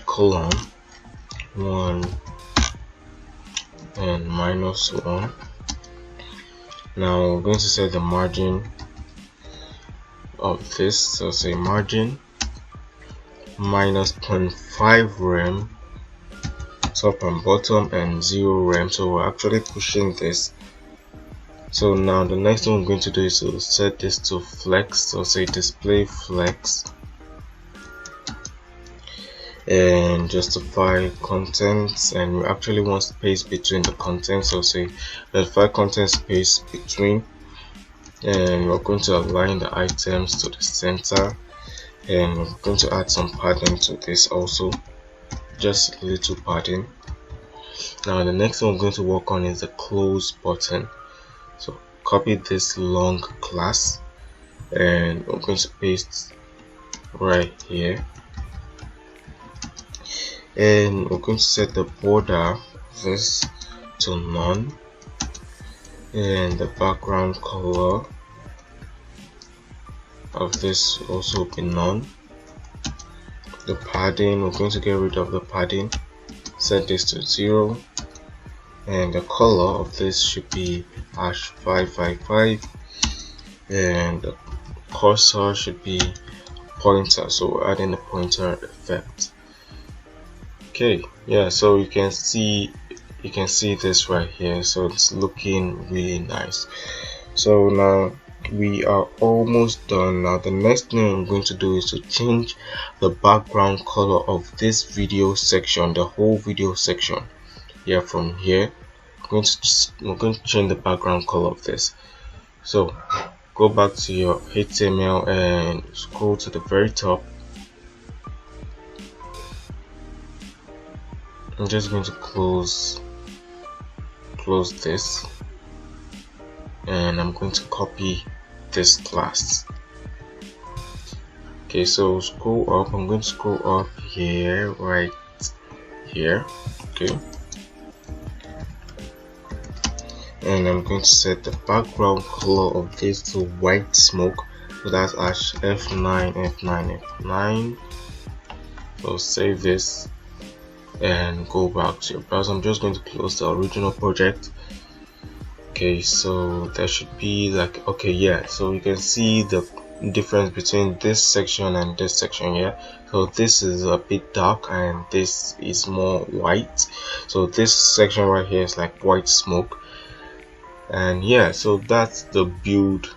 column 1 and -1. Now we're going to set the margin of this. So say margin -0.5 rem top and bottom and 0 rem. So we're actually pushing this. So now the next thing we're going to do is to set this to flex. So say display flex and justify contents, and we actually want space between the contents. So say justify content space between, and we're going to align the items to the center, and we're going to add some padding to this also, just a little padding. Now the next thing we're going to work on is the close button. So copy this long class and we're going to paste right here, and we're going to set the border of this to none, and the background color of this also be none. The padding, we're going to get rid of the padding, set this to 0, and the color of this should be #555, and the cursor should be pointer, so we're adding the pointer effect. Okay, yeah, so you can see this right here, so it's looking really nice. So now we are almost done. Now the next thing I'm going to do is to change the background color of this video section, the whole video section. Yeah, from here we're going to change the background color of this. So go back to your HTML and scroll to the very top. I'm just going to close this, and I'm going to copy this class. Okay, so scroll up. I'm going to scroll up here, right here. Okay, and I'm going to set the background color of this to white smoke, so that's F9. So save this and go back to your browser. I'm just going to close the original project. Okay, so there should be like, okay, yeah, so you can see the difference between this section and this section here. So this is a bit dark and this is more white. So this section right here is like white smoke, and yeah, so that's the build.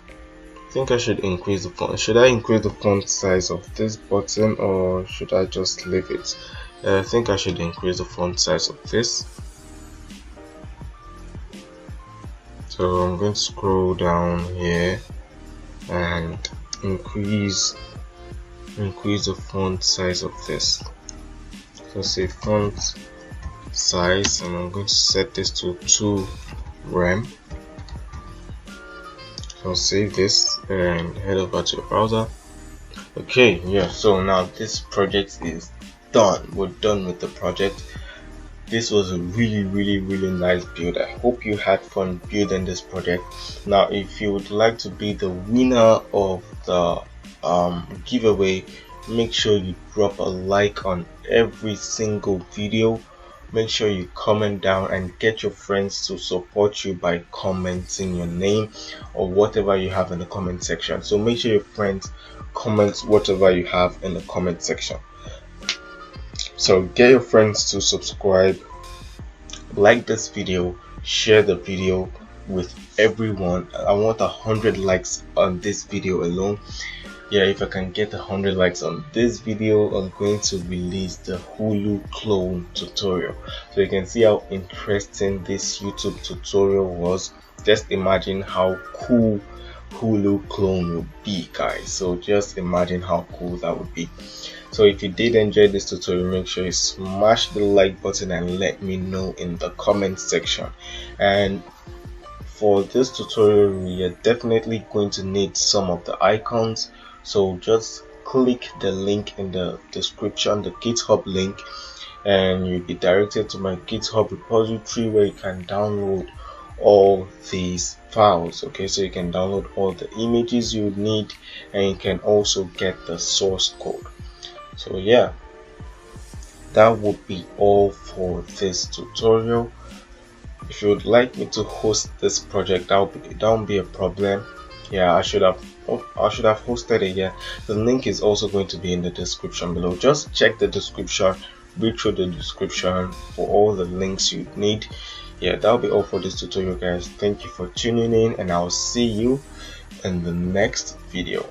I think I should increase the font. Should I increase the font size of this button, or should I just leave it? I think I should increase the font size of this. So I'm going to scroll down here and increase the font size of this. So say font size, and I'm going to set this to 2 rem. So save this and head over to your browser. Okay, yeah, so now this project is done. We're done with the project. This was a really nice build. I hope you had fun building this project. Now if you would like to be the winner of the giveaway, make sure you drop a like on every single video. Make sure you comment down and get your friends to support you by commenting your name or whatever you have in the comment section. So make sure your friends comment whatever you have in the comment section. So get your friends to subscribe, like this video, share the video with everyone. I want 100 likes on this video alone. Yeah, if I can get 100 likes on this video, I'm going to release the Hulu clone tutorial. So you can see how interesting this YouTube tutorial was. Just imagine how cool Hulu clone will be, guys. So just imagine how cool that would be. So if you did enjoy this tutorial, make sure you smash the like button and let me know in the comment section. And for this tutorial, we are definitely going to need some of the icons. So just click the link in the description, the GitHub link, and you'll be directed to my GitHub repository where you can download all these files. Okay, so you can download all the images you would need, and you can also get the source code. So yeah, that would be all for this tutorial. If you would like me to host this project, that won't be a problem. Yeah, I should have hosted it. Yeah, the link is also going to be in the description below. Just check the description, read through the description for all the links you need. Yeah, that'll be all for this tutorial, guys. Thank you for tuning in, and I'll see you in the next video.